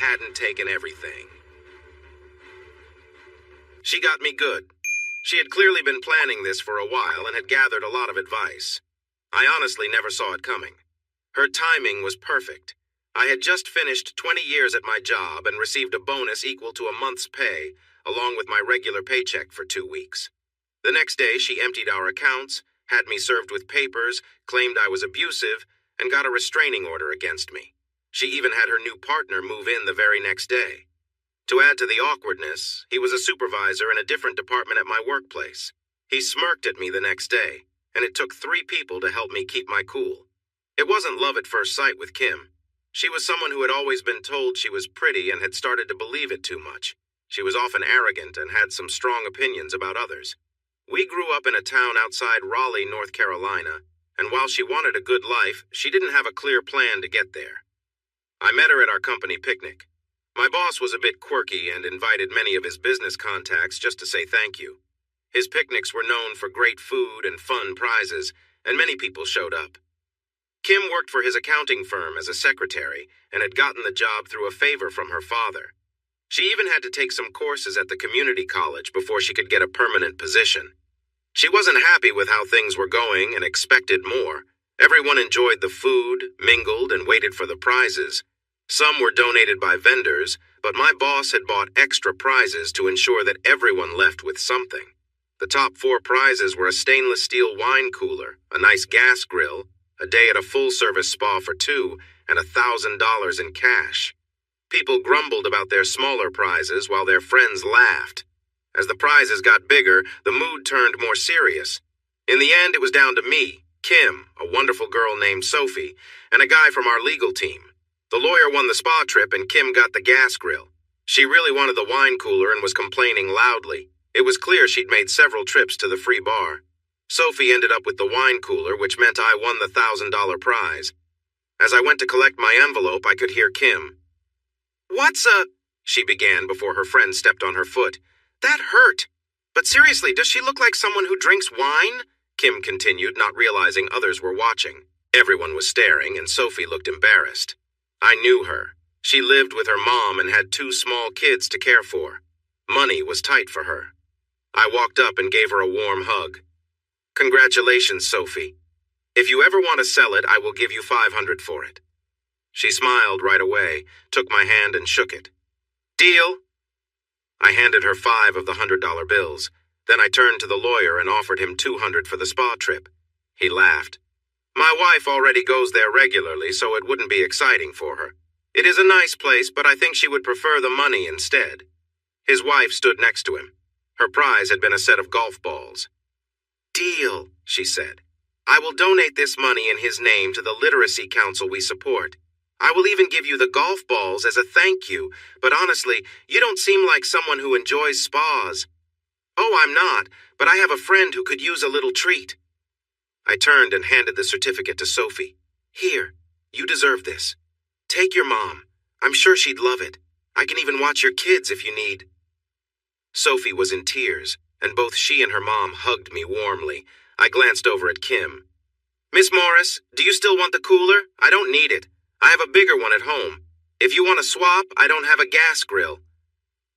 hadn't taken everything. She got me good. She had clearly been planning this for a while and had gathered a lot of advice. I honestly never saw it coming. Her timing was perfect. I had just finished 20 years at my job and received a bonus equal to a month's pay, along with my regular paycheck for 2 weeks. The next day, she emptied our accounts, had me served with papers, claimed I was abusive, and got a restraining order against me. She even had her new partner move in the very next day. To add to the awkwardness, he was a supervisor in a different department at my workplace. He smirked at me the next day, and it took 3 people to help me keep my cool. It wasn't love at first sight with Kim. She was someone who had always been told she was pretty and had started to believe it too much. She was often arrogant and had some strong opinions about others. We grew up in a town outside Raleigh, North Carolina, and while she wanted a good life, she didn't have a clear plan to get there. I met her at our company picnic. My boss was a bit quirky and invited many of his business contacts just to say thank you. His picnics were known for great food and fun prizes, and many people showed up. Kim worked for his accounting firm as a secretary and had gotten the job through a favor from her father. She even had to take some courses at the community college before she could get a permanent position. She wasn't happy with how things were going and expected more. Everyone enjoyed the food, mingled, and waited for the prizes. Some were donated by vendors, but my boss had bought extra prizes to ensure that everyone left with something. The top 4 prizes were a stainless steel wine cooler, a nice gas grill, a day at a full-service spa for 2, and $1,000 in cash. People grumbled about their smaller prizes while their friends laughed. As the prizes got bigger, the mood turned more serious. In the end, it was down to me, Kim, a wonderful girl named Sophie, and a guy from our legal team. The lawyer won the spa trip and Kim got the gas grill. She really wanted the wine cooler and was complaining loudly. It was clear she'd made several trips to the free bar. Sophie ended up with the wine cooler, which meant I won the $1,000 prize. As I went to collect my envelope, I could hear Kim. "What's a—" she began before her friend stepped on her foot. "That hurt. But seriously, does she look like someone who drinks wine?" Kim continued, not realizing others were watching. Everyone was staring, and Sophie looked embarrassed. I knew her. She lived with her mom and had 2 small kids to care for. Money was tight for her. I walked up and gave her a warm hug. "Congratulations, Sophie. If you ever want to sell it, I will give you $500 for it." She smiled right away, took my hand and shook it. "Deal?" I handed her 5 of the $100 bills. Then I turned to the lawyer and offered him $200 for the spa trip. He laughed. "My wife already goes there regularly, so it wouldn't be exciting for her. It is a nice place, but I think she would prefer the money instead." His wife stood next to him. Her prize had been a set of golf balls. "Deal," she said. "I will donate this money in his name to the Literacy Council we support. I will even give you the golf balls as a thank you, but honestly, you don't seem like someone who enjoys spas." "Oh, I'm not, but I have a friend who could use a little treat." I turned and handed the certificate to Sophie. "Here, you deserve this. Take your mom. I'm sure she'd love it. I can even watch your kids if you need." Sophie was in tears, and both she and her mom hugged me warmly. I glanced over at Kim. "Miss Morris, do you still want the cooler? I don't need it. I have a bigger one at home. If you want to swap, I don't have a gas grill."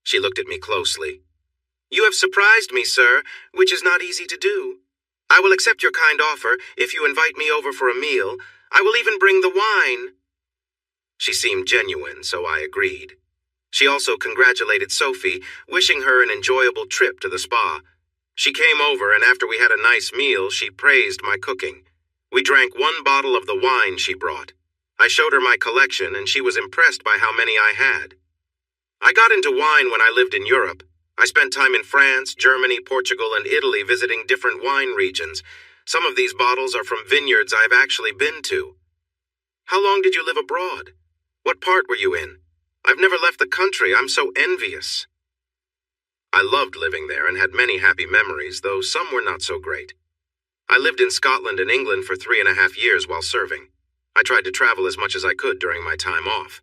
She looked at me closely. "You have surprised me, sir, which is not easy to do. I will accept your kind offer if you invite me over for a meal. I will even bring the wine." She seemed genuine, so I agreed. She also congratulated Sophie, wishing her an enjoyable trip to the spa. She came over, and after we had a nice meal, she praised my cooking. We drank 1 bottle of the wine she brought. I showed her my collection, and she was impressed by how many I had. I got into wine when I lived in Europe. I spent time in France, Germany, Portugal, and Italy visiting different wine regions. Some of these bottles are from vineyards I've actually been to. How long did you live abroad? What part were you in? I've never left the country. I'm so envious. I loved living there and had many happy memories, though some were not so great. I lived in Scotland and England for 3.5 years while serving. I tried to travel as much as I could during my time off.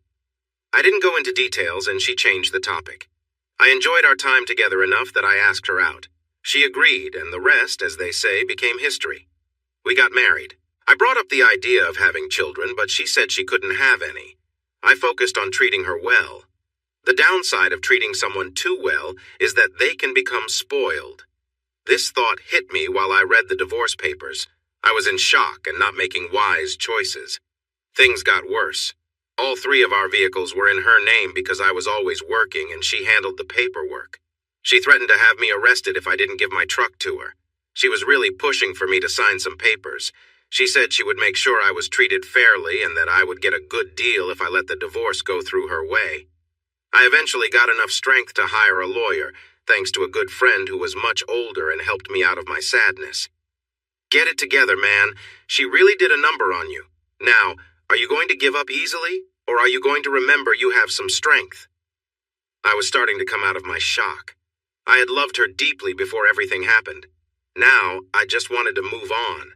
I didn't go into details, and she changed the topic. I enjoyed our time together enough that I asked her out. She agreed, and the rest, as they say, became history. We got married. I brought up the idea of having children, but she said she couldn't have any. I focused on treating her well. The downside of treating someone too well is that they can become spoiled. This thought hit me while I read the divorce papers. I was in shock and not making wise choices. Things got worse. All 3 of our vehicles were in her name because I was always working and she handled the paperwork. She threatened to have me arrested if I didn't give my truck to her. She was really pushing for me to sign some papers. She said she would make sure I was treated fairly and that I would get a good deal if I let the divorce go through her way. I eventually got enough strength to hire a lawyer, thanks to a good friend who was much older and helped me out of my sadness. Get it together, man. She really did a number on you. Now, are you going to give up easily, or are you going to remember you have some strength? I was starting to come out of my shock. I had loved her deeply before everything happened. Now, I just wanted to move on.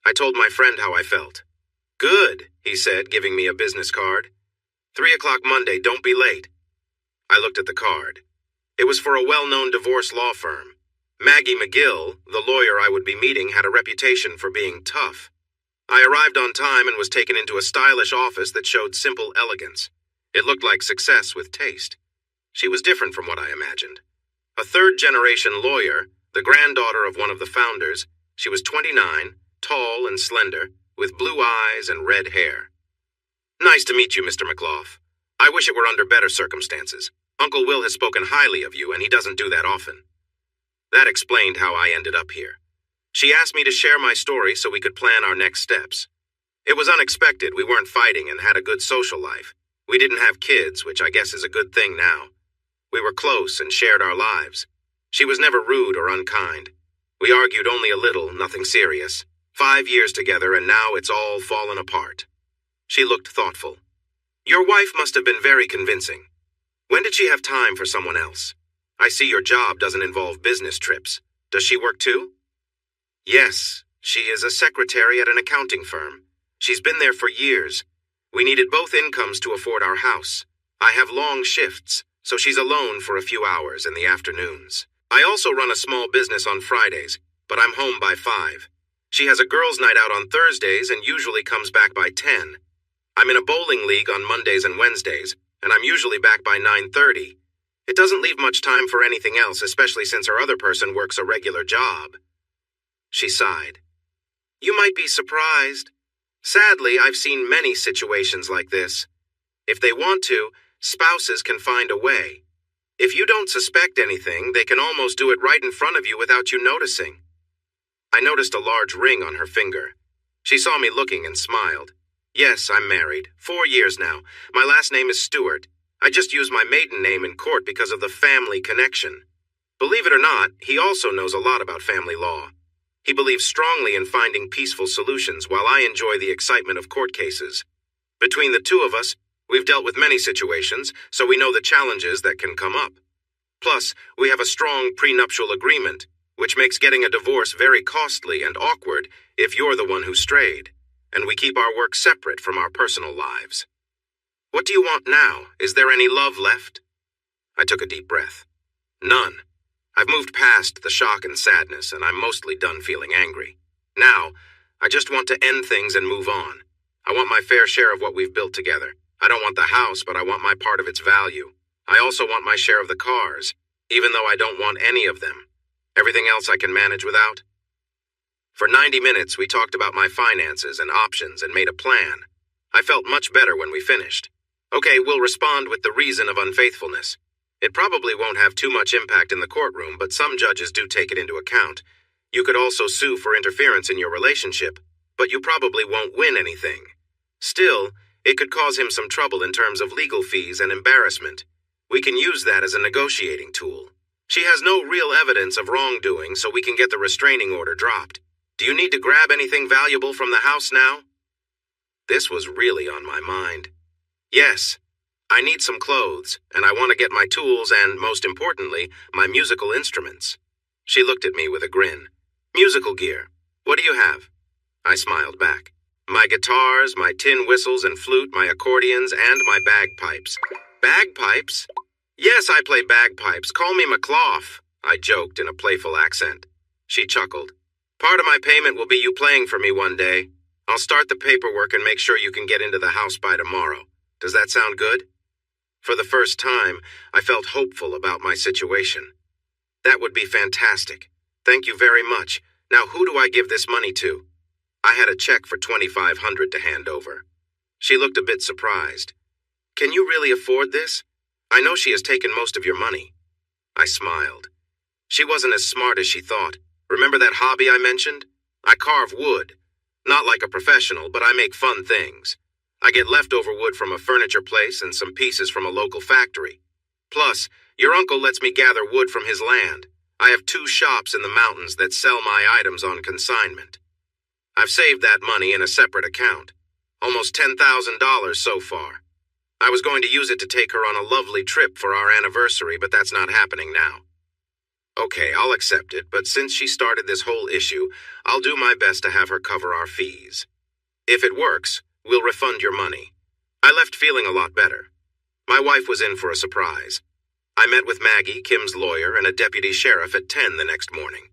I told my friend how I felt. Good, he said, giving me a business card. 3 o'clock Monday, don't be late. I looked at the card. It was for a well-known divorce law firm. Maggie McGill, the lawyer I would be meeting, had a reputation for being tough. I arrived on time and was taken into a stylish office that showed simple elegance. It looked like success with taste. She was different from what I imagined. A third-generation lawyer, the granddaughter of one of the founders, she was 29, tall and slender, with blue eyes and red hair. Nice to meet you, Mr. McLaugh. I wish it were under better circumstances. Uncle Will has spoken highly of you, and he doesn't do that often. That explained how I ended up here. She asked me to share my story so we could plan our next steps. It was unexpected. We weren't fighting and had a good social life. We didn't have kids, which I guess is a good thing now. We were close and shared our lives. She was never rude or unkind. We argued only a little, nothing serious. 5 years together, and now it's all fallen apart. She looked thoughtful. Your wife must have been very convincing. When did she have time for someone else? I see your job doesn't involve business trips. Does she work too? Yes, she is a secretary at an accounting firm. She's been there for years. We needed both incomes to afford our house. I have long shifts, so she's alone for a few hours in the afternoons. I also run a small business on Fridays, but I'm home by 5. She has a girls' night out on Thursdays and usually comes back by 10. I'm in a bowling league on Mondays and Wednesdays, and I'm usually back by 9:30. It doesn't leave much time for anything else, especially since our other person works a regular job. She sighed. You might be surprised. Sadly, I've seen many situations like this. If they want to, spouses can find a way. If you don't suspect anything, they can almost do it right in front of you without you noticing. I noticed a large ring on her finger. She saw me looking and smiled. Yes, I'm married. 4 years now. My last name is Stewart. I just use my maiden name in court because of the family connection. Believe it or not, he also knows a lot about family law. He believes strongly in finding peaceful solutions while I enjoy the excitement of court cases. Between the two of us, we've dealt with many situations, so we know the challenges that can come up. Plus, we have a strong prenuptial agreement, which makes getting a divorce very costly and awkward if you're the one who strayed, and we keep our work separate from our personal lives. What do you want now? Is there any love left? I took a deep breath. None. I've moved past the shock and sadness, and I'm mostly done feeling angry. Now, I just want to end things and move on. I want my fair share of what we've built together. I don't want the house, but I want my part of its value. I also want my share of the cars, even though I don't want any of them. Everything else I can manage without. For 90 minutes, we talked about my finances and options and made a plan. I felt much better when we finished. Okay, we'll respond with the reason of unfaithfulness. It probably won't have too much impact in the courtroom, but some judges do take it into account. You could also sue for interference in your relationship, but you probably won't win anything. Still, it could cause him some trouble in terms of legal fees and embarrassment. We can use that as a negotiating tool. She has no real evidence of wrongdoing, so we can get the restraining order dropped. Do you need to grab anything valuable from the house now? This was really on my mind. Yes. I need some clothes, and I want to get my tools and, most importantly, my musical instruments. She looked at me with a grin. Musical gear. What do you have? I smiled back. My guitars, my tin whistles and flute, my accordions, and my bagpipes. Bagpipes? Yes, I play bagpipes. Call me McLaugh, I joked in a playful accent. She chuckled. Part of my payment will be you playing for me one day. I'll start the paperwork and make sure you can get into the house by tomorrow. Does that sound good? For the first time, I felt hopeful about my situation. That would be fantastic. Thank you very much. Now who do I give this money to? I had a check for $2,500 to hand over. She looked a bit surprised. Can you really afford this? I know she has taken most of your money. I smiled. She wasn't as smart as she thought. Remember that hobby I mentioned? I carve wood. Not like a professional, but I make fun things. I get leftover wood from a furniture place and some pieces from a local factory. Plus, your uncle lets me gather wood from his land. I have 2 shops in the mountains that sell my items on consignment. I've saved that money in a separate account. Almost $10,000 so far. I was going to use it to take her on a lovely trip for our anniversary, but that's not happening now. Okay, I'll accept it, but since she started this whole issue, I'll do my best to have her cover our fees. If it works, we'll refund your money. I left feeling a lot better. My wife was in for a surprise. I met with Maggie, Kim's lawyer, and a deputy sheriff at 10 the next morning.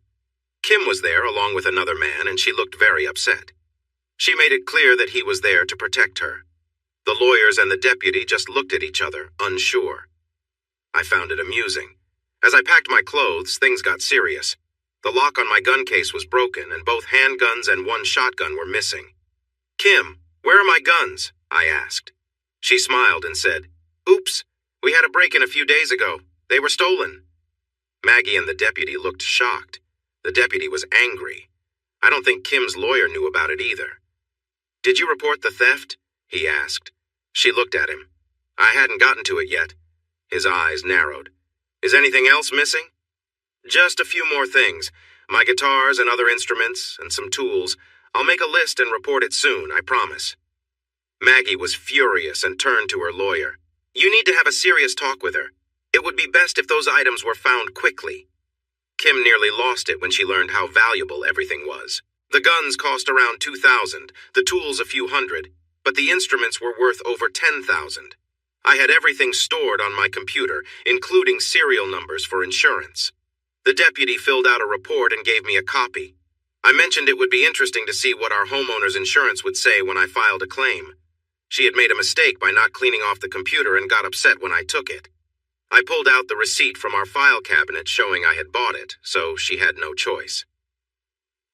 Kim was there along with another man, and she looked very upset. She made it clear that he was there to protect her. The lawyers and the deputy just looked at each other, unsure. I found it amusing. As I packed my clothes, things got serious. The lock on my gun case was broken, and both handguns and 1 shotgun were missing. Kim, where are my guns? I asked. She smiled and said, Oops, we had a break-in a few days ago. They were stolen. Maggie and the deputy looked shocked. The deputy was angry. I don't think Kim's lawyer knew about it either. Did you report the theft? He asked. She looked at him. I hadn't gotten to it yet. His eyes narrowed. Is anything else missing? Just a few more things. My guitars and other instruments and some tools. I'll make a list and report it soon, I promise. Maggie was furious and turned to her lawyer. You need to have a serious talk with her. It would be best if those items were found quickly. Kim nearly lost it when she learned how valuable everything was. The guns cost around $2,000, the tools a few hundred, but the instruments were worth over $10,000. I had everything stored on my computer, including serial numbers for insurance. The deputy filled out a report and gave me a copy. I mentioned it would be interesting to see what our homeowner's insurance would say when I filed a claim. She had made a mistake by not cleaning off the computer and got upset when I took it. I pulled out the receipt from our file cabinet showing I had bought it, so she had no choice.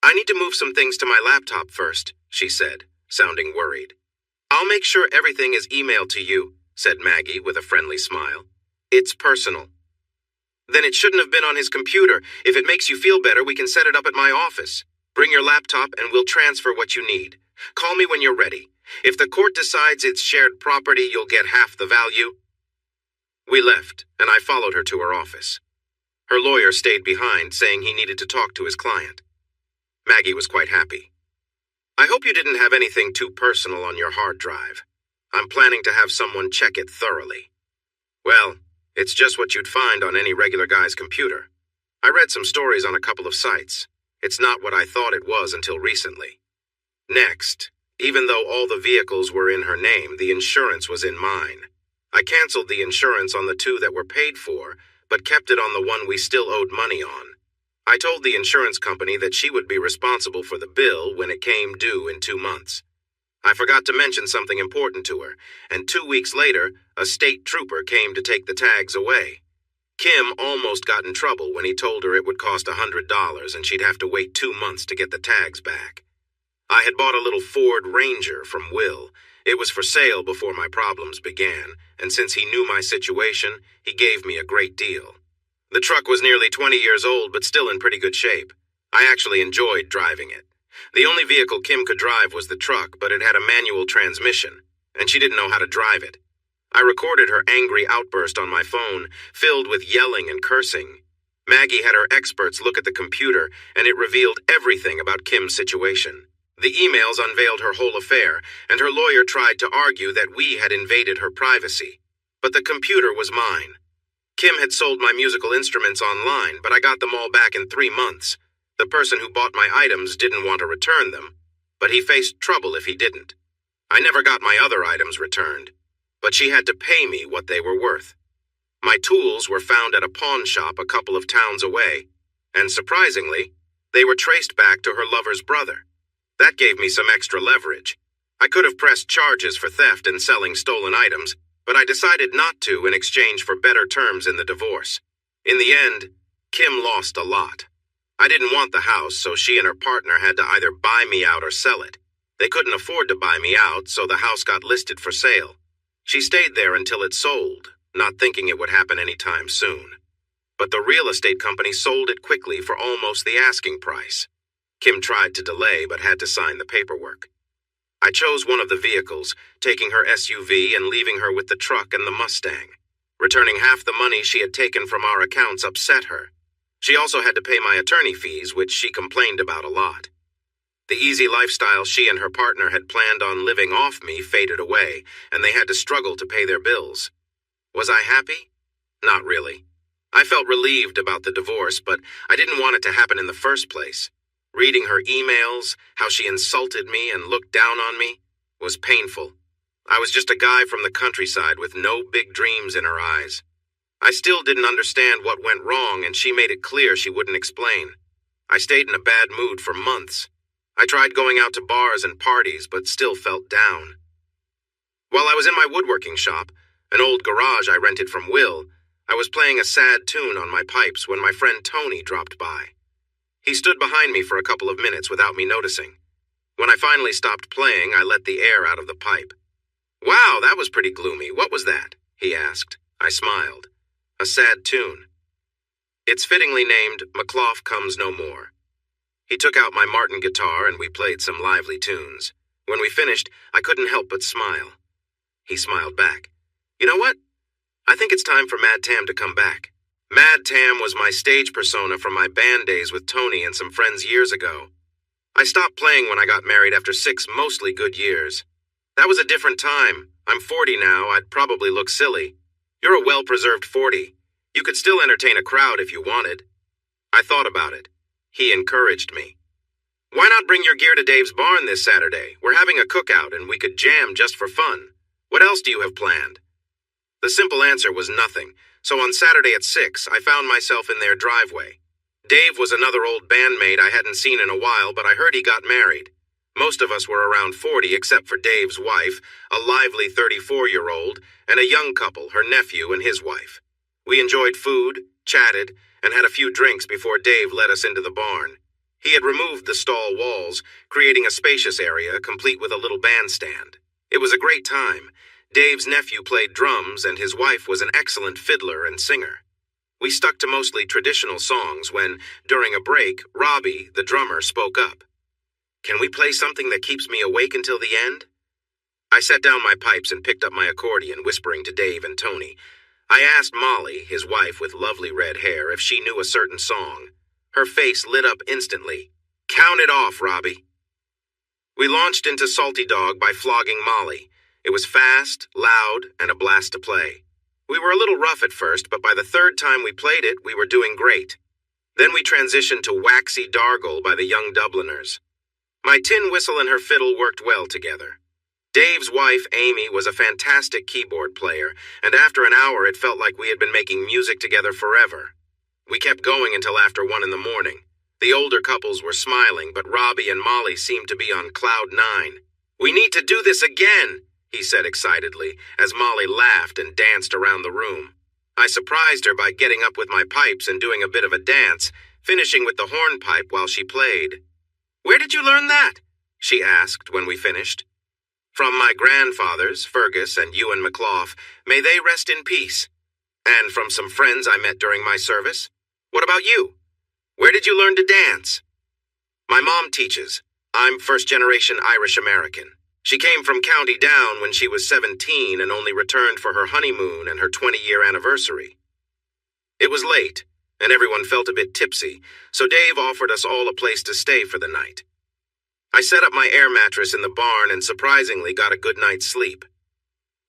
I need to move some things to my laptop first, she said, sounding worried. I'll make sure everything is emailed to you, said Maggie with a friendly smile. It's personal. Then it shouldn't have been on his computer. If it makes you feel better, we can set it up at my office. Bring your laptop and we'll transfer what you need. Call me when you're ready. If the court decides it's shared property, you'll get half the value. We left, and I followed her to her office. Her lawyer stayed behind, saying he needed to talk to his client. Maggie was quite happy. I hope you didn't have anything too personal on your hard drive. I'm planning to have someone check it thoroughly. Well, it's just what you'd find on any regular guy's computer. I read some stories on a couple of sites. It's not what I thought it was until recently. Next, even though all the vehicles were in her name, the insurance was in mine. I canceled the insurance on the 2 that were paid for, but kept it on the one we still owed money on. I told the insurance company that she would be responsible for the bill when it came due in 2 months. I forgot to mention something important to her, and 2 weeks later, a state trooper came to take the tags away. Kim almost got in trouble when he told her it would cost $100 and she'd have to wait 2 months to get the tags back. I had bought a little Ford Ranger from Will. It was for sale before my problems began, and since he knew my situation, he gave me a great deal. The truck was nearly 20 years old, but still in pretty good shape. I actually enjoyed driving it. The only vehicle Kim could drive was the truck, but it had a manual transmission, and she didn't know how to drive it. I recorded her angry outburst on my phone, filled with yelling and cursing. Maggie had her experts look at the computer, and it revealed everything about Kim's situation. The emails unveiled her whole affair, and her lawyer tried to argue that we had invaded her privacy. But the computer was mine. Kim had sold my musical instruments online, but I got them all back in 3 months. The person who bought my items didn't want to return them, but he faced trouble if he didn't. I never got my other items returned, but she had to pay me what they were worth. My tools were found at a pawn shop a couple of towns away, and surprisingly, they were traced back to her lover's brother. That gave me some extra leverage. I could have pressed charges for theft and selling stolen items, but I decided not to in exchange for better terms in the divorce. In the end, Kim lost a lot. I didn't want the house, so she and her partner had to either buy me out or sell it. They couldn't afford to buy me out, so the house got listed for sale. She stayed there until it sold, not thinking it would happen anytime soon. But the real estate company sold it quickly for almost the asking price. Kim tried to delay but had to sign the paperwork. I chose one of the vehicles, taking her SUV and leaving her with the truck and the Mustang. Returning half the money she had taken from our accounts upset her. She also had to pay my attorney fees, which she complained about a lot. The easy lifestyle she and her partner had planned on living off me faded away, and they had to struggle to pay their bills. Was I happy? Not really. I felt relieved about the divorce, but I didn't want it to happen in the first place. Reading her emails, how she insulted me and looked down on me, was painful. I was just a guy from the countryside with no big dreams in her eyes. I still didn't understand what went wrong, and she made it clear she wouldn't explain. I stayed in a bad mood for months. I tried going out to bars and parties, but still felt down. While I was in my woodworking shop, an old garage I rented from Will, I was playing a sad tune on my pipes when my friend Tony dropped by. He stood behind me for a couple of minutes without me noticing. When I finally stopped playing, I let the air out of the pipe. "Wow, that was pretty gloomy. What was that?" he asked. I smiled. "A sad tune. It's fittingly named McClough Comes No More." He took out my Martin guitar and we played some lively tunes. When we finished, I couldn't help but smile. He smiled back. "You know what? I think it's time for Mad Tam to come back." Mad Tam was my stage persona from my band days with Tony and some friends years ago. I stopped playing when I got married after 6 mostly good years. That was a different time. I'm 40 now. I'd probably look silly. You're a well-preserved 40. You could still entertain a crowd if you wanted. I thought about it. He encouraged me. "Why not bring your gear to Dave's barn this Saturday? We're having a cookout and we could jam just for fun. What else do you have planned?" The simple answer was nothing, so on Saturday at 6, I found myself in their driveway. Dave was another old bandmate I hadn't seen in a while, but I heard he got married. Most of us were around 40 except for Dave's wife, a lively 34-year-old, and a young couple, her nephew and his wife. We enjoyed food, chatted, and had a few drinks before Dave led us into the barn. He had removed the stall walls, creating a spacious area complete with a little bandstand. It was a great time. Dave's nephew played drums, and his wife was an excellent fiddler and singer. We stuck to mostly traditional songs when, during a break, Robbie, the drummer, spoke up. "Can we play something that keeps me awake until the end?" I set down my pipes and picked up my accordion, whispering to Dave and Tony. I asked Molly, his wife with lovely red hair, if she knew a certain song. Her face lit up instantly. "Count it off, Robbie." We launched into Salty Dog by Flogging Molly. It was fast, loud, and a blast to play. We were a little rough at first, but by the 3rd time we played it, we were doing great. Then we transitioned to Waxy Dargle by the Young Dubliners. My tin whistle and her fiddle worked well together. Dave's wife, Amy, was a fantastic keyboard player, and after an hour it felt like we had been making music together forever. We kept going until after 1 in the morning. The older couples were smiling, but Robbie and Molly seemed to be on cloud 9. "We need to do this again," he said excitedly, as Molly laughed and danced around the room. I surprised her by getting up with my pipes and doing a bit of a dance, finishing with the hornpipe while she played. "Where did you learn that?" she asked when we finished. "From my grandfathers, Fergus and Ewan McClough, may they rest in peace. And from some friends I met during my service. What about you? Where did you learn to dance?" "My mom teaches. I'm first-generation Irish-American. She came from County Down when she was 17 and only returned for her honeymoon and her 20-year anniversary." It was late, and everyone felt a bit tipsy, so Dave offered us all a place to stay for the night. I set up my air mattress in the barn and surprisingly got a good night's sleep.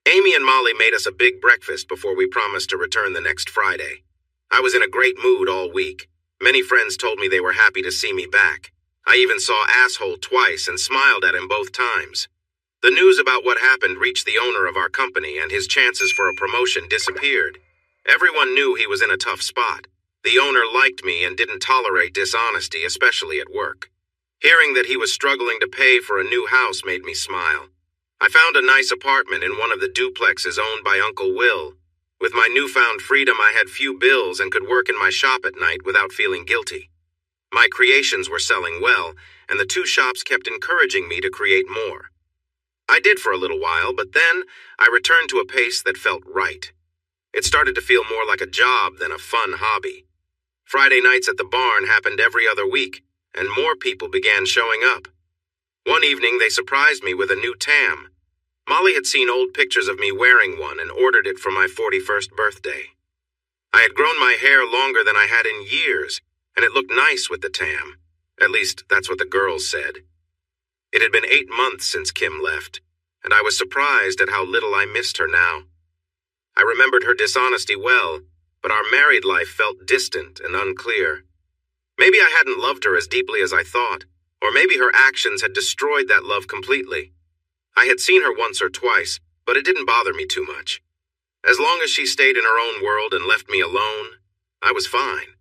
Amy and Molly made us a big breakfast before we promised to return the next Friday. I was in a great mood all week. Many friends told me they were happy to see me back. I even saw Asshole twice and smiled at him both times. The news about what happened reached the owner of our company, and his chances for a promotion disappeared. Everyone knew he was in a tough spot. The owner liked me and didn't tolerate dishonesty, especially at work. Hearing that he was struggling to pay for a new house made me smile. I found a nice apartment in one of the duplexes owned by Uncle Will. With my newfound freedom, I had few bills and could work in my shop at night without feeling guilty. My creations were selling well, and the two shops kept encouraging me to create more. I did for a little while, but then I returned to a pace that felt right. It started to feel more like a job than a fun hobby. Friday nights at the barn happened every other week, and more people began showing up. One evening, they surprised me with a new tam. Molly had seen old pictures of me wearing one and ordered it for my 41st birthday. I had grown my hair longer than I had in years, and it looked nice with the tam. At least, that's what the girls said. It had been 8 months since Kim left, and I was surprised at how little I missed her now. I remembered her dishonesty well, but our married life felt distant and unclear. Maybe I hadn't loved her as deeply as I thought, or maybe her actions had destroyed that love completely. I had seen her once or twice, but it didn't bother me too much. As long as she stayed in her own world and left me alone, I was fine.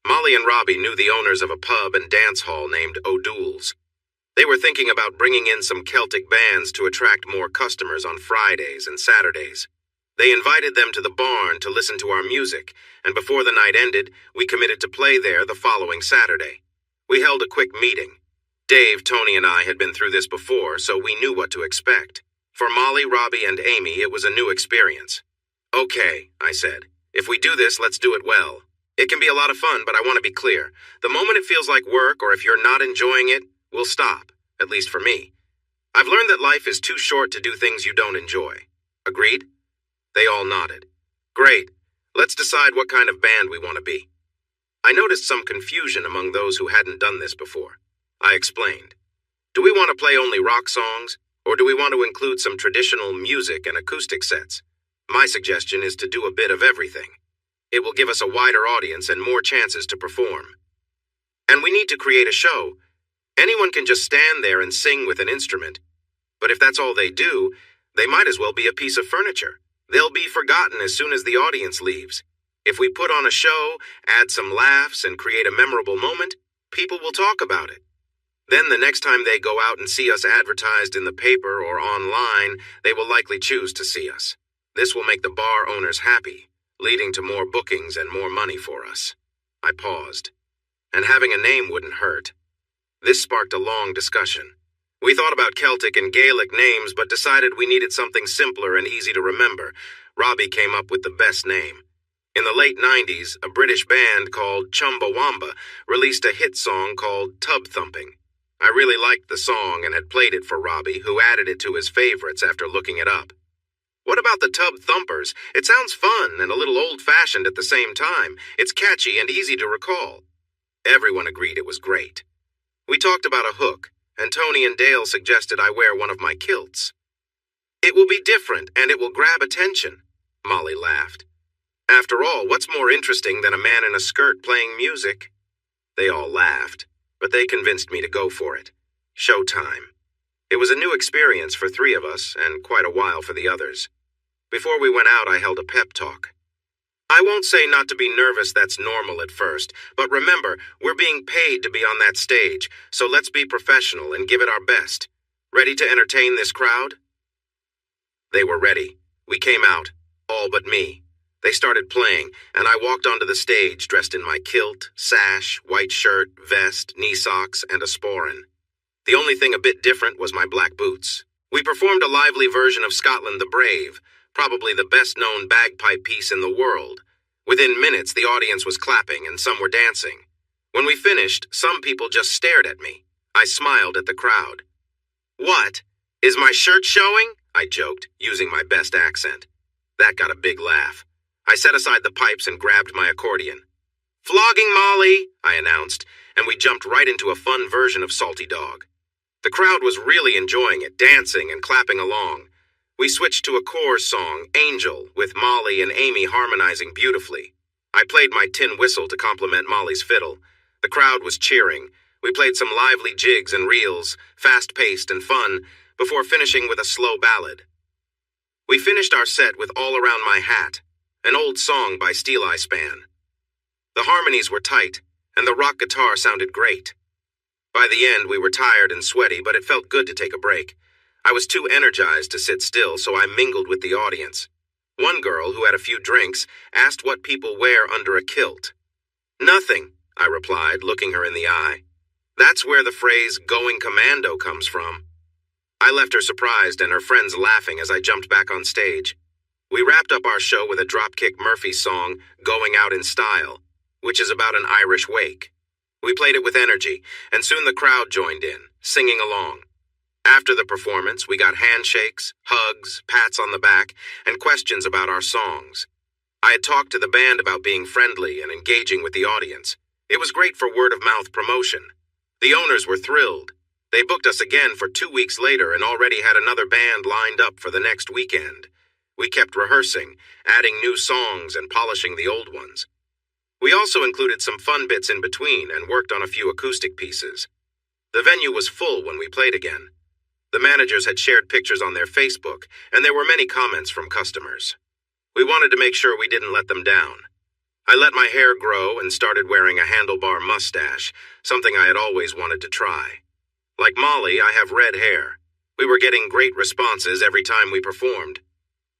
Molly and Robbie knew the owners of a pub and dance hall named O'Doul's. They were thinking about bringing in some Celtic bands to attract more customers on Fridays and Saturdays. They invited them to the barn to listen to our music, and before the night ended, we committed to play there the following Saturday. We held a quick meeting. Dave, Tony, and I had been through this before, so we knew what to expect. For Molly, Robbie, and Amy, it was a new experience. "Okay," I said. "If we do this, let's do it well. It can be a lot of fun, but I want to be clear. The moment it feels like work, or if you're not enjoying it, we'll stop, at least for me. I've learned that life is too short to do things you don't enjoy. Agreed?" They all nodded. "Great. Let's decide what kind of band we want to be." I noticed some confusion among those who hadn't done this before. I explained. "Do we want to play only rock songs, or do we want to include some traditional music and acoustic sets? My suggestion is to do a bit of everything. It will give us a wider audience and more chances to perform. And we need to create a show. Anyone can just stand there and sing with an instrument. But if that's all they do, they might as well be a piece of furniture. They'll be forgotten as soon as the audience leaves. If we put on a show, add some laughs, and create a memorable moment, people will talk about it. Then the next time they go out and see us advertised in the paper or online, they will likely choose to see us. This will make the bar owners happy, leading to more bookings and more money for us." I paused. And having a name wouldn't hurt. This sparked a long discussion. We thought about Celtic and Gaelic names, but decided we needed something simpler and easy to remember. Robbie came up with the best name. In the late 90s, a British band called Chumbawamba released a hit song called Tub Thumping. I really liked the song and had played it for Robbie, who added it to his favorites after looking it up. "What about the Tub Thumpers? It sounds fun and a little old-fashioned at the same time. It's catchy and easy to recall." Everyone agreed it was great. We talked about a hook, and Tony and Dale suggested I wear one of my kilts. "It will be different, and it will grab attention," Molly laughed. "After all, what's more interesting than a man in a skirt playing music?" They all laughed, but they convinced me to go for it. Showtime. It was a new experience for 3 of us, and quite a while for the others. Before we went out, I held a pep talk. "I won't say not to be nervous, that's normal at first, but remember, we're being paid to be on that stage, so let's be professional and give it our best. Ready to entertain this crowd?" They were ready. We came out, all but me. They started playing, and I walked onto the stage dressed in my kilt, sash, white shirt, vest, knee socks, and a sporran. The only thing a bit different was my black boots. We performed a lively version of Scotland the Brave, probably the best-known bagpipe piece in the world. Within minutes, the audience was clapping and some were dancing. When we finished, some people just stared at me. I smiled at the crowd. "What? Is my shirt showing?" I joked, using my best accent. That got a big laugh. I set aside the pipes and grabbed my accordion. "Flogging Molly," I announced, and we jumped right into a fun version of Salty Dog. The crowd was really enjoying it, dancing and clapping along. We switched to a chorus song, Angel, with Molly and Amy harmonizing beautifully. I played my tin whistle to complement Molly's fiddle. The crowd was cheering. We played some lively jigs and reels, fast-paced and fun, before finishing with a slow ballad. We finished our set with All Around My Hat, an old song by Steeleye Span. The harmonies were tight, and the rock guitar sounded great. By the end, we were tired and sweaty, but it felt good to take a break. I was too energized to sit still, so I mingled with the audience. One girl, who had a few drinks, asked what people wear under a kilt. "Nothing," I replied, looking her in the eye. "That's where the phrase 'going commando' comes from." I left her surprised and her friends laughing as I jumped back on stage. We wrapped up our show with a Dropkick Murphys song, "Going Out in Style," which is about an Irish wake. We played it with energy, and soon the crowd joined in, singing along. After the performance, we got handshakes, hugs, pats on the back, and questions about our songs. I had talked to the band about being friendly and engaging with the audience. It was great for word-of-mouth promotion. The owners were thrilled. They booked us again for 2 weeks later and already had another band lined up for the next weekend. We kept rehearsing, adding new songs and polishing the old ones. We also included some fun bits in between and worked on a few acoustic pieces. The venue was full when we played again. The managers had shared pictures on their Facebook, and there were many comments from customers. We wanted to make sure we didn't let them down. I let my hair grow and started wearing a handlebar mustache, something I had always wanted to try. Like Molly, I have red hair. We were getting great responses every time we performed.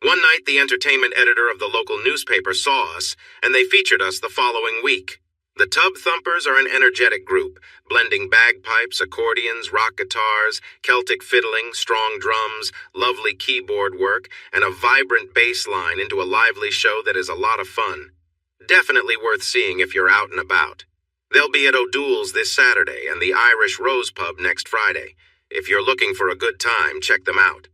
One night, the entertainment editor of the local newspaper saw us, and they featured us the following week. The Tub Thumpers are an energetic group, blending bagpipes, accordions, rock guitars, Celtic fiddling, strong drums, lovely keyboard work, and a vibrant bass line into a lively show that is a lot of fun. Definitely worth seeing if you're out and about. They'll be at O'Doul's this Saturday and the Irish Rose Pub next Friday. If you're looking for a good time, check them out.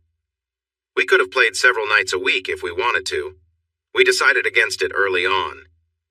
We could have played several nights a week if we wanted to. We decided against it early on.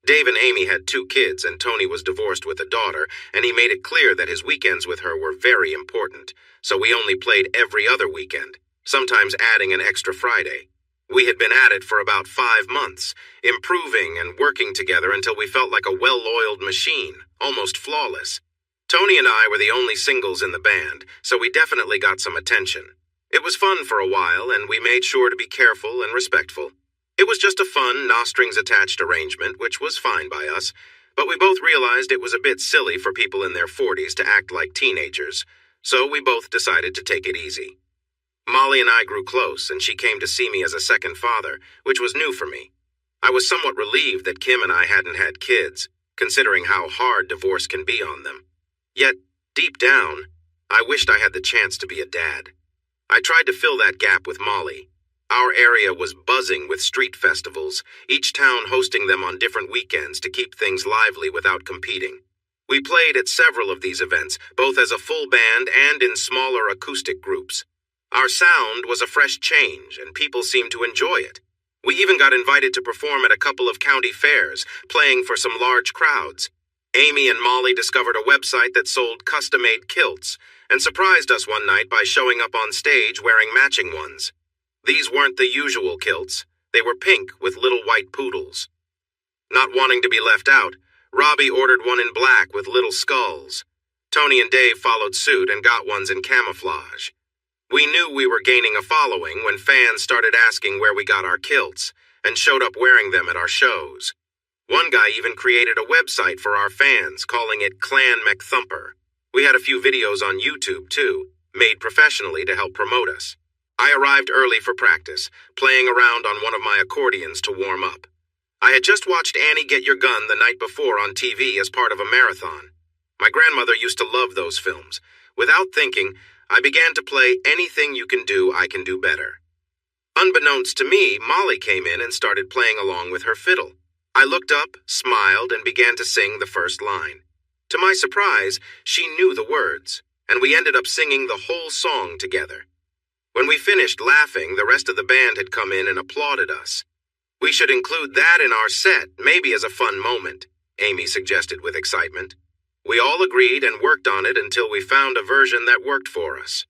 Dave and Amy had 2 kids, and Tony was divorced with a daughter, and he made it clear that his weekends with her were very important, so we only played every other weekend, sometimes adding an extra Friday. We had been at it for about 5 months, improving and working together until we felt like a well-oiled machine, almost flawless. Tony and I were the only singles in the band, so we definitely got some attention. It was fun for a while, and we made sure to be careful and respectful. It was just a fun, no-strings-attached arrangement, which was fine by us, but we both realized it was a bit silly for people in their 40s to act like teenagers, so we both decided to take it easy. Molly and I grew close, and she came to see me as a second father, which was new for me. I was somewhat relieved that Kim and I hadn't had kids, considering how hard divorce can be on them. Yet, deep down, I wished I had the chance to be a dad. I tried to fill that gap with Molly. Our area was buzzing with street festivals, each town hosting them on different weekends to keep things lively without competing. We played at several of these events, both as a full band and in smaller acoustic groups. Our sound was a fresh change, and people seemed to enjoy it. We even got invited to perform at a couple of county fairs, playing for some large crowds. Amy and Molly discovered a website that sold custom-made kilts, and surprised us one night by showing up on stage wearing matching ones. These weren't the usual kilts. They were pink with little white poodles. Not wanting to be left out, Robbie ordered one in black with little skulls. Tony and Dave followed suit and got ones in camouflage. We knew we were gaining a following when fans started asking where we got our kilts, and showed up wearing them at our shows. One guy even created a website for our fans, calling it Clan McThumper. We had a few videos on YouTube, too, made professionally to help promote us. I arrived early for practice, playing around on one of my accordions to warm up. I had just watched Annie Get Your Gun the night before on TV as part of a marathon. My grandmother used to love those films. Without thinking, I began to play Anything You Can Do, I Can Do Better. Unbeknownst to me, Molly came in and started playing along with her fiddle. I looked up, smiled, and began to sing the first line. To my surprise, she knew the words, and we ended up singing the whole song together. When we finished laughing, the rest of the band had come in and applauded us. We should include that in our set, maybe as a fun moment, Amy suggested with excitement. We all agreed and worked on it until we found a version that worked for us.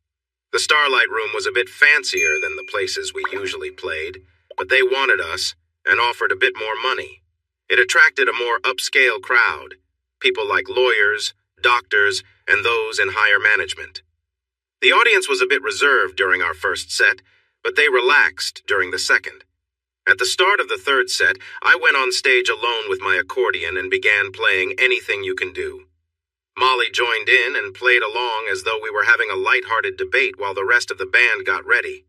The Starlight Room was a bit fancier than the places we usually played, but they wanted us and offered a bit more money. It attracted a more upscale crowd, people like lawyers, doctors, and those in higher management. The audience was a bit reserved during our first set, but they relaxed during the second. At the start of the third set, I went on stage alone with my accordion and began playing Anything You Can Do. Molly joined in and played along as though we were having a light-hearted debate while the rest of the band got ready.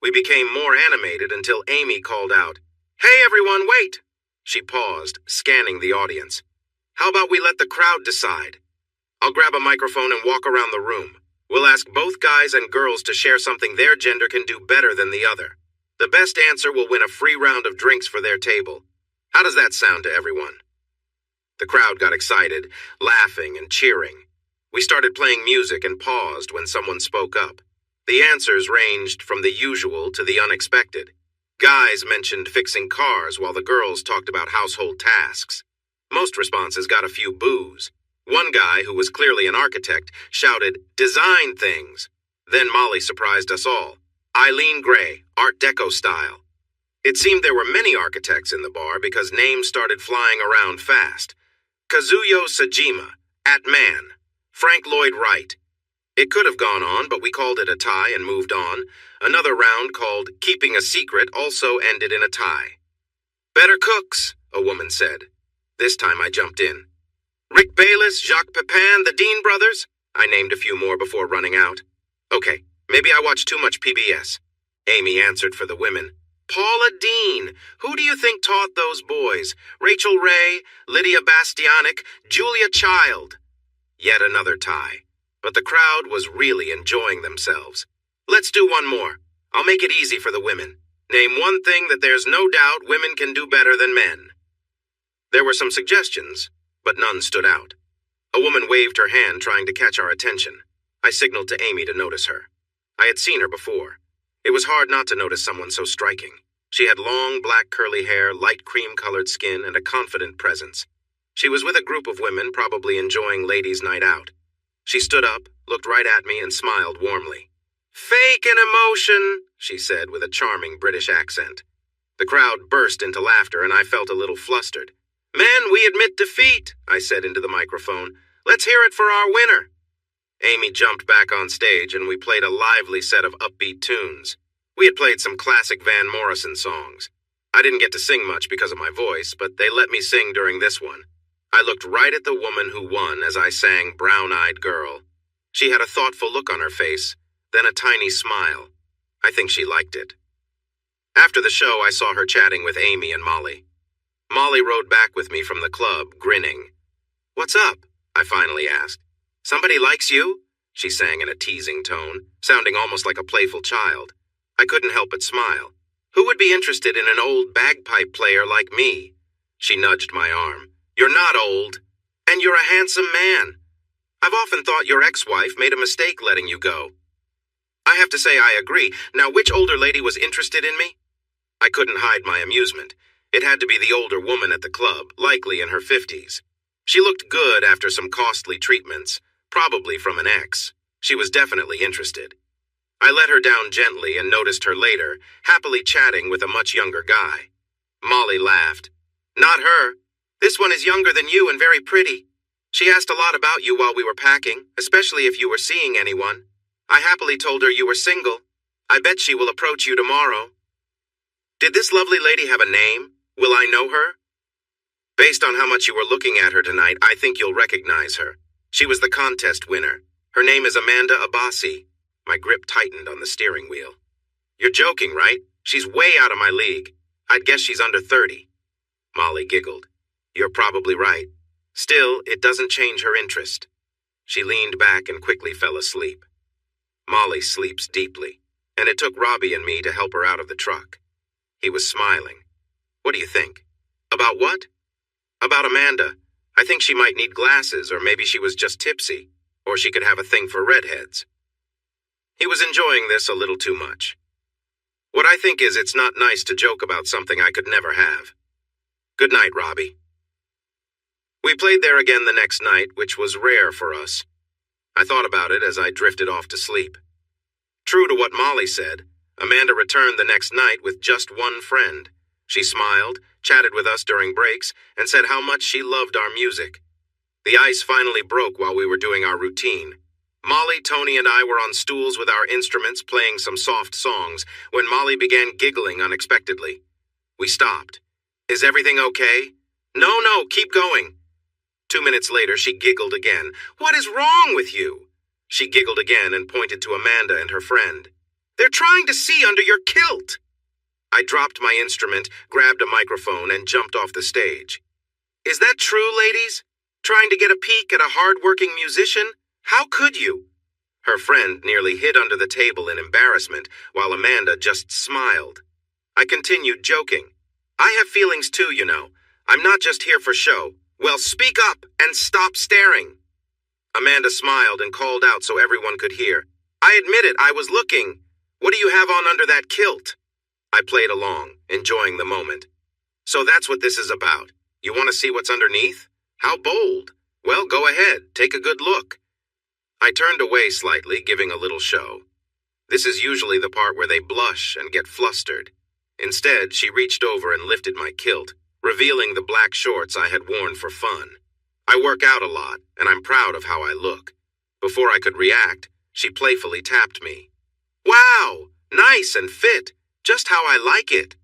We became more animated until Amy called out, "Hey everyone, wait!" She paused, scanning the audience. "How about we let the crowd decide? I'll grab a microphone and walk around the room. We'll ask both guys and girls to share something their gender can do better than the other. The best answer will win a free round of drinks for their table. How does that sound to everyone?" The crowd got excited, laughing and cheering. We started playing music and paused when someone spoke up. The answers ranged from the usual to the unexpected. Guys mentioned fixing cars while the girls talked about household tasks. Most responses got a few boos. One guy, who was clearly an architect, shouted, "Design things." Then Molly surprised us all. Eileen Gray, Art Deco style. It seemed there were many architects in the bar because names started flying around fast. Kazuyo Sajima, At Man, Frank Lloyd Wright. It could have gone on, but we called it a tie and moved on. Another round called Keeping a Secret also ended in a tie. "Better cooks," a woman said. This time I jumped in. "Rick Bayless, Jacques Pepin, the Dean brothers?" I named a few more before running out. "Okay, maybe I watched too much PBS." Amy answered for the women. "Paula Deen. Who do you think taught those boys? Rachel Ray, Lydia Bastianic, Julia Child." Yet another tie. But the crowd was really enjoying themselves. "Let's do one more. I'll make it easy for the women. Name one thing that there's no doubt women can do better than men." There were some suggestions, but none stood out. A woman waved her hand, trying to catch our attention. I signaled to Amy to notice her. I had seen her before. It was hard not to notice someone so striking. She had long, black curly hair, light cream-colored skin, and a confident presence. She was with a group of women, probably enjoying ladies' night out. She stood up, looked right at me, and smiled warmly. "Fake an emotion," she said with a charming British accent. The crowd burst into laughter, and I felt a little flustered. "Men, we admit defeat," I said into the microphone. "Let's hear it for our winner." Amy jumped back on stage, and we played a lively set of upbeat tunes. We had played some classic Van Morrison songs. I didn't get to sing much because of my voice, but they let me sing during this one. I looked right at the woman who won as I sang Brown-Eyed Girl. She had a thoughtful look on her face, then a tiny smile. I think she liked it. After the show, I saw her chatting with Amy and Molly. Molly rode back with me from the club, grinning. "What's up?" I finally asked. "Somebody likes you?" she sang in a teasing tone, sounding almost like a playful child. I couldn't help but smile. "Who would be interested in an old bagpipe player like me?" She nudged my arm. "You're not old. And you're a handsome man. I've often thought your ex-wife made a mistake letting you go." I have to say I agree. Now, which older lady was interested in me? I couldn't hide my amusement. It had to be the older woman at the club, likely in her 50s. She looked good after some costly treatments, probably from an ex. She was definitely interested. I let her down gently and noticed her later, happily chatting with a much younger guy. Molly laughed. "Not her. This one is younger than you and very pretty. She asked a lot about you while we were packing, especially if you were seeing anyone. I happily told her you were single. I bet she will approach you tomorrow." "Did this lovely lady have a name? Will I know her?" "Based on how much you were looking at her tonight, I think you'll recognize her. She was the contest winner. Her name is Amanda Abbasi." My grip tightened on the steering wheel. "You're joking, right? She's way out of my league. I'd guess she's under 30. Molly giggled. "You're probably right. Still, it doesn't change her interest." She leaned back and quickly fell asleep. Molly sleeps deeply, and it took Robbie and me to help her out of the truck. He was smiling. "What do you think?" "About what?" "About Amanda. I think she might need glasses, or maybe she was just tipsy, or she could have a thing for redheads." He was enjoying this a little too much. "What I think is it's not nice to joke about something I could never have. Good night, Robbie." We played there again the next night, which was rare for us. I thought about it as I drifted off to sleep. True to what Molly said, Amanda returned the next night with just one friend. She smiled, chatted with us during breaks, and said how much she loved our music. The ice finally broke while we were doing our routine. Molly, Tony, and I were on stools with our instruments playing some soft songs when Molly began giggling unexpectedly. We stopped. "Is everything okay?" "No, keep going." 2 minutes later, she giggled again. "What is wrong with you?" She giggled again and pointed to Amanda and her friend. "They're trying to see under your kilt." I dropped my instrument, grabbed a microphone, and jumped off the stage. "Is that true, ladies? Trying to get a peek at a hard-working musician? How could you?" Her friend nearly hid under the table in embarrassment, while Amanda just smiled. I continued joking. "I have feelings too, you know. I'm not just here for show. Well, speak up and stop staring." Amanda smiled and called out so everyone could hear. "I admit it, I was looking. What do you have on under that kilt?" I played along, enjoying the moment. "So that's what this is about. You want to see what's underneath? How bold. Well, go ahead, take a good look." I turned away slightly, giving a little show. This is usually the part where they blush and get flustered. Instead, she reached over and lifted my kilt, revealing the black shorts I had worn for fun. I work out a lot, and I'm proud of how I look. Before I could react, she playfully tapped me. "Wow, nice and fit, just how I like it."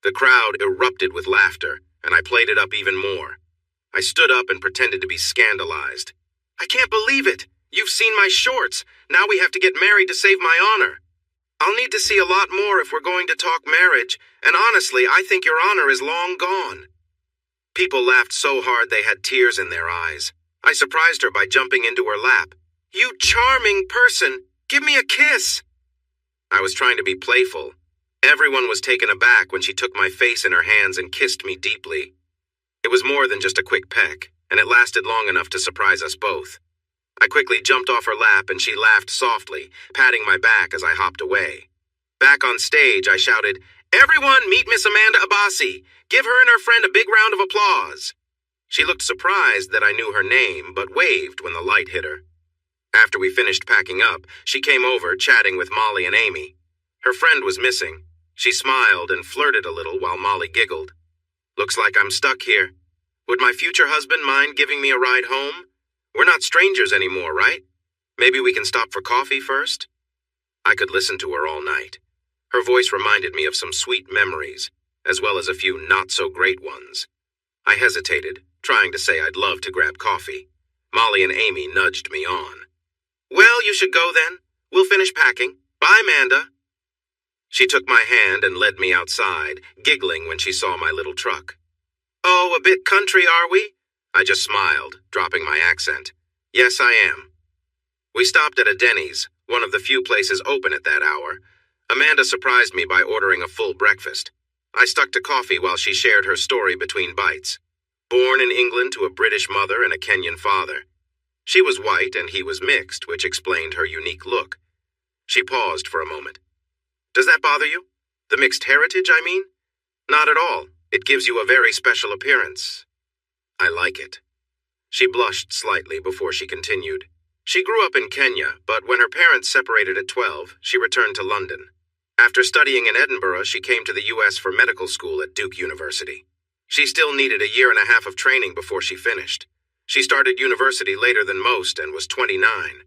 The crowd erupted with laughter, and I played it up even more. I stood up and pretended to be scandalized. "I can't believe it. You've seen my shorts. Now we have to get married to save my honor. I'll need to see a lot more if we're going to talk marriage, and honestly, I think your honor is long gone." People laughed so hard they had tears in their eyes. I surprised her by jumping into her lap. "You charming person, give me a kiss." I was trying to be playful. Everyone was taken aback when she took my face in her hands and kissed me deeply. It was more than just a quick peck, and it lasted long enough to surprise us both. I quickly jumped off her lap and she laughed softly, patting my back as I hopped away. Back on stage, I shouted, "Everyone meet Miss Amanda Abbasi. Give her and her friend a big round of applause." She looked surprised that I knew her name, but waved when the light hit her. After we finished packing up, she came over, chatting with Molly and Amy. Her friend was missing. She smiled and flirted a little while Molly giggled. "Looks like I'm stuck here. Would my future husband mind giving me a ride home? We're not strangers anymore, right? Maybe we can stop for coffee first?" I could listen to her all night. Her voice reminded me of some sweet memories, as well as a few not-so-great ones. I hesitated, trying to say I'd love to grab coffee. Molly and Amy nudged me on. "Well, you should go then. We'll finish packing. Bye, Amanda." She took my hand and led me outside, giggling when she saw my little truck. "Oh, a bit country, are we?" I just smiled, dropping my accent. "Yes, I am." We stopped at a Denny's, one of the few places open at that hour. Amanda surprised me by ordering a full breakfast. I stuck to coffee while she shared her story between bites. Born in England to a British mother and a Kenyan father. She was white and he was mixed, which explained her unique look. She paused for a moment. "Does that bother you? The mixed heritage, I mean?" "Not at all. It gives you a very special appearance." "I like it." She blushed slightly before she continued. She grew up in Kenya, but when her parents separated at 12, she returned to London. After studying in Edinburgh, she came to the US for medical school at Duke University. She still needed a year and a half of training before she finished. She started university later than most and was 29.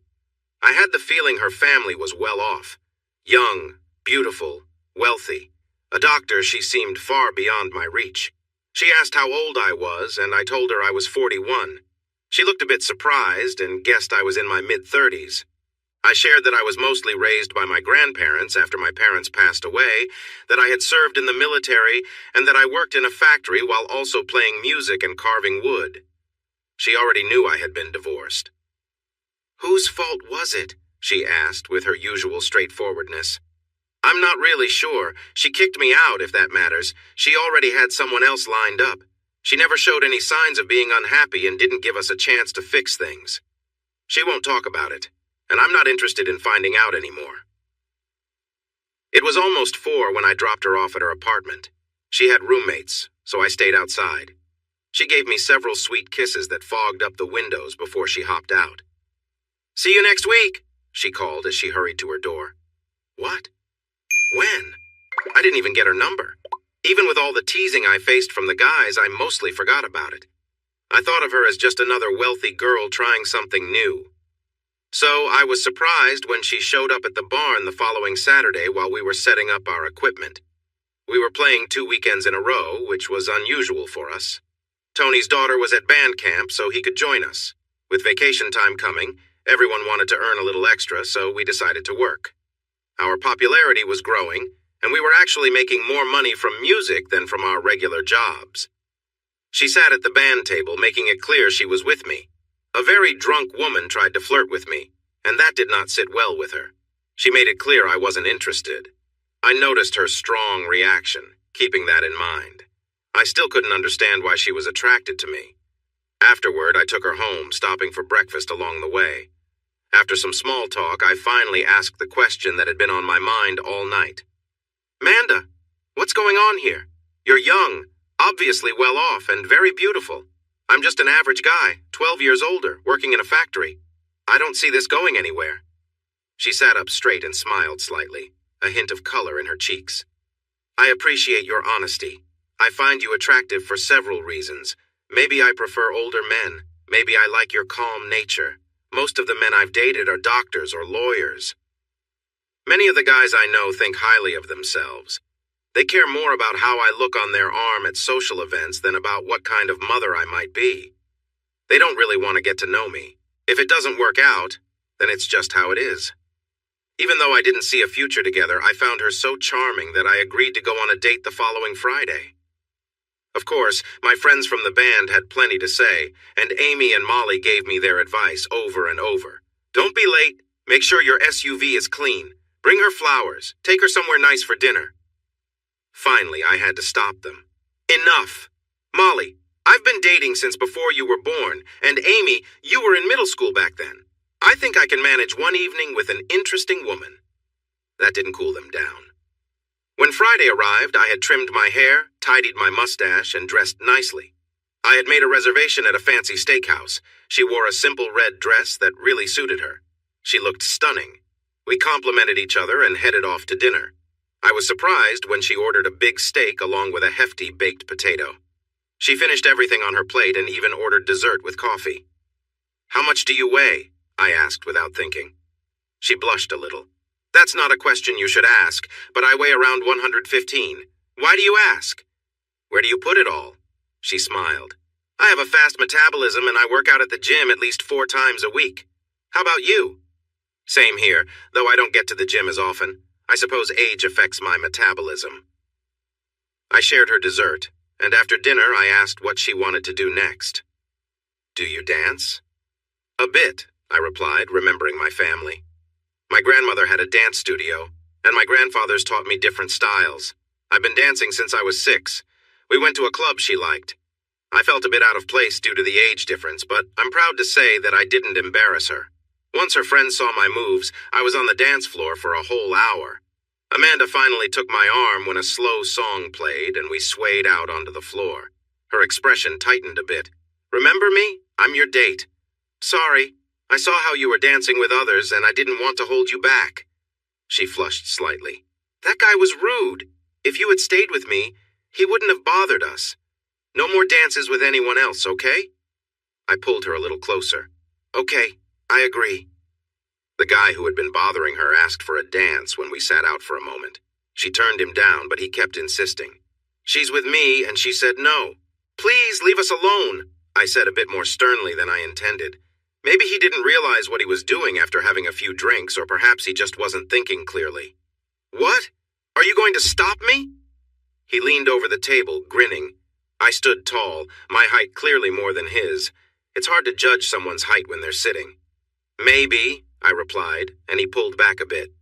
I had the feeling her family was well off. Young, beautiful, wealthy. A doctor, she seemed far beyond my reach. She asked how old I was, and I told her I was 41. She looked a bit surprised and guessed I was in my mid-30s. I shared that I was mostly raised by my grandparents after my parents passed away, that I had served in the military, and that I worked in a factory while also playing music and carving wood. She already knew I had been divorced. "Whose fault was it?" she asked with her usual straightforwardness. "I'm not really sure. She kicked me out, if that matters. She already had someone else lined up. She never showed any signs of being unhappy and didn't give us a chance to fix things. She won't talk about it, and I'm not interested in finding out anymore." It was almost 4 when I dropped her off at her apartment. She had roommates, so I stayed outside. She gave me several sweet kisses that fogged up the windows before she hopped out. "See you next week," she called as she hurried to her door. What? When? I didn't even get her number. Even with all the teasing I faced from the guys, I mostly forgot about it. I thought of her as just another wealthy girl trying something new. So I was surprised when she showed up at the barn the following Saturday while we were setting up our equipment. We were playing 2 weekends in a row, which was unusual for us. Tony's daughter was at band camp, so he could join us. With vacation time coming, everyone wanted to earn a little extra, so we decided to work. Our popularity was growing, and we were actually making more money from music than from our regular jobs. She sat at the band table, making it clear she was with me. A very drunk woman tried to flirt with me, and that did not sit well with her. She made it clear I wasn't interested. I noticed her strong reaction, keeping that in mind. I still couldn't understand why she was attracted to me. Afterward, I took her home, stopping for breakfast along the way. After some small talk, I finally asked the question that had been on my mind all night. "Amanda, what's going on here? You're young, obviously well off, and very beautiful. I'm just an average guy, 12 years older, working in a factory. I don't see this going anywhere." She sat up straight and smiled slightly, a hint of color in her cheeks. "I appreciate your honesty. I find you attractive for several reasons. Maybe I prefer older men. Maybe I like your calm nature. Most of the men I've dated are doctors or lawyers. Many of the guys I know think highly of themselves. They care more about how I look on their arm at social events than about what kind of mother I might be. They don't really want to get to know me. If it doesn't work out, then it's just how it is." Even though I didn't see a future together, I found her so charming that I agreed to go on a date the following Friday. Of course, my friends from the band had plenty to say, and Amy and Molly gave me their advice over and over. "Don't be late. Make sure your SUV is clean. Bring her flowers. Take her somewhere nice for dinner." Finally, I had to stop them. "Enough. Molly, I've been dating since before you were born, and Amy, you were in middle school back then. I think I can manage one evening with an interesting woman." That didn't cool them down. When Friday arrived, I had trimmed my hair, tidied my mustache, and dressed nicely. I had made a reservation at a fancy steakhouse. She wore a simple red dress that really suited her. She looked stunning. We complimented each other and headed off to dinner. I was surprised when she ordered a big steak along with a hefty baked potato. She finished everything on her plate and even ordered dessert with coffee. "How much do you weigh?" I asked without thinking. She blushed a little. "That's not a question you should ask, but I weigh around 115. Why do you ask?" "Where do you put it all?" She smiled. "I have a fast metabolism and I work out at the gym at least 4 times a week. How about you?" "Same here, though I don't get to the gym as often. I suppose age affects my metabolism." I shared her dessert, and after dinner I asked what she wanted to do next. "Do you dance?" "A bit," I replied, remembering my family. My grandmother had a dance studio, and my grandfathers taught me different styles. I've been dancing since I was 6. We went to a club she liked. I felt a bit out of place due to the age difference, but I'm proud to say that I didn't embarrass her. Once her friends saw my moves, I was on the dance floor for a whole hour. Amanda finally took my arm when a slow song played and we swayed out onto the floor. Her expression tightened a bit. "Remember me? I'm your date." "Sorry. I saw how you were dancing with others and I didn't want to hold you back." She flushed slightly. "That guy was rude. If you had stayed with me, he wouldn't have bothered us. No more dances with anyone else, okay?" I pulled her a little closer. "Okay, I agree." The guy who had been bothering her asked for a dance when we sat out for a moment. She turned him down, but he kept insisting. "She's with me," and she said no. "Please leave us alone," I said a bit more sternly than I intended. Maybe he didn't realize what he was doing after having a few drinks, or perhaps he just wasn't thinking clearly. "What? Are you going to stop me?" He leaned over the table, grinning. I stood tall, my height clearly more than his. It's hard to judge someone's height when they're sitting. "Maybe," I replied, and he pulled back a bit.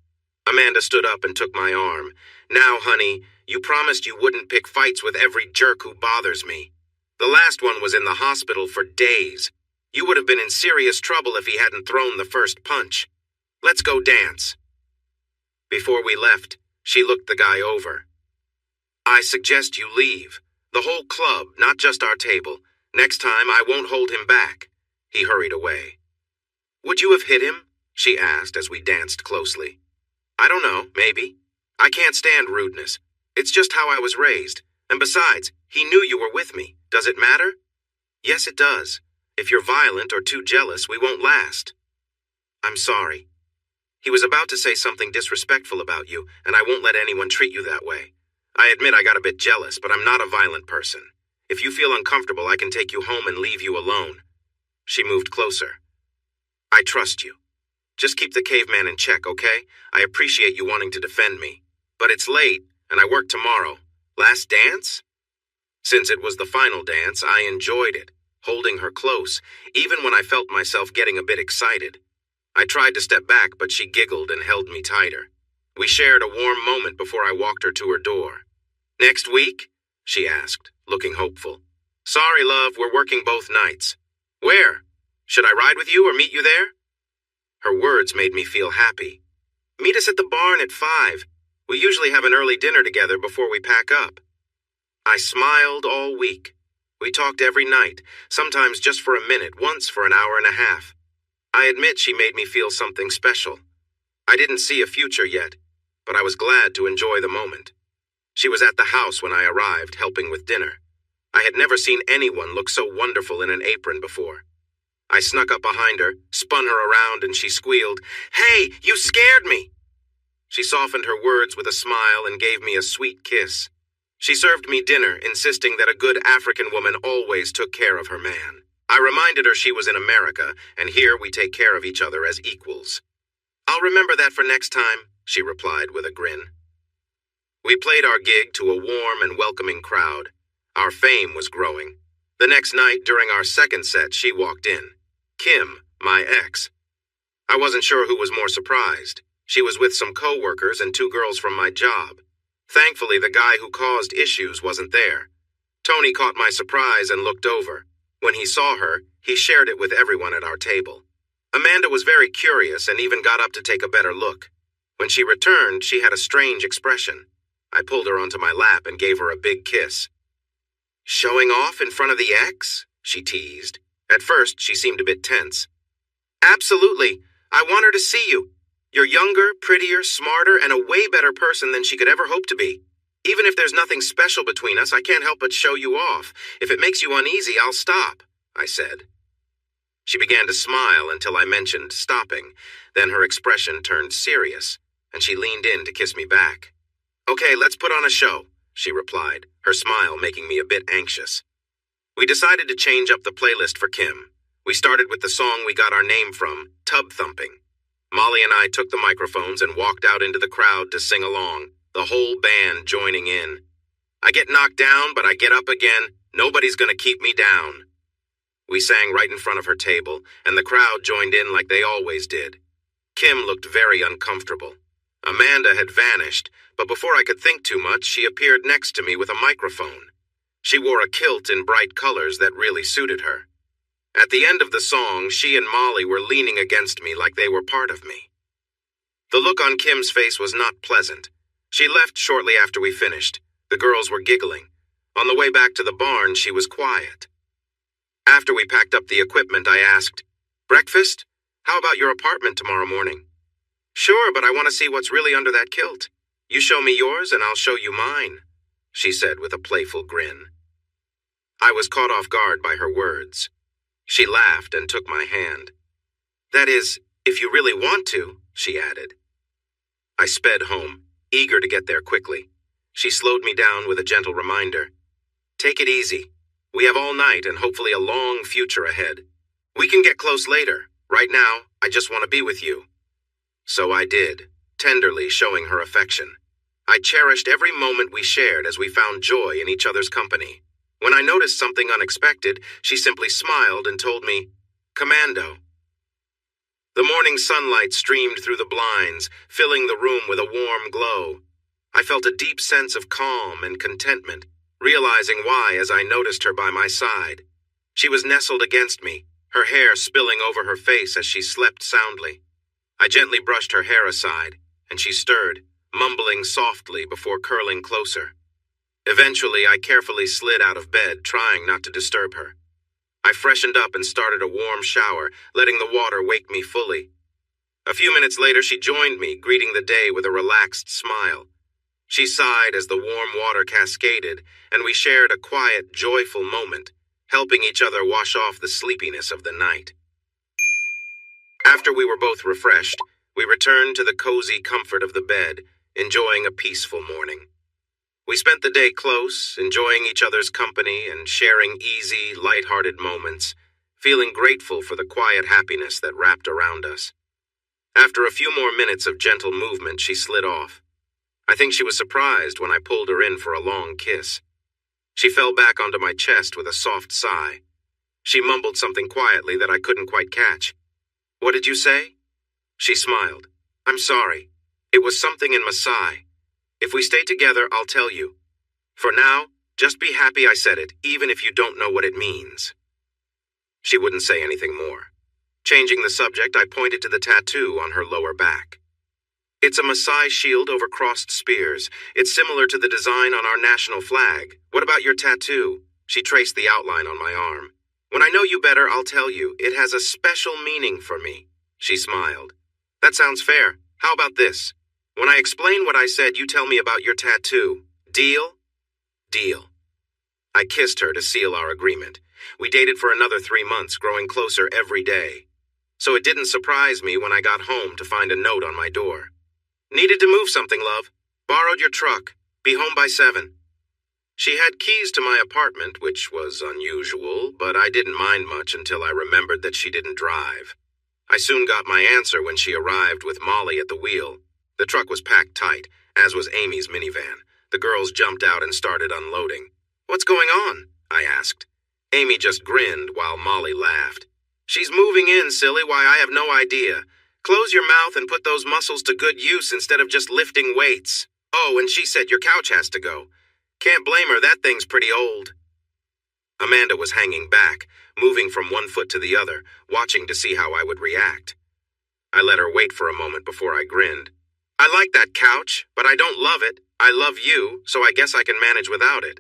Amanda stood up and took my arm. "Now, honey, you promised you wouldn't pick fights with every jerk who bothers me. The last one was in the hospital for days. You would have been in serious trouble if he hadn't thrown the first punch. Let's go dance." Before we left, she looked the guy over. "I suggest you leave. The whole club, not just our table. Next time, I won't hold him back." He hurried away. "Would you have hit him?" she asked as we danced closely. "I don't know, maybe. I can't stand rudeness. It's just how I was raised. And besides, he knew you were with me. Does it matter?" "Yes, it does. If you're violent or too jealous, we won't last." "I'm sorry." He was about to say something disrespectful about you, and I won't let anyone treat you that way. I admit I got a bit jealous, but I'm not a violent person. If you feel uncomfortable, I can take you home and leave you alone." She moved closer. "I trust you. Just keep the caveman in check, okay? I appreciate you wanting to defend me. But it's late, and I work tomorrow. Last dance?" Since it was the final dance, I enjoyed it, holding her close, even when I felt myself getting a bit excited. I tried to step back, but she giggled and held me tighter. We shared a warm moment before I walked her to her door. "Next week?" she asked, looking hopeful. "Sorry, love, we're working both nights." "Where? Should I ride with you or meet you there?" Her words made me feel happy. "Meet us at the barn at 5. We usually have an early dinner together before we pack up." I smiled all week. We talked every night, sometimes just for a minute, once for an hour and a half. I admit she made me feel something special. I didn't see a future yet, but I was glad to enjoy the moment. She was at the house when I arrived, helping with dinner. I had never seen anyone look so wonderful in an apron before. I snuck up behind her, spun her around, and she squealed, "Hey, you scared me!" She softened her words with a smile and gave me a sweet kiss. She served me dinner, insisting that a good African woman always took care of her man. I reminded her she was in America, and here we take care of each other as equals. "I'll remember that for next time," she replied with a grin. We played our gig to a warm and welcoming crowd. Our fame was growing. The next night, during our second set, she walked in. Kim, my ex. I wasn't sure who was more surprised. She was with some co-workers and 2 girls from my job. Thankfully, the guy who caused issues wasn't there. Tony caught my surprise and looked over. When he saw her, he shared it with everyone at our table. Amanda was very curious and even got up to take a better look. When she returned, she had a strange expression. I pulled her onto my lap and gave her a big kiss. "Showing off in front of the ex?" she teased. At first, she seemed a bit tense. "Absolutely. I want her to see you. You're younger, prettier, smarter, and a way better person than she could ever hope to be. Even if there's nothing special between us, I can't help but show you off. If it makes you uneasy, I'll stop," I said. She began to smile until I mentioned stopping. Then her expression turned serious, and she leaned in to kiss me back. "Okay, let's put on a show," she replied, her smile making me a bit anxious. We decided to change up the playlist for Kim. We started with the song we got our name from, Tub Thumping. Molly and I took the microphones and walked out into the crowd to sing along, the whole band joining in. "I get knocked down, but I get up again. Nobody's gonna keep me down." We sang right in front of her table, and the crowd joined in like they always did. Kim looked very uncomfortable. Amanda had vanished, but before I could think too much, she appeared next to me with a microphone. She wore a kilt in bright colors that really suited her. At the end of the song, she and Molly were leaning against me like they were part of me. The look on Kim's face was not pleasant. She left shortly after we finished. The girls were giggling. On the way back to the barn, she was quiet. After we packed up the equipment, I asked, "Breakfast? How about your apartment tomorrow morning?" "Sure, but I want to see what's really under that kilt. You show me yours and I'll show you mine," she said with a playful grin. I was caught off guard by her words. She laughed and took my hand. "That is, if you really want to," she added. I sped home, eager to get there quickly. She slowed me down with a gentle reminder. "Take it easy. We have all night and hopefully a long future ahead. We can get close later. Right now, I just want to be with you." So I did, tenderly showing her affection. I cherished every moment we shared as we found joy in each other's company. When I noticed something unexpected, she simply smiled and told me, "Commando." The morning sunlight streamed through the blinds, filling the room with a warm glow. I felt a deep sense of calm and contentment, realizing why as I noticed her by my side. She was nestled against me, her hair spilling over her face as she slept soundly. I gently brushed her hair aside, and she stirred, mumbling softly before curling closer. Eventually, I carefully slid out of bed, trying not to disturb her. I freshened up and started a warm shower, letting the water wake me fully. A few minutes later, she joined me, greeting the day with a relaxed smile. She sighed as the warm water cascaded, and we shared a quiet, joyful moment, helping each other wash off the sleepiness of the night. After we were both refreshed, we returned to the cozy comfort of the bed, enjoying a peaceful morning. We spent the day close, enjoying each other's company and sharing easy, light-hearted moments, feeling grateful for the quiet happiness that wrapped around us. After a few more minutes of gentle movement, she slid off. I think she was surprised when I pulled her in for a long kiss. She fell back onto my chest with a soft sigh. She mumbled something quietly that I couldn't quite catch. "What did you say?" She smiled. "I'm sorry. It was something in Maasai. If we stay together, I'll tell you. For now, just be happy I said it, even if you don't know what it means." She wouldn't say anything more. Changing the subject, I pointed to the tattoo on her lower back. "It's a Maasai shield over crossed spears. It's similar to the design on our national flag. What about your tattoo?" She traced the outline on my arm. "When I know you better, I'll tell you. It has a special meaning for me." She smiled. "That sounds fair. How about this? When I explain what I said, you tell me about your tattoo. Deal?" "Deal." I kissed her to seal our agreement. We dated for another 3 months, growing closer every day. So it didn't surprise me when I got home to find a note on my door. "Needed to move something, love. Borrowed your truck. Be home by 7. She had keys to my apartment, which was unusual, but I didn't mind much until I remembered that she didn't drive. I soon got my answer when she arrived with Molly at the wheel. The truck was packed tight, as was Amy's minivan. The girls jumped out and started unloading. "What's going on?" I asked. Amy just grinned while Molly laughed. "She's moving in, silly. Why, I have no idea. Close your mouth and put those muscles to good use instead of just lifting weights. Oh, and she said your couch has to go. Can't blame her, that thing's pretty old." Amanda was hanging back, moving from one foot to the other, watching to see how I would react. I let her wait for a moment before I grinned. "I like that couch, but I don't love it. I love you, so I guess I can manage without it."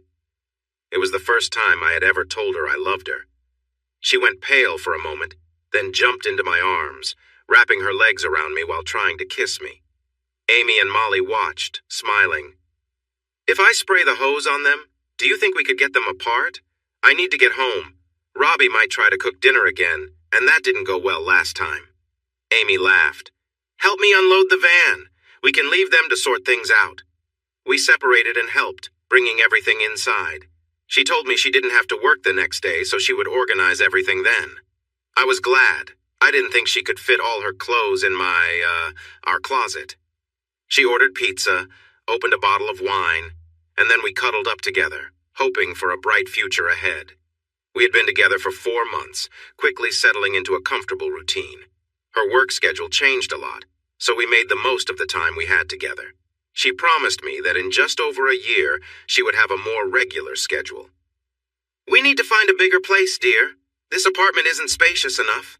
It was the first time I had ever told her I loved her. She went pale for a moment, then jumped into my arms, wrapping her legs around me while trying to kiss me. Amy and Molly watched, smiling. "If I spray the hose on them, do you think we could get them apart? I need to get home. Robbie might try to cook dinner again, and that didn't go well last time." Amy laughed. "Help me unload the van. We can leave them to sort things out." We separated and helped, bringing everything inside. She told me she didn't have to work the next day, so she would organize everything then. I was glad. I didn't think she could fit all her clothes in our closet. She ordered pizza, opened a bottle of wine, and then we cuddled up together, hoping for a bright future ahead. We had been together for 4 months, quickly settling into a comfortable routine. Her work schedule changed a lot, so we made the most of the time we had together. She promised me that in just over a year, she would have a more regular schedule. "We need to find a bigger place, dear. This apartment isn't spacious enough."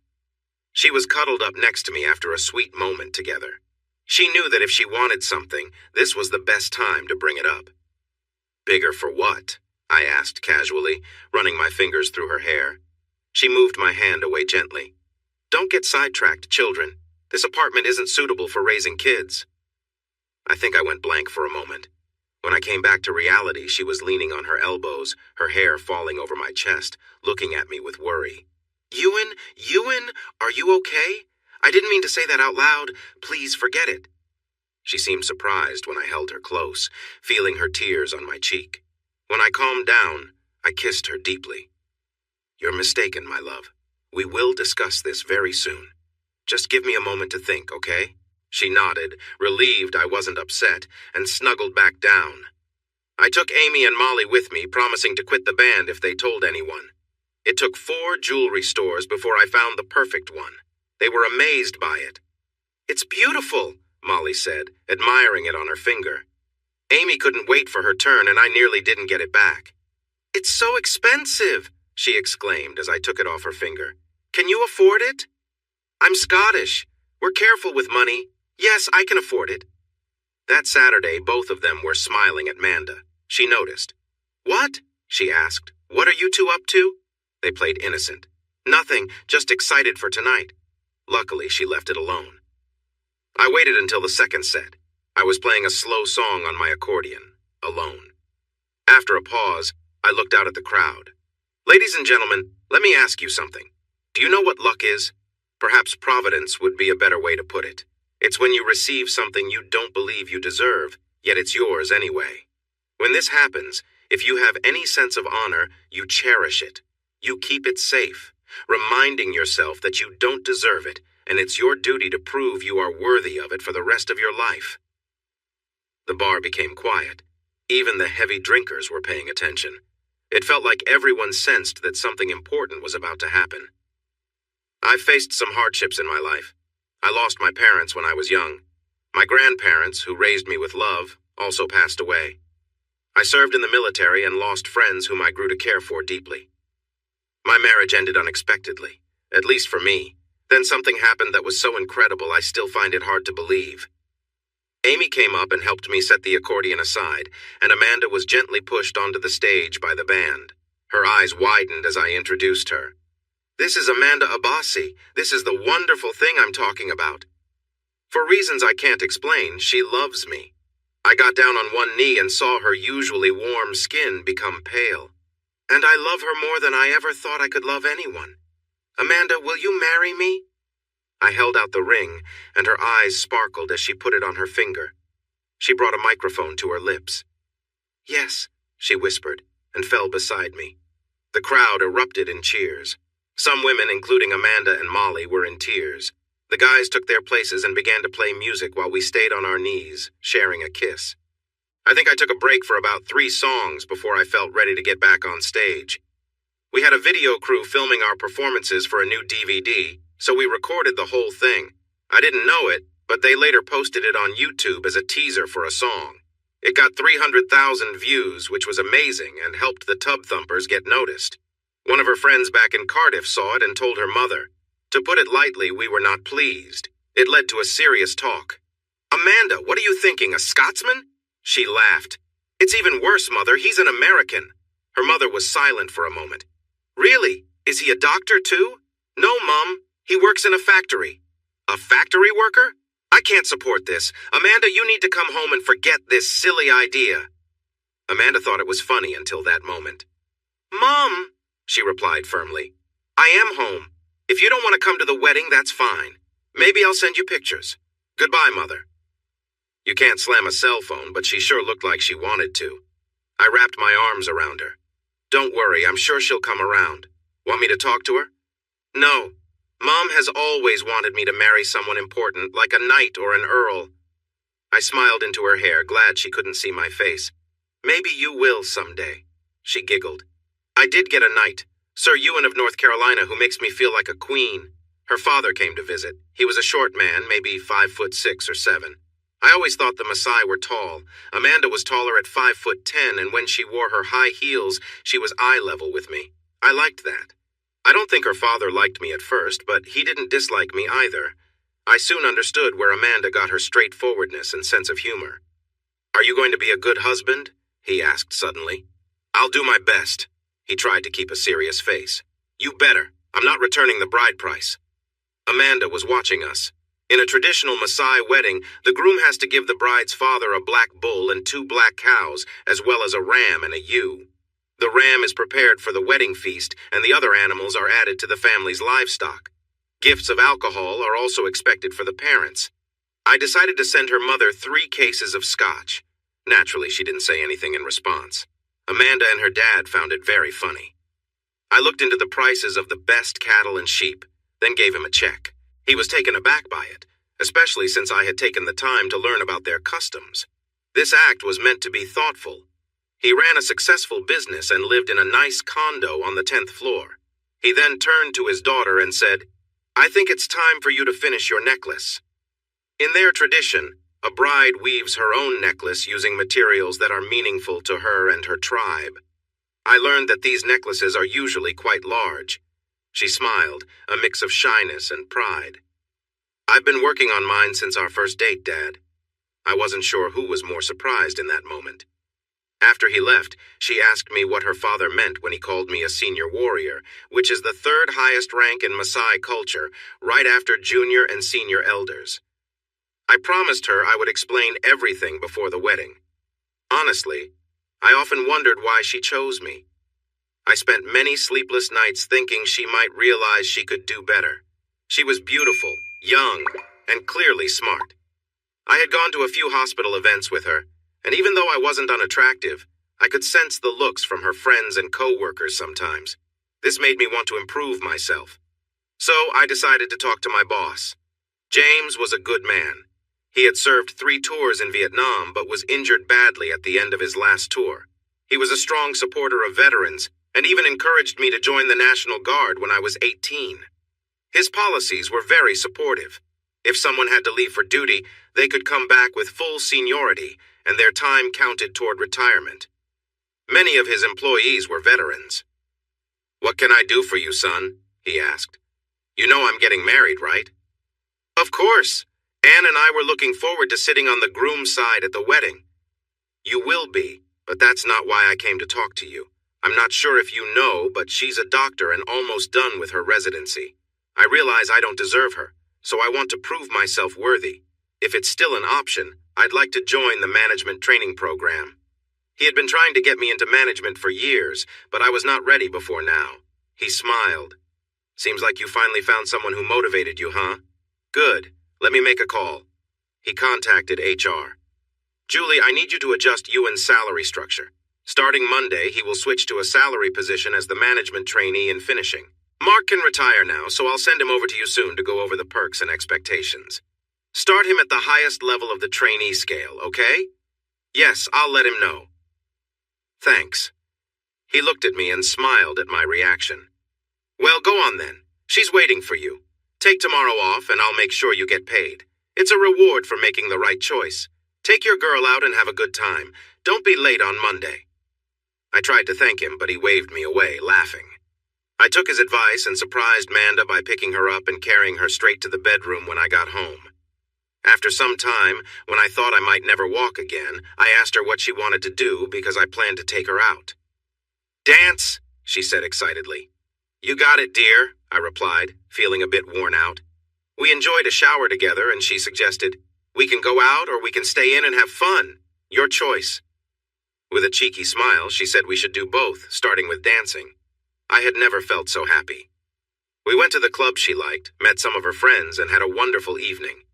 She was cuddled up next to me after a sweet moment together. She knew that if she wanted something, this was the best time to bring it up. "Bigger for what?" I asked casually, running my fingers through her hair. She moved my hand away gently. "Don't get sidetracked, children. This apartment isn't suitable for raising kids." I think I went blank for a moment. When I came back to reality, she was leaning on her elbows, her hair falling over my chest, looking at me with worry. Ewan, are you okay? I didn't mean to say that out loud. Please forget it." She seemed surprised when I held her close, feeling her tears on my cheek. When I calmed down, I kissed her deeply. "You're mistaken, my love. We will discuss this very soon. Just give me a moment to think, okay?" She nodded, relieved I wasn't upset, and snuggled back down. I took Amy and Molly with me, promising to quit the band if they told anyone. It took 4 jewelry stores before I found the perfect one. They were amazed by it. "It's beautiful," Molly said, admiring it on her finger. Amy couldn't wait for her turn, and I nearly didn't get it back. "It's so expensive," she exclaimed as I took it off her finger. "Can you afford it?" "I'm Scottish. We're careful with money. Yes, I can afford it." That Saturday, both of them were smiling at Manda. She noticed. "What?" she asked. "What are you two up to?" They played innocent. "Nothing, just excited for tonight." Luckily, she left it alone. I waited until the second set. I was playing a slow song on my accordion, alone. After a pause, I looked out at the crowd. "Ladies and gentlemen, let me ask you something. Do you know what luck is? Perhaps providence would be a better way to put it. It's when you receive something you don't believe you deserve, yet it's yours anyway. When this happens, if you have any sense of honor, you cherish it. You keep it safe, reminding yourself that you don't deserve it, and it's your duty to prove you are worthy of it for the rest of your life. The bar became quiet. Even the heavy drinkers were paying attention. It felt like everyone sensed that something important was about to happen. I've faced some hardships in my life. I lost my parents when I was young. My grandparents, who raised me with love, also passed away. I served in the military and lost friends whom I grew to care for deeply. My marriage ended unexpectedly, at least for me. Then something happened that was so incredible I still find it hard to believe. Amy came up and helped me set the accordion aside, and Amanda was gently pushed onto the stage by the band. Her eyes widened as I introduced her. "This is Amanda Abbasi. This is the wonderful thing I'm talking about." For reasons I can't explain, she loves me. I got down on one knee and saw her usually warm skin become pale. And I love her more than I ever thought I could love anyone. "Amanda, will you marry me?" I held out the ring, and her eyes sparkled as she put it on her finger. She brought a microphone to her lips. "Yes," she whispered, and fell beside me. The crowd erupted in cheers. Some women, including Amanda and Molly, were in tears. The guys took their places and began to play music while we stayed on our knees, sharing a kiss. I think I took a break for about 3 songs before I felt ready to get back on stage. We had a video crew filming our performances for a new DVD, so we recorded the whole thing. I didn't know it, but they later posted it on YouTube as a teaser for a song. It got 300,000 views, which was amazing and helped the Tub Thumpers get noticed. One of her friends back in Cardiff saw it and told her mother. To put it lightly, we were not pleased. It led to a serious talk. "Amanda, what are you thinking, a Scotsman?" She laughed. "It's even worse, Mother. He's an American." Her mother was silent for a moment. "Really? Is he a doctor, too?" "No, Mom. He works in a factory." "A factory worker? I can't support this. Amanda, you need to come home and forget this silly idea." Amanda thought it was funny until that moment. "Mom," she replied firmly, "I am home. If you don't want to come to the wedding, that's fine. Maybe I'll send you pictures. Goodbye, Mother." You can't slam a cell phone, but she sure looked like she wanted to. I wrapped my arms around her. "Don't worry, I'm sure she'll come around. Want me to talk to her?" "No. Mom has always wanted me to marry someone important, like a knight or an earl." I smiled into her hair, glad she couldn't see my face. "Maybe you will someday." She giggled. "I did get a knight, Sir Ewan of North Carolina, who makes me feel like a queen. Her father came to visit. He was a short man, maybe 5'6" or 7. I always thought the Maasai were tall. Amanda was taller at 5'10", and when she wore her high heels, she was eye level with me. I liked that. I don't think her father liked me at first, but he didn't dislike me either. I soon understood where Amanda got her straightforwardness and sense of humor. "Are you going to be a good husband?" he asked suddenly. "I'll do my best." He tried to keep a serious face. "You better. I'm not returning the bride price." Amanda was watching us. In a traditional Maasai wedding, the groom has to give the bride's father a black bull and 2 black cows, as well as a ram and a ewe. The ram is prepared for the wedding feast, and the other animals are added to the family's livestock. Gifts of alcohol are also expected for the parents. I decided to send her mother 3 cases of scotch. Naturally, she didn't say anything in response. Amanda and her dad found it very funny. I looked into the prices of the best cattle and sheep, then gave him a check. He was taken aback by it, especially since I had taken the time to learn about their customs. This act was meant to be thoughtful. He ran a successful business and lived in a nice condo on the 10th floor. He then turned to his daughter and said, "I think it's time for you to finish your necklace." In their tradition, a bride weaves her own necklace using materials that are meaningful to her and her tribe. I learned that these necklaces are usually quite large. She smiled, a mix of shyness and pride. "I've been working on mine since our first date, Dad." I wasn't sure who was more surprised in that moment. After he left, she asked me what her father meant when he called me a senior warrior, which is the 3rd highest rank in Maasai culture, right after junior and senior elders. I promised her I would explain everything before the wedding. Honestly, I often wondered why she chose me. I spent many sleepless nights thinking she might realize she could do better. She was beautiful, young, and clearly smart. I had gone to a few hospital events with her, and even though I wasn't unattractive, I could sense the looks from her friends and co-workers sometimes. This made me want to improve myself. So I decided to talk to my boss. James was a good man. He had served 3 tours in Vietnam but was injured badly at the end of his last tour. He was a strong supporter of veterans and even encouraged me to join the National Guard when I was 18. His policies were very supportive. If someone had to leave for duty, they could come back with full seniority, and their time counted toward retirement. Many of his employees were veterans. "What can I do for you, son?" he asked. "You know I'm getting married, right?" "Of course. Anne and I were looking forward to sitting on the groom's side at the wedding." "You will be, but that's not why I came to talk to you. I'm not sure if you know, but she's a doctor and almost done with her residency. I realize I don't deserve her, so I want to prove myself worthy. If it's still an option, I'd like to join the management training program." He had been trying to get me into management for years, but I was not ready before now. He smiled. "Seems like you finally found someone who motivated you, huh? Good. Let me make a call." He contacted HR. "Julie, I need you to adjust Ewan's salary structure. Starting Monday, he will switch to a salary position as the management trainee in finishing. Mark can retire now, so I'll send him over to you soon to go over the perks and expectations. Start him at the highest level of the trainee scale, okay?" "Yes, I'll let him know." "Thanks." He looked at me and smiled at my reaction. "Well, go on then. She's waiting for you. Take tomorrow off and I'll make sure you get paid. It's a reward for making the right choice. Take your girl out and have a good time. Don't be late on Monday." I tried to thank him, but he waved me away, laughing. I took his advice and surprised Manda by picking her up and carrying her straight to the bedroom when I got home. After some time, when I thought I might never walk again, I asked her what she wanted to do because I planned to take her out. "Dance," she said excitedly. "You got it, dear," I replied, feeling a bit worn out. We enjoyed a shower together and she suggested, "We can go out or we can stay in and have fun. Your choice." With a cheeky smile, she said we should do both, starting with dancing. I had never felt so happy. We went to the club she liked, met some of her friends, and had a wonderful evening.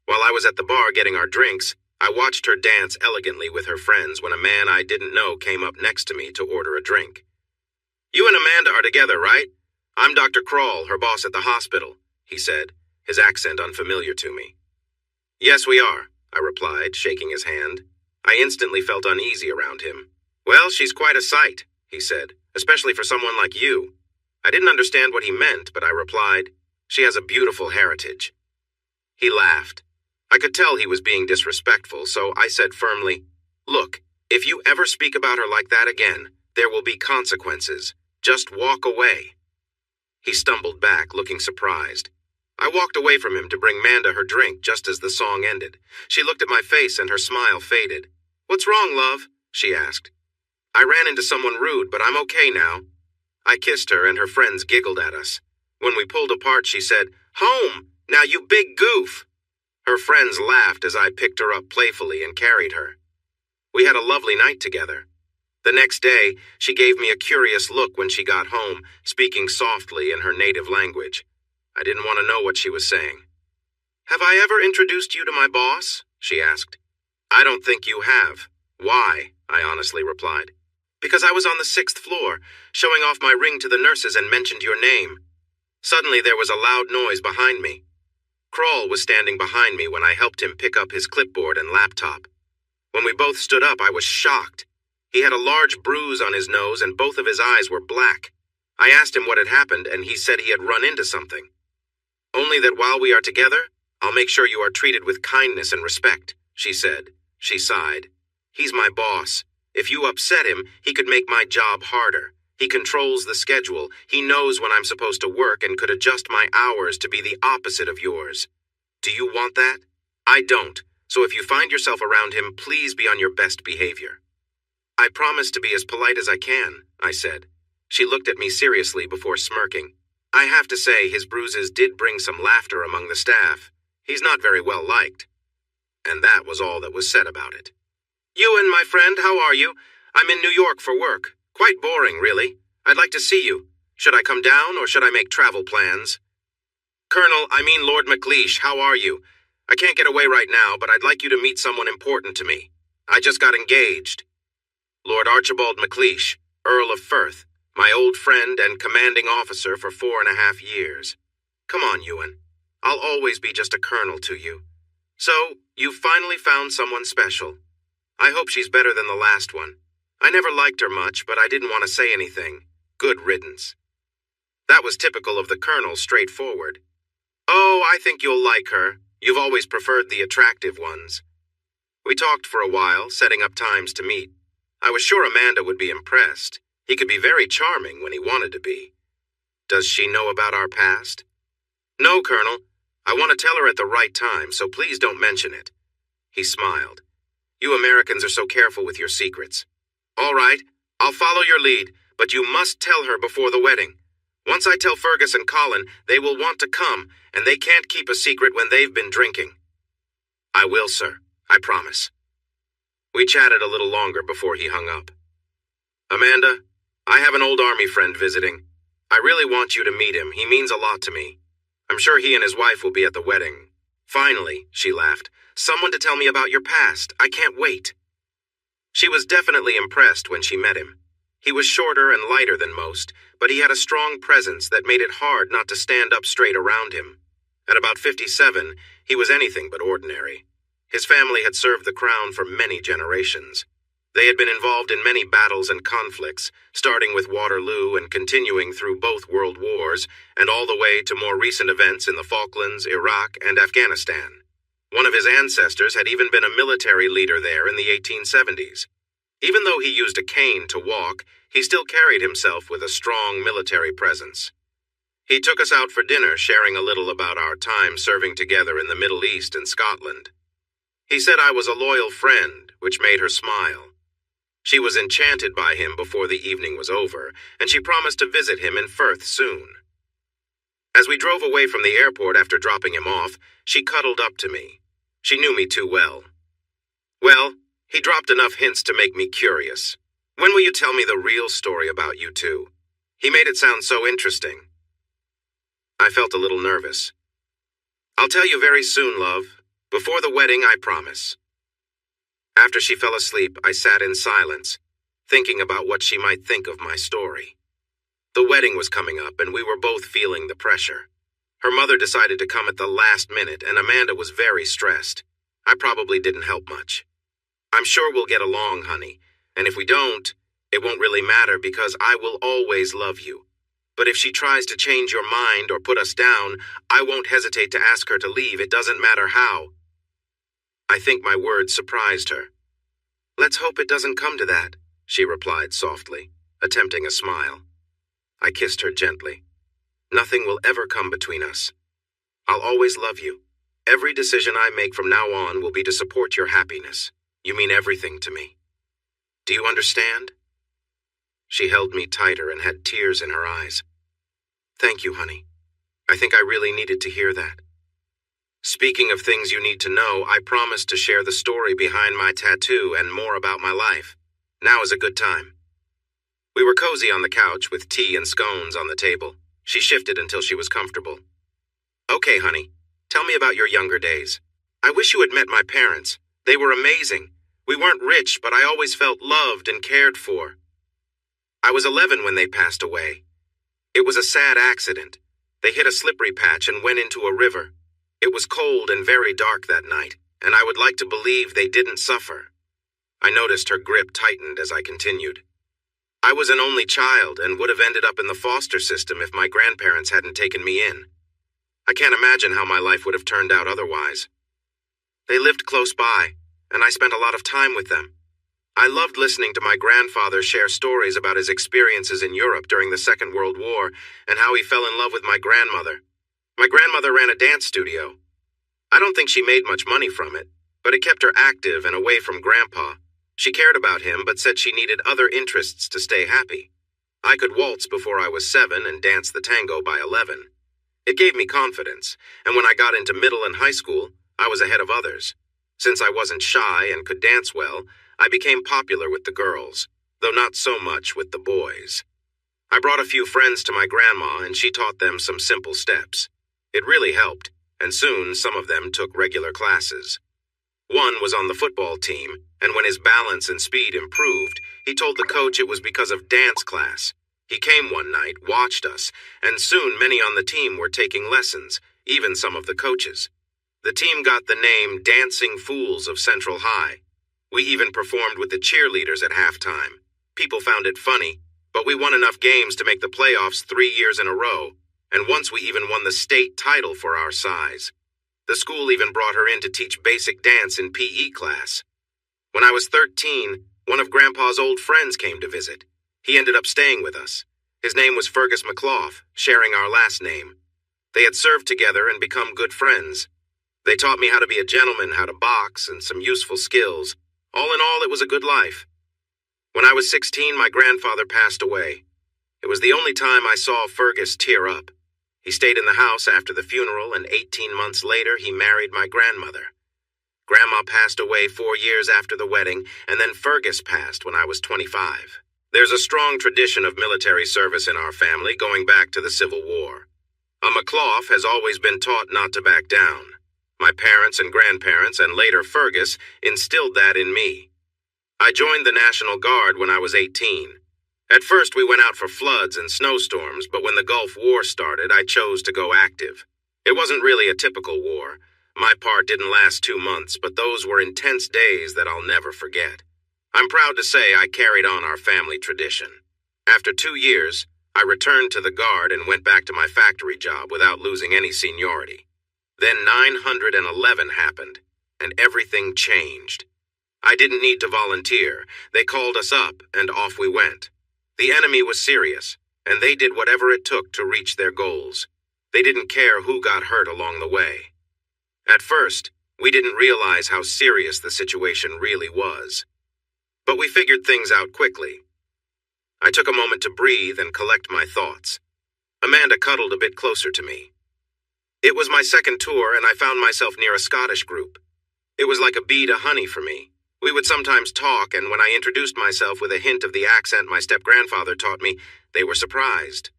While I was at the bar getting our drinks, I watched her dance elegantly with her friends when a man I didn't know came up next to me to order a drink. "You and Amanda are together, right? I'm Dr. Kroll, her boss at the hospital," he said, his accent unfamiliar to me. "Yes, we are," I replied, shaking his hand. I instantly felt uneasy around him. "Well, she's quite a sight," he said, "especially for someone like you." I didn't understand what he meant, but I replied, "She has a beautiful heritage." He laughed. I could tell he was being disrespectful, so I said firmly, "Look, if you ever speak about her like that again, there will be consequences. Just walk away." He stumbled back, looking surprised. I walked away from him to bring Manda her drink just as the song ended. She looked at my face and her smile faded. "What's wrong, love?" she asked. "I ran into someone rude, but I'm okay now." I kissed her and her friends giggled at us. When we pulled apart, she said, "Home! Now you big goof!" Her friends laughed as I picked her up playfully and carried her. We had a lovely night together. The next day, she gave me a curious look when she got home, speaking softly in her native language. I didn't want to know what she was saying. "Have I ever introduced you to my boss?" she asked. "I don't think you have." "Why?" I honestly replied. "Because I was on the 6th floor, showing off my ring to the nurses and mentioned your name. Suddenly there was a loud noise behind me. Kroll was standing behind me when I helped him pick up his clipboard and laptop. When we both stood up, I was shocked. He had a large bruise on his nose and both of his eyes were black. I asked him what had happened and he said he had run into something. "Only that while we are together, I'll make sure you are treated with kindness and respect," she said. She sighed. "He's my boss. If you upset him, he could make my job harder. He controls the schedule. He knows when I'm supposed to work and could adjust my hours to be the opposite of yours. Do you want that? I don't. So if you find yourself around him, please be on your best behavior." "I promise to be as polite as I can," I said. She looked at me seriously before smirking. I have to say, his bruises did bring some laughter among the staff. He's not very well liked. And that was all that was said about it. "Ewan, my friend, how are you? I'm in New York for work. Quite boring, really. I'd like to see you. Should I come down or should I make travel plans?" "Colonel, I mean Lord McLeish, how are you? I can't get away right now, but I'd like you to meet someone important to me. I just got engaged." Lord Archibald MacLeish, Earl of Firth, my old friend and commanding officer for 4.5 years. Come on, Ewan. I'll always be just a colonel to you. So, you've finally found someone special. I hope she's better than the last one. I never liked her much, but I didn't want to say anything. Good riddance. That was typical of the colonel, straightforward. Oh, I think you'll like her. You've always preferred the attractive ones. We talked for a while, setting up times to meet. I was sure Amanda would be impressed. He could be very charming when he wanted to be. Does she know about our past? No, Colonel. I want to tell her at the right time, so please don't mention it. He smiled. You Americans are so careful with your secrets. All right, I'll follow your lead, but you must tell her before the wedding. Once I tell Fergus and Colin, they will want to come, and they can't keep a secret when they've been drinking. I will, sir. I promise. We chatted a little longer before he hung up. Amanda, I have an old army friend visiting. I really want you to meet him. He means a lot to me. I'm sure he and his wife will be at the wedding. Finally, she laughed, someone to tell me about your past. I can't wait. She was definitely impressed when she met him. He was shorter and lighter than most, but he had a strong presence that made it hard not to stand up straight around him. At about 57, he was anything but ordinary. His family had served the crown for many generations. They had been involved in many battles and conflicts, starting with Waterloo and continuing through both world wars, and all the way to more recent events in the Falklands, Iraq, and Afghanistan. One of his ancestors had even been a military leader there in the 1870s. Even though he used a cane to walk, he still carried himself with a strong military presence. He took us out for dinner, sharing a little about our time serving together in the Middle East and Scotland. He said I was a loyal friend, which made her smile. She was enchanted by him before the evening was over, and she promised to visit him in Firth soon. As we drove away from the airport after dropping him off, she cuddled up to me. She knew me too well. Well, he dropped enough hints to make me curious. When will you tell me the real story about you two? He made it sound so interesting. I felt a little nervous. I'll tell you very soon, love. Before the wedding, I promise. After she fell asleep, I sat in silence, thinking about what she might think of my story. The wedding was coming up, and we were both feeling the pressure. Her mother decided to come at the last minute, and Amanda was very stressed. I probably didn't help much. I'm sure we'll get along, honey, and if we don't, it won't really matter because I will always love you. But if she tries to change your mind or put us down, I won't hesitate to ask her to leave. It doesn't matter how. I think my words surprised her. Let's hope it doesn't come to that, she replied softly, attempting a smile. I kissed her gently. Nothing will ever come between us. I'll always love you. Every decision I make from now on will be to support your happiness. You mean everything to me. Do you understand? She held me tighter and had tears in her eyes. Thank you, honey. I think I really needed to hear that. Speaking of things you need to know, I promised to share the story behind my tattoo and more about my life. Now is a good time. We were cozy on the couch with tea and scones on the table. She shifted until she was comfortable. Okay, honey, tell me about your younger days. I wish you had met my parents. They were amazing. We weren't rich, but I always felt loved and cared for. I was 11 when they passed away. It was a sad accident. They hit a slippery patch and went into a river. It was cold and very dark that night, and I would like to believe they didn't suffer. I noticed her grip tightened as I continued. I was an only child and would have ended up in the foster system if my grandparents hadn't taken me in. I can't imagine how my life would have turned out otherwise. They lived close by, and I spent a lot of time with them. I loved listening to my grandfather share stories about his experiences in Europe during the Second World War and how he fell in love with my grandmother. My grandmother ran a dance studio. I don't think she made much money from it, but it kept her active and away from Grandpa. She cared about him, but said she needed other interests to stay happy. I could waltz before I was 7 and dance the tango by 11. It gave me confidence, and when I got into middle and high school, I was ahead of others. Since I wasn't shy and could dance well, I became popular with the girls, though not so much with the boys. I brought a few friends to my grandma, and she taught them some simple steps. It really helped, and soon some of them took regular classes. One was on the football team, and when his balance and speed improved, He told the coach it was because of dance class. He came one night, watched us, and soon many on the team were taking lessons, even some of the coaches. The team got the name Dancing Fools of Central High. We even performed with the cheerleaders at halftime. People found it funny, but we won enough games to make the playoffs 3 years in a row, and once we even won the state title for our size. The school even brought her in to teach basic dance in PE class. When I was 13, one of Grandpa's old friends came to visit. He ended up staying with us. His name was Fergus McClough, sharing our last name. They had served together and become good friends. They taught me how to be a gentleman, how to box, and some useful skills. All in all, it was a good life. When I was 16, my grandfather passed away. It was the only time I saw Fergus tear up. He stayed in the house after the funeral, and 18 months later, he married my grandmother. Grandma passed away 4 years after the wedding, and then Fergus passed when I was 25. There's a strong tradition of military service in our family going back to the Civil War. A McClough has always been taught not to back down. My parents and grandparents, and later Fergus, instilled that in me. I joined the National Guard when I was 18. At first we went out for floods and snowstorms, but when the Gulf War started, I chose to go active. It wasn't really a typical war. My part didn't last 2 months, but those were intense days that I'll never forget. I'm proud to say I carried on our family tradition. After 2 years, I returned to the Guard and went back to my factory job without losing any seniority. Then 9/11 happened, and everything changed. I didn't need to volunteer. They called us up, and off we went. The enemy was serious, and they did whatever it took to reach their goals. They didn't care who got hurt along the way. At first, we didn't realize how serious the situation really was. But we figured things out quickly. I took a moment to breathe and collect my thoughts. Amanda cuddled a bit closer to me. It was my second tour, and I found myself near a Scottish group. It was like a bee to honey for me. We would sometimes talk, and when I introduced myself with a hint of the accent my step-grandfather taught me, they were surprised.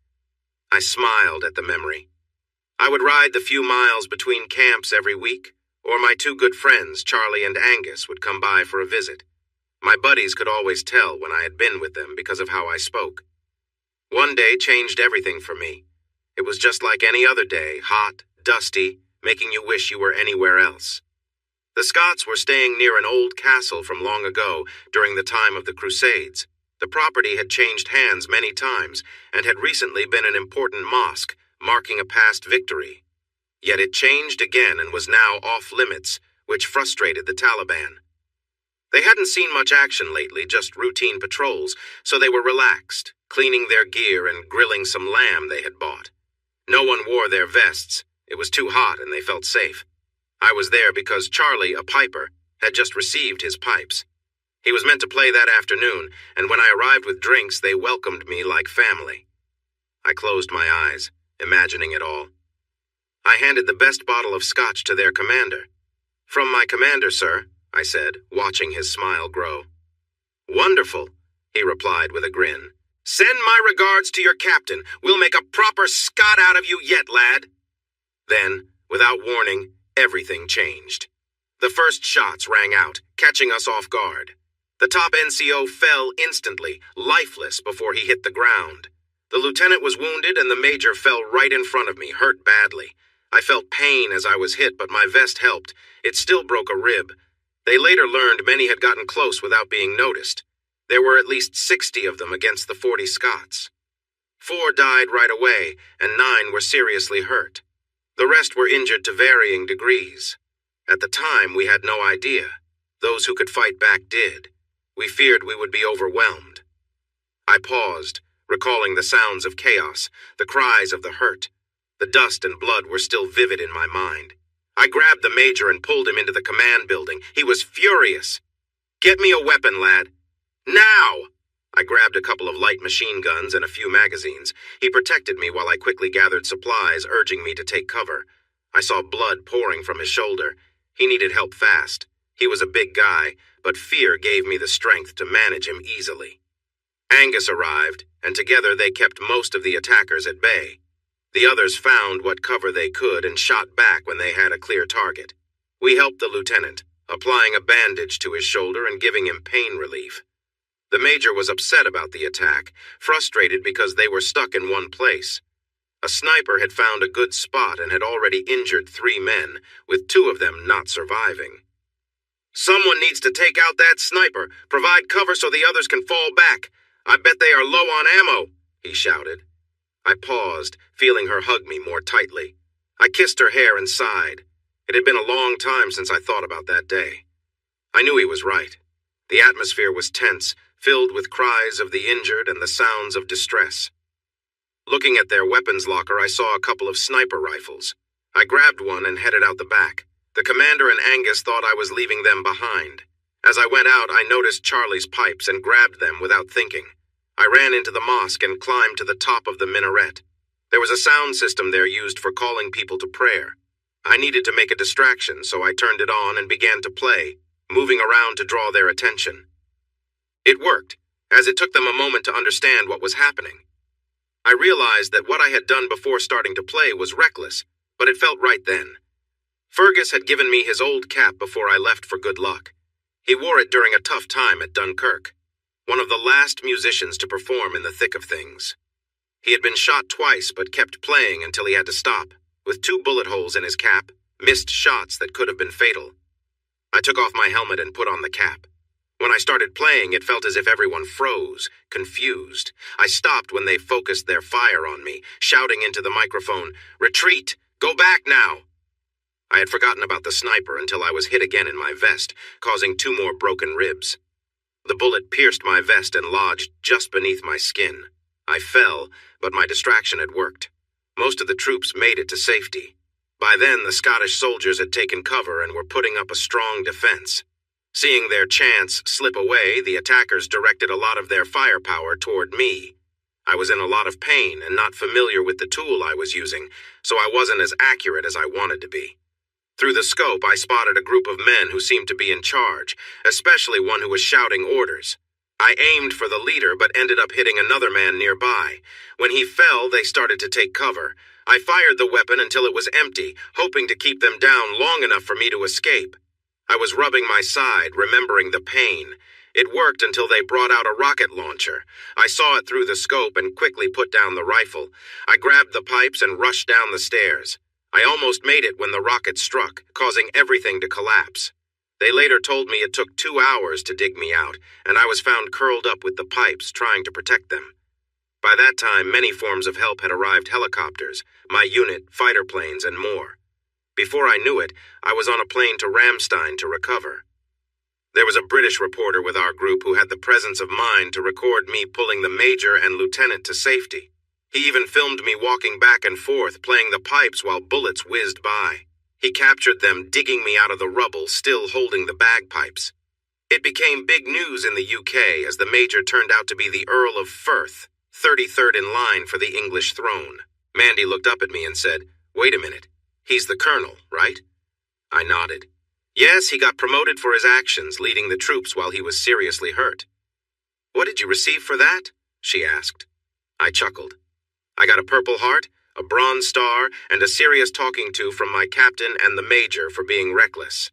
I smiled at the memory. I would ride the few miles between camps every week, or my 2 good friends, Charlie and Angus, would come by for a visit. My buddies could always tell when I had been with them because of how I spoke. One day changed everything for me. It was just like any other day, hot, dusty, making you wish you were anywhere else. The Scots were staying near an old castle from long ago during the time of the Crusades. The property had changed hands many times and had recently been an important mosque, marking a past victory. Yet it changed again and was now off-limits, which frustrated the Taliban. They hadn't seen much action lately, just routine patrols, so they were relaxed, cleaning their gear and grilling some lamb they had bought. No one wore their vests. It was too hot and they felt safe. I was there because Charlie, a piper, had just received his pipes. He was meant to play that afternoon, and when I arrived with drinks, they welcomed me like family. I closed my eyes, imagining it all. I handed the best bottle of scotch to their commander. "From my commander, sir," I said, watching his smile grow. "Wonderful," he replied with a grin. "Send my regards to your captain. We'll make a proper Scot out of you yet, lad." Then, without warning, everything changed. The first shots rang out, catching us off guard. The top NCO fell instantly, lifeless before he hit the ground. The lieutenant was wounded and the major fell right in front of me, hurt badly. I felt pain as I was hit, but my vest helped. It still broke a rib. They later learned many had gotten close without being noticed. There were at least 60 of them against the 40 Scots. 4 died right away, and 9 were seriously hurt. The rest were injured to varying degrees. At the time, we had no idea. Those who could fight back did. We feared we would be overwhelmed. I paused, recalling the sounds of chaos, the cries of the hurt. The dust and blood were still vivid in my mind. I grabbed the major and pulled him into the command building. He was furious. "Get me a weapon, lad. Now!" I grabbed a couple of light machine guns and a few magazines. He protected me while I quickly gathered supplies, urging me to take cover. I saw blood pouring from his shoulder. He needed help fast. He was a big guy, but fear gave me the strength to manage him easily. Angus arrived, and together they kept most of the attackers at bay. The others found what cover they could and shot back when they had a clear target. We helped the lieutenant, applying a bandage to his shoulder and giving him pain relief. The Major was upset about the attack, frustrated because they were stuck in one place. A sniper had found a good spot and had already injured 3 men, with 2 of them not surviving. "Someone needs to take out that sniper. Provide cover so the others can fall back. I bet they are low on ammo," he shouted. I paused, feeling her hug me more tightly. I kissed her hair and sighed. It had been a long time since I thought about that day. I knew he was right. The atmosphere was tense, filled with cries of the injured and the sounds of distress. Looking at their weapons locker, I saw a couple of sniper rifles. I grabbed one and headed out the back. The commander and Angus thought I was leaving them behind. As I went out, I noticed Charlie's pipes and grabbed them without thinking. I ran into the mosque and climbed to the top of the minaret. There was a sound system there used for calling people to prayer. I needed to make a distraction, so I turned it on and began to play, moving around to draw their attention. It worked, as it took them a moment to understand what was happening. I realized that what I had done before starting to play was reckless, but it felt right then. Fergus had given me his old cap before I left for good luck. He wore it during a tough time at Dunkirk, one of the last musicians to perform in the thick of things. He had been shot twice but kept playing until he had to stop, with 2 bullet holes in his cap, missed shots that could have been fatal. I took off my helmet and put on the cap. When I started playing, it felt as if everyone froze, confused. I stopped when they focused their fire on me, shouting into the microphone, "Retreat! Go back now!" I had forgotten about the sniper until I was hit again in my vest, causing 2 more broken ribs. The bullet pierced my vest and lodged just beneath my skin. I fell, but my distraction had worked. Most of the troops made it to safety. By then, the Scottish soldiers had taken cover and were putting up a strong defense. Seeing their chance slip away, the attackers directed a lot of their firepower toward me. I was in a lot of pain and not familiar with the tool I was using, so I wasn't as accurate as I wanted to be. Through the scope, I spotted a group of men who seemed to be in charge, especially one who was shouting orders. I aimed for the leader but ended up hitting another man nearby. When he fell, they started to take cover. I fired the weapon until it was empty, hoping to keep them down long enough for me to escape. I was rubbing my side, remembering the pain. It worked until they brought out a rocket launcher. I saw it through the scope and quickly put down the rifle. I grabbed the pipes and rushed down the stairs. I almost made it when the rocket struck, causing everything to collapse. They later told me it took 2 hours to dig me out, and I was found curled up with the pipes, trying to protect them. By that time, many forms of help had arrived: helicopters, my unit, fighter planes, and more. Before I knew it, I was on a plane to Ramstein to recover. There was a British reporter with our group who had the presence of mind to record me pulling the major and lieutenant to safety. He even filmed me walking back and forth, playing the pipes while bullets whizzed by. He captured them digging me out of the rubble, still holding the bagpipes. It became big news in the UK as the major turned out to be the Earl of Firth, 33rd in line for the English throne. Mandy looked up at me and said, "Wait a minute. He's the colonel, right?" I nodded. Yes, he got promoted for his actions, leading the troops while he was seriously hurt. "What did you receive for that?" she asked. I chuckled. I got a Purple Heart, a Bronze Star, and a serious talking to from my captain and the major for being reckless.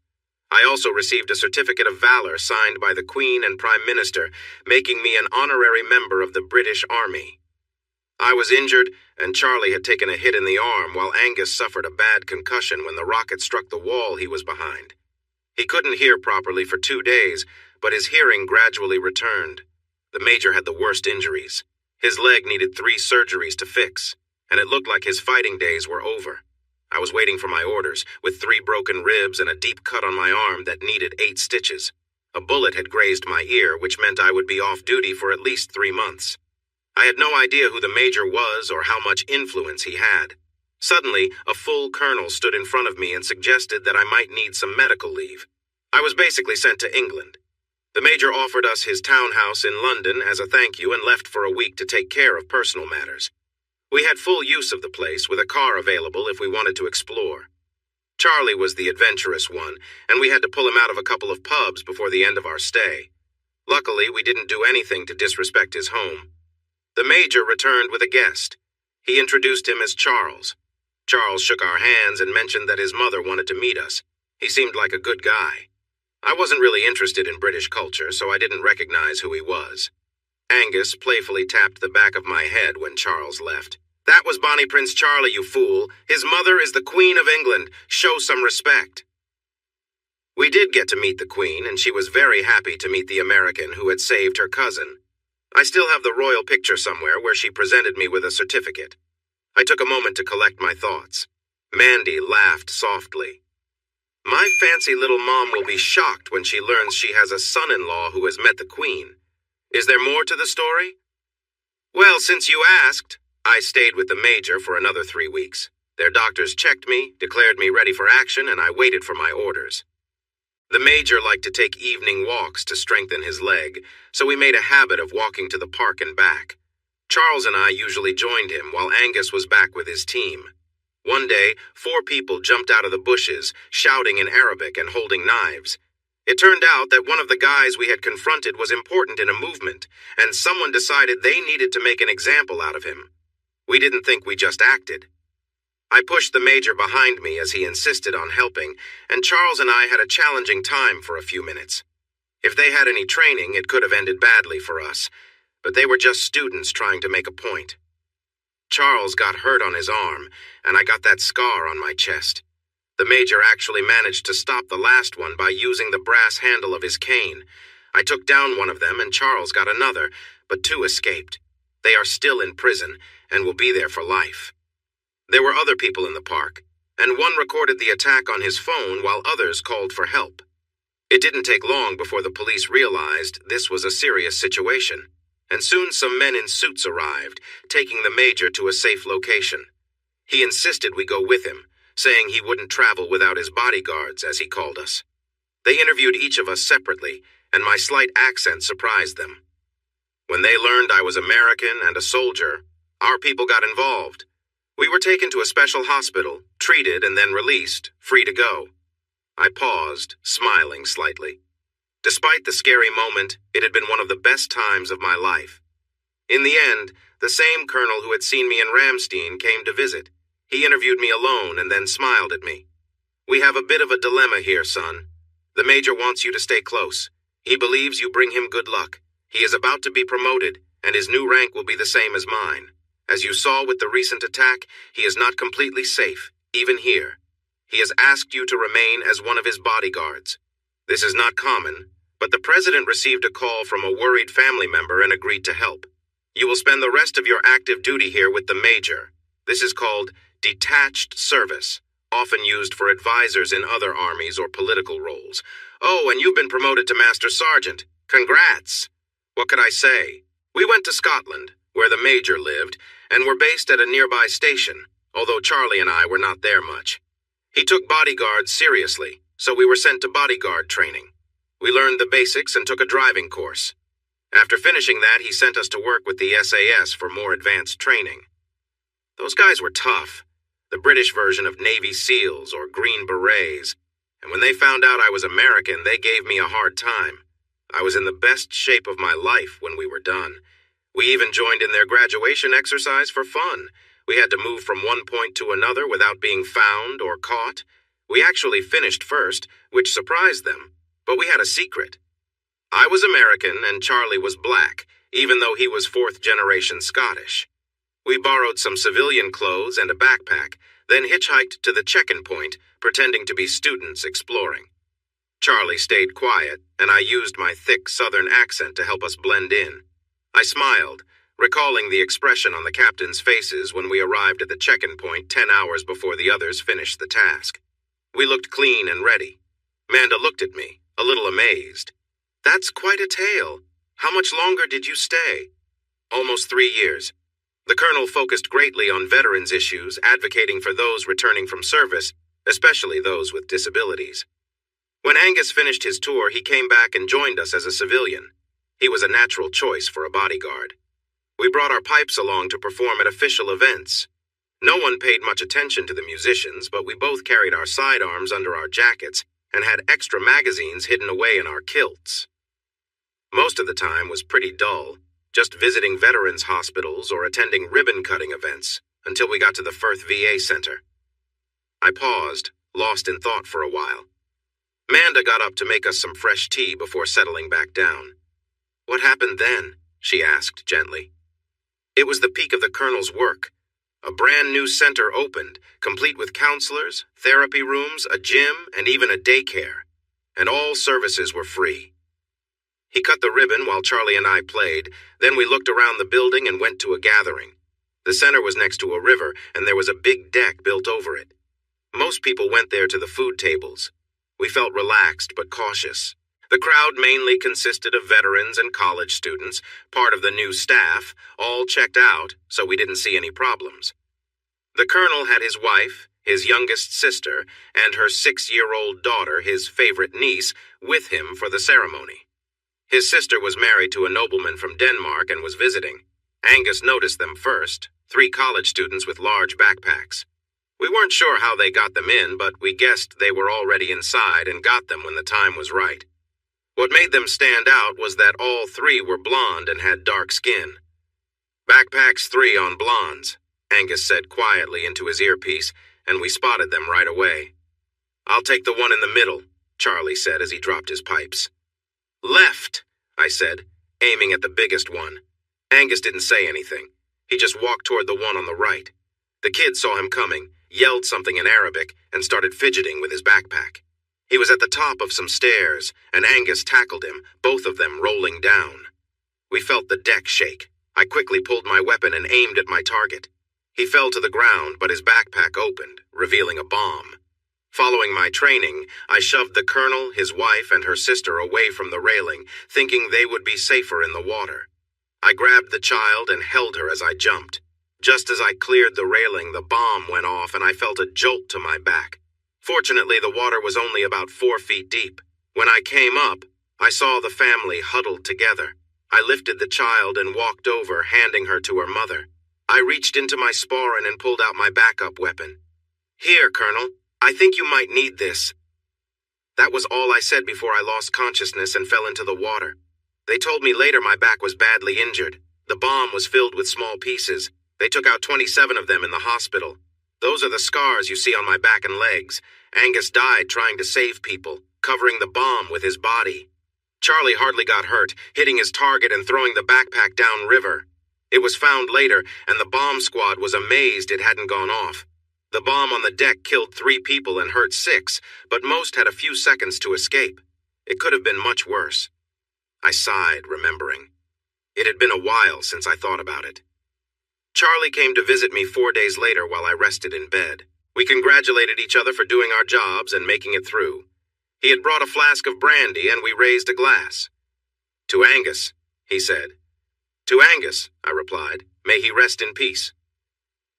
I also received a Certificate of Valor signed by the Queen and Prime Minister, making me an honorary member of the British Army. I was injured, and Charlie had taken a hit in the arm while Angus suffered a bad concussion when the rocket struck the wall he was behind. He couldn't hear properly for 2 days, but his hearing gradually returned. The major had the worst injuries. His leg needed 3 surgeries to fix, and it looked like his fighting days were over. I was waiting for my orders, with 3 broken ribs and a deep cut on my arm that needed 8 stitches. A bullet had grazed my ear, which meant I would be off duty for at least 3 months. I had no idea who the major was or how much influence he had. Suddenly, a full colonel stood in front of me and suggested that I might need some medical leave. I was basically sent to England. The major offered us his townhouse in London as a thank you and left for a week to take care of personal matters. We had full use of the place, with a car available if we wanted to explore. Charlie was the adventurous one, and we had to pull him out of a couple of pubs before the end of our stay. Luckily, we didn't do anything to disrespect his home. The major returned with a guest. He introduced him as Charles. Charles shook our hands and mentioned that his mother wanted to meet us. He seemed like a good guy. I wasn't really interested in British culture, so I didn't recognize who he was. Angus playfully tapped the back of my head when Charles left. "That was Bonnie Prince Charlie, you fool. His mother is the Queen of England. Show some respect." We did get to meet the Queen, and she was very happy to meet the American who had saved her cousin. I still have the royal picture somewhere where she presented me with a certificate. I took a moment to collect my thoughts. Mandy laughed softly. "My fancy little mom will be shocked when she learns she has a son-in-law who has met the Queen. Is there more to the story?" "Well, since you asked, I stayed with the Major for another 3 weeks. Their doctors checked me, declared me ready for action, and I waited for my orders. The Major liked to take evening walks to strengthen his leg, so we made a habit of walking to the park and back. Charles and I usually joined him while Angus was back with his team. One day, 4 people jumped out of the bushes, shouting in Arabic and holding knives. It turned out that one of the guys we had confronted was important in a movement, and someone decided they needed to make an example out of him. We didn't think we just acted. I pushed the Major behind me as he insisted on helping, and Charles and I had a challenging time for a few minutes. If they had any training, it could have ended badly for us, but they were just students trying to make a point. Charles got hurt on his arm, and I got that scar on my chest. The Major actually managed to stop the last one by using the brass handle of his cane. I took down one of them, and Charles got another, but 2 escaped. They are still in prison, and will be there for life. There were other people in the park, and one recorded the attack on his phone while others called for help. It didn't take long before the police realized this was a serious situation, and soon some men in suits arrived, taking the Major to a safe location. He insisted we go with him, saying he wouldn't travel without his bodyguards, as he called us. They interviewed each of us separately, and my slight accent surprised them. When they learned I was American and a soldier, our people got involved. We were taken to a special hospital, treated, and then released, free to go. I paused, smiling slightly. Despite the scary moment, it had been one of the best times of my life. In the end, the same colonel who had seen me in Ramstein came to visit. He interviewed me alone and then smiled at me. "We have a bit of a dilemma here, son. The Major wants you to stay close. He believes you bring him good luck. He is about to be promoted, and his new rank will be the same as mine. As you saw with the recent attack, he is not completely safe, even here. He has asked you to remain as one of his bodyguards. This is not common, but the President received a call from a worried family member and agreed to help. You will spend the rest of your active duty here with the Major. This is called detached service, often used for advisors in other armies or political roles. Oh, and you've been promoted to Master Sergeant. Congrats! What could I say? We went to Scotland, where the Major lived, and were based at a nearby station, although Charlie and I were not there much. He took bodyguards seriously, so we were sent to bodyguard training. We learned the basics and took a driving course. After finishing that, he sent us to work with the SAS for more advanced training. Those guys were tough, the British version of Navy SEALs or Green Berets, and when they found out I was American, they gave me a hard time. I was in the best shape of my life when we were done. We even joined in their graduation exercise for fun. We had to move from one point to another without being found or caught. We actually finished first, which surprised them, but we had a secret. I was American and Charlie was black, even though he was 4th-generation Scottish. We borrowed some civilian clothes and a backpack, then hitchhiked to the check-in point, pretending to be students exploring. Charlie stayed quiet, and I used my thick Southern accent to help us blend in. I smiled, recalling the expression on the captain's faces when we arrived at the check-in point 10 hours before the others finished the task. We looked clean and ready. Manda looked at me, a little amazed. "That's quite a tale. How much longer did you stay?" "Almost 3 years. The colonel focused greatly on veterans' issues, advocating for those returning from service, especially those with disabilities. When Angus finished his tour, he came back and joined us as a civilian. He was a natural choice for a bodyguard. We brought our pipes along to perform at official events. No one paid much attention to the musicians, but we both carried our sidearms under our jackets and had extra magazines hidden away in our kilts. Most of the time was pretty dull, just visiting veterans' hospitals or attending ribbon-cutting events, until we got to the Firth VA Center. I paused, lost in thought for a while. Manda got up to make us some fresh tea before settling back down. "What happened then?" she asked gently. It was the peak of the Colonel's work. A brand new center opened, complete with counselors, therapy rooms, a gym, and even a daycare. And all services were free. He cut the ribbon while Charlie and I played, then we looked around the building and went to a gathering. The center was next to a river, and there was a big deck built over it. Most people went there to the food tables. We felt relaxed but cautious. The crowd mainly consisted of veterans and college students, part of the new staff, all checked out, so we didn't see any problems. The Colonel had his wife, his youngest sister, and her 6-year-old daughter, his favorite niece, with him for the ceremony. His sister was married to a nobleman from Denmark and was visiting. Angus noticed them first, 3 college students with large backpacks. We weren't sure how they got them in, but we guessed they were already inside and got them when the time was right. What made them stand out was that all 3 were blonde and had dark skin. "Backpacks 3 on blondes," Angus said quietly into his earpiece, and we spotted them right away. "I'll take the one in the middle," Charlie said as he dropped his pipes. "Left," I said, aiming at the biggest one. Angus didn't say anything. He just walked toward the one on the right. The kid saw him coming, yelled something in Arabic, and started fidgeting with his backpack. He was at the top of some stairs, and Angus tackled him, both of them rolling down. We felt the deck shake. I quickly pulled my weapon and aimed at my target. He fell to the ground, but his backpack opened, revealing a bomb. Following my training, I shoved the Colonel, his wife, and her sister away from the railing, thinking they would be safer in the water. I grabbed the child and held her as I jumped. Just as I cleared the railing, the bomb went off and I felt a jolt to my back. Fortunately, the water was only about 4 feet deep. When I came up, I saw the family huddled together. I lifted the child and walked over, handing her to her mother. I reached into my sporran and pulled out my backup weapon. "Here, Colonel. I think you might need this." That was all I said before I lost consciousness and fell into the water. They told me later my back was badly injured. The bomb was filled with small pieces. They took out 27 of them in the hospital. Those are the scars you see on my back and legs. Angus died trying to save people, covering the bomb with his body. Charlie hardly got hurt, hitting his target and throwing the backpack down river. It was found later, and the bomb squad was amazed it hadn't gone off. The bomb on the deck killed 3 people and hurt 6, but most had a few seconds to escape. It could have been much worse. I sighed, remembering. It had been a while since I thought about it. Charlie came to visit me 4 days later while I rested in bed. We congratulated each other for doing our jobs and making it through. He had brought a flask of brandy and we raised a glass. "To Angus," he said. "To Angus," I replied. "May he rest in peace."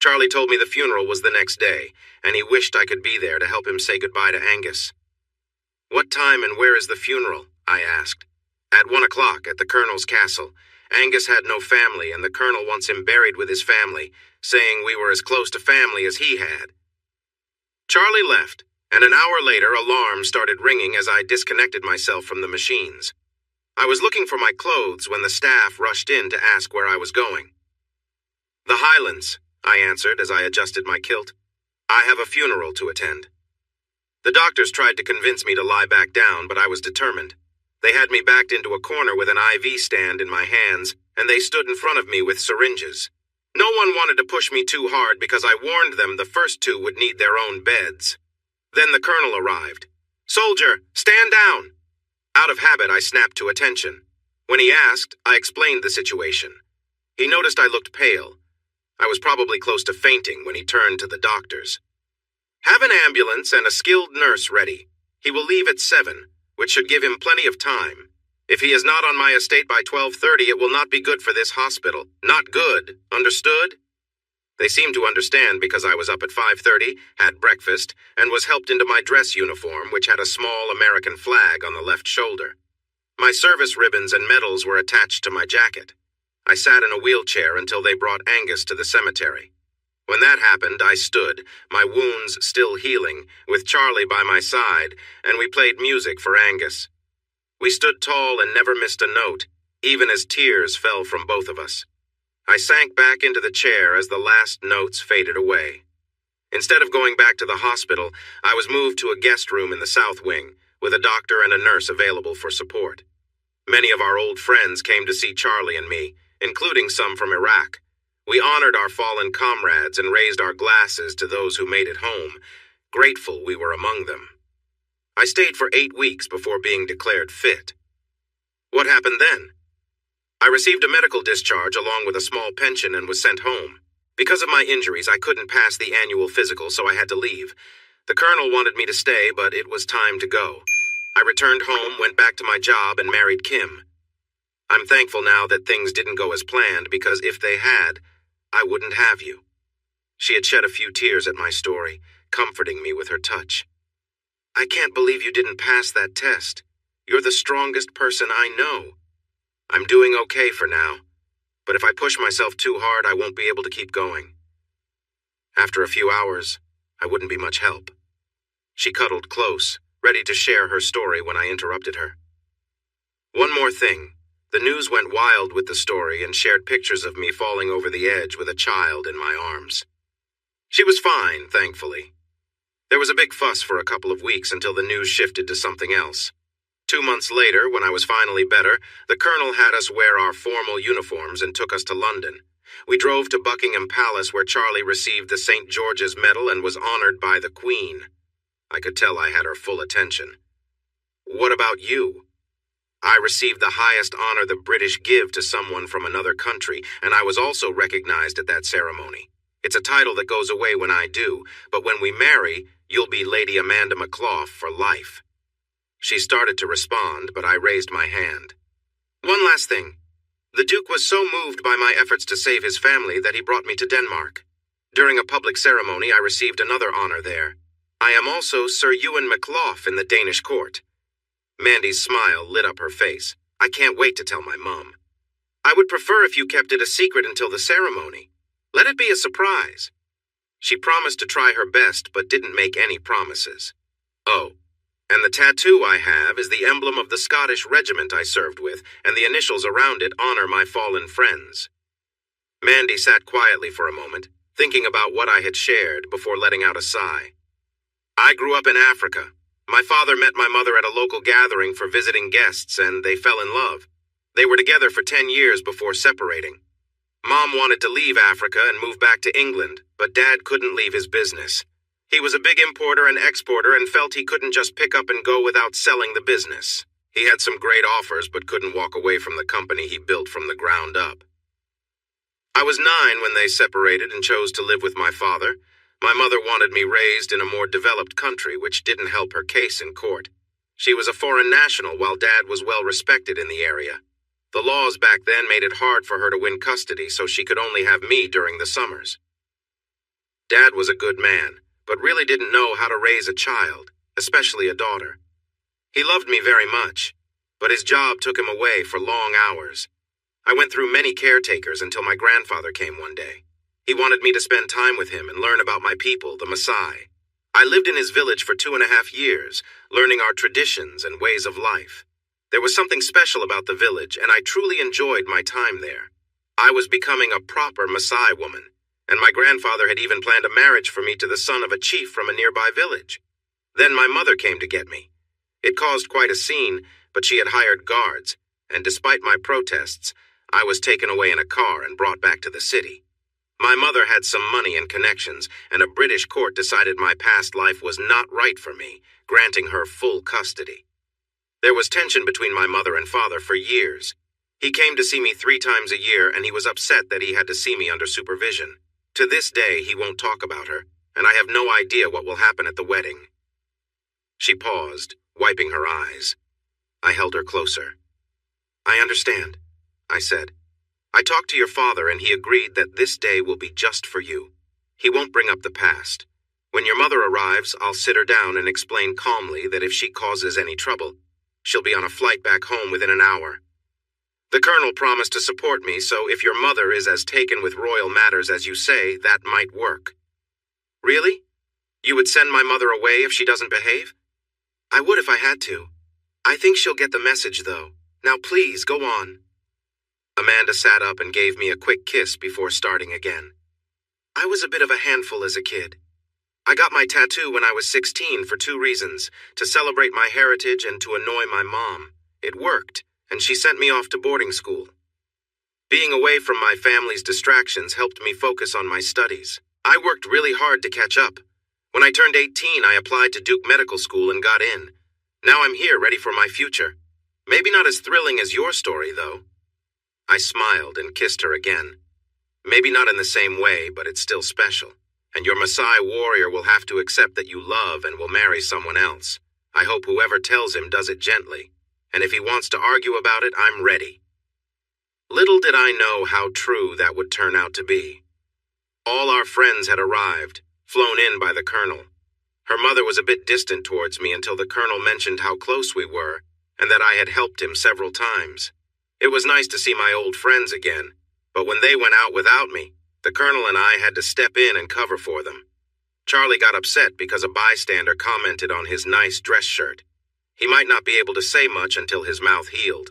Charlie told me the funeral was the next day, and he wished I could be there to help him say goodbye to Angus. "What time and where is the funeral?" I asked. "At 1 o'clock at the Colonel's castle. Angus had no family, and the Colonel wants him buried with his family, saying we were as close to family as he had." Charlie left, and an hour later alarms started ringing as I disconnected myself from the machines. I was looking for my clothes when the staff rushed in to ask where I was going. "The Highlands," I answered as I adjusted my kilt. "I have a funeral to attend." The doctors tried to convince me to lie back down, but I was determined. They had me backed into a corner with an IV stand in my hands, and they stood in front of me with syringes. No one wanted to push me too hard because I warned them the first 2 would need their own beds. Then the Colonel arrived. "Soldier, stand down!" Out of habit, I snapped to attention. When he asked, I explained the situation. He noticed I looked pale. I was probably close to fainting when he turned to the doctors. "Have an ambulance and a skilled nurse ready. He will leave at 7, which should give him plenty of time. If he is not on my estate by 12:30, it will not be good for this hospital. Not good, understood?" They seemed to understand because I was up at 5:30, had breakfast, and was helped into my dress uniform, which had a small American flag on the left shoulder. My service ribbons and medals were attached to my jacket. I sat in a wheelchair until they brought Angus to the cemetery. When that happened, I stood, my wounds still healing, with Charlie by my side, and we played music for Angus. We stood tall and never missed a note, even as tears fell from both of us. I sank back into the chair as the last notes faded away. Instead of going back to the hospital, I was moved to a guest room in the south wing, with a doctor and a nurse available for support. Many of our old friends came to see Charlie and me, including some from Iraq. We honored our fallen comrades and raised our glasses to those who made it home, grateful we were among them. I stayed for 8 weeks before being declared fit. What happened then? I received a medical discharge along with a small pension and was sent home. Because of my injuries, I couldn't pass the annual physical, so I had to leave. The colonel wanted me to stay, but it was time to go. I returned home, went back to my job, and married Kim. I'm thankful now that things didn't go as planned, because if they had, I wouldn't have you. She had shed a few tears at my story, comforting me with her touch. I can't believe you didn't pass that test. You're the strongest person I know. I'm doing okay for now, but if I push myself too hard, I won't be able to keep going. After a few hours, I wouldn't be much help. She cuddled close, ready to share her story when I interrupted her. One more thing. The news went wild with the story and shared pictures of me falling over the edge with a child in my arms. She was fine, thankfully. There was a big fuss for a couple of weeks until the news shifted to something else. 2 months later, when I was finally better, the colonel had us wear our formal uniforms and took us to London. We drove to Buckingham Palace where Charlie received the St. George's Medal and was honored by the Queen. I could tell I had her full attention. What about you? I received the highest honor the British give to someone from another country, and I was also recognized at that ceremony. It's a title that goes away when I do, but when we marry, you'll be Lady Amanda McClough for life. She started to respond, but I raised my hand. One last thing. The Duke was so moved by my efforts to save his family that he brought me to Denmark. During a public ceremony, I received another honor there. I am also Sir Ewan McLaugh in the Danish court. Mandy's smile lit up her face. I can't wait to tell my mom. I would prefer if you kept it a secret until the ceremony. Let it be a surprise. She promised to try her best, but didn't make any promises. Oh, and the tattoo I have is the emblem of the Scottish regiment I served with, and the initials around it honor my fallen friends. Mandy sat quietly for a moment, thinking about what I had shared before letting out a sigh. I grew up in Africa. My father met my mother at a local gathering for visiting guests, and they fell in love. They were together for 10 years before separating. Mom wanted to leave Africa and move back to England, but Dad couldn't leave his business. He was a big importer and exporter and felt he couldn't just pick up and go without selling the business. He had some great offers but couldn't walk away from the company he built from the ground up. I was 9 when they separated and chose to live with my father. My mother wanted me raised in a more developed country, which didn't help her case in court. She was a foreign national while Dad was well respected in the area. The laws back then made it hard for her to win custody, so she could only have me during the summers. Dad was a good man, but really didn't know how to raise a child, especially a daughter. He loved me very much, but his job took him away for long hours. I went through many caretakers until my grandfather came one day. He wanted me to spend time with him and learn about my people, the Maasai. I lived in his village for 2.5 years, learning our traditions and ways of life. There was something special about the village, and I truly enjoyed my time there. I was becoming a proper Maasai woman, and my grandfather had even planned a marriage for me to the son of a chief from a nearby village. Then my mother came to get me. It caused quite a scene, but she had hired guards, and despite my protests, I was taken away in a car and brought back to the city. My mother had some money and connections, and a British court decided my past life was not right for me, granting her full custody. There was tension between my mother and father for years. He came to see me 3 times a year, and he was upset that he had to see me under supervision. To this day, he won't talk about her, and I have no idea what will happen at the wedding. She paused, wiping her eyes. I held her closer. I understand, I said. I talked to your father, and he agreed that this day will be just for you. He won't bring up the past. When your mother arrives, I'll sit her down and explain calmly that if she causes any trouble, she'll be on a flight back home within an hour. The colonel promised to support me, so if your mother is as taken with royal matters as you say, that might work. Really? You would send my mother away if she doesn't behave? I would if I had to. I think she'll get the message, though. Now please, go on. Amanda sat up and gave me a quick kiss before starting again. I was a bit of a handful as a kid. I got my tattoo when I was 16 for two reasons: to celebrate my heritage and to annoy my mom. It worked, and she sent me off to boarding school. Being away from my family's distractions helped me focus on my studies. I worked really hard to catch up. When I turned 18, I applied to Duke Medical School and got in. Now I'm here, ready for my future. Maybe not as thrilling as your story, though. I smiled and kissed her again. Maybe not in the same way, but it's still special. And your Maasai warrior will have to accept that you love and will marry someone else. I hope whoever tells him does it gently. And if he wants to argue about it, I'm ready. Little did I know how true that would turn out to be. All our friends had arrived, flown in by the Colonel. Her mother was a bit distant towards me until the Colonel mentioned how close we were, and that I had helped him several times. It was nice to see my old friends again, but when they went out without me, the Colonel and I had to step in and cover for them. Charlie got upset because a bystander commented on his nice dress shirt. He might not be able to say much until his mouth healed.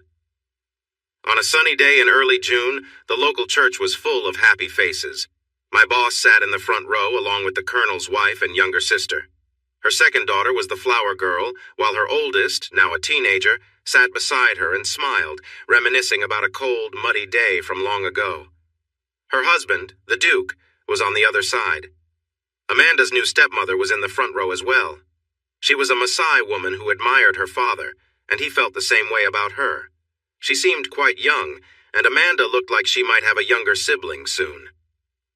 On a sunny day in early June, the local church was full of happy faces. My boss sat in the front row along with the Colonel's wife and younger sister. Her second daughter was the flower girl, while her oldest, now a teenager, sat beside her and smiled, reminiscing about a cold, muddy day from long ago. Her husband, the Duke, was on the other side. Amanda's new stepmother was in the front row as well. She was a Maasai woman who admired her father, and he felt the same way about her. She seemed quite young, and Amanda looked like she might have a younger sibling soon.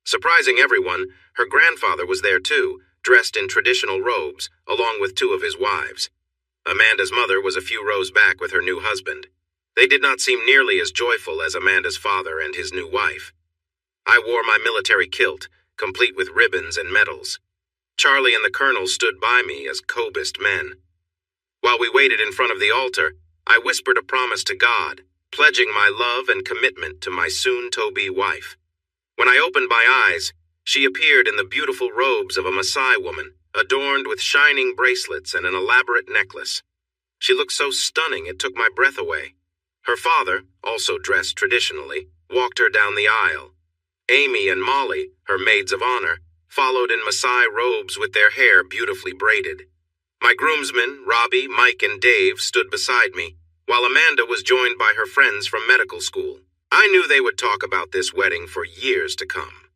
Surprising everyone, her grandfather was there too, dressed in traditional robes, along with two of his wives. Amanda's mother was a few rows back with her new husband. They did not seem nearly as joyful as Amanda's father and his new wife. I wore my military kilt, complete with ribbons and medals. Charlie and the Colonel stood by me as Cobist men. While we waited in front of the altar, I whispered a promise to God, pledging my love and commitment to my soon-to-be wife. When I opened my eyes, she appeared in the beautiful robes of a Maasai woman, adorned with shining bracelets and an elaborate necklace. She looked so stunning it took my breath away. Her father, also dressed traditionally, walked her down the aisle. Amy and Molly, her maids of honor, followed in Maasai robes with their hair beautifully braided. My groomsmen, Robbie, Mike, and Dave, stood beside me, while Amanda was joined by her friends from medical school. I knew they would talk about this wedding for years to come.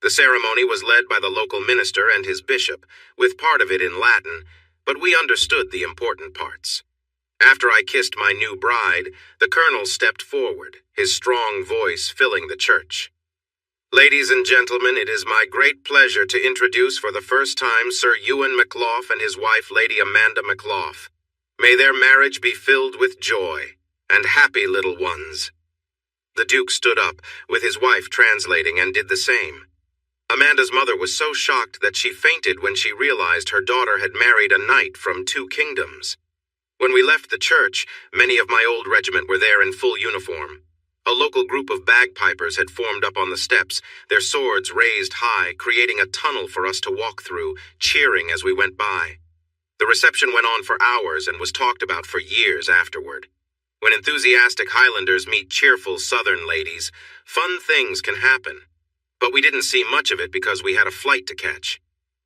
The ceremony was led by the local minister and his bishop, with part of it in Latin, but we understood the important parts. After I kissed my new bride, the Colonel stepped forward, his strong voice filling the church. Ladies and gentlemen, it is my great pleasure to introduce for the first time Sir Ewan McLaugh and his wife, Lady Amanda McLaugh. May their marriage be filled with joy, and happy little ones. The Duke stood up, with his wife translating, and did the same. Amanda's mother was so shocked that she fainted when she realized her daughter had married a knight from 2 kingdoms. When we left the church, many of my old regiment were there in full uniform. A local group of bagpipers had formed up on the steps, their swords raised high, creating a tunnel for us to walk through, cheering as we went by. The reception went on for hours and was talked about for years afterward. When enthusiastic Highlanders meet cheerful Southern ladies, fun things can happen. But we didn't see much of it because we had a flight to catch.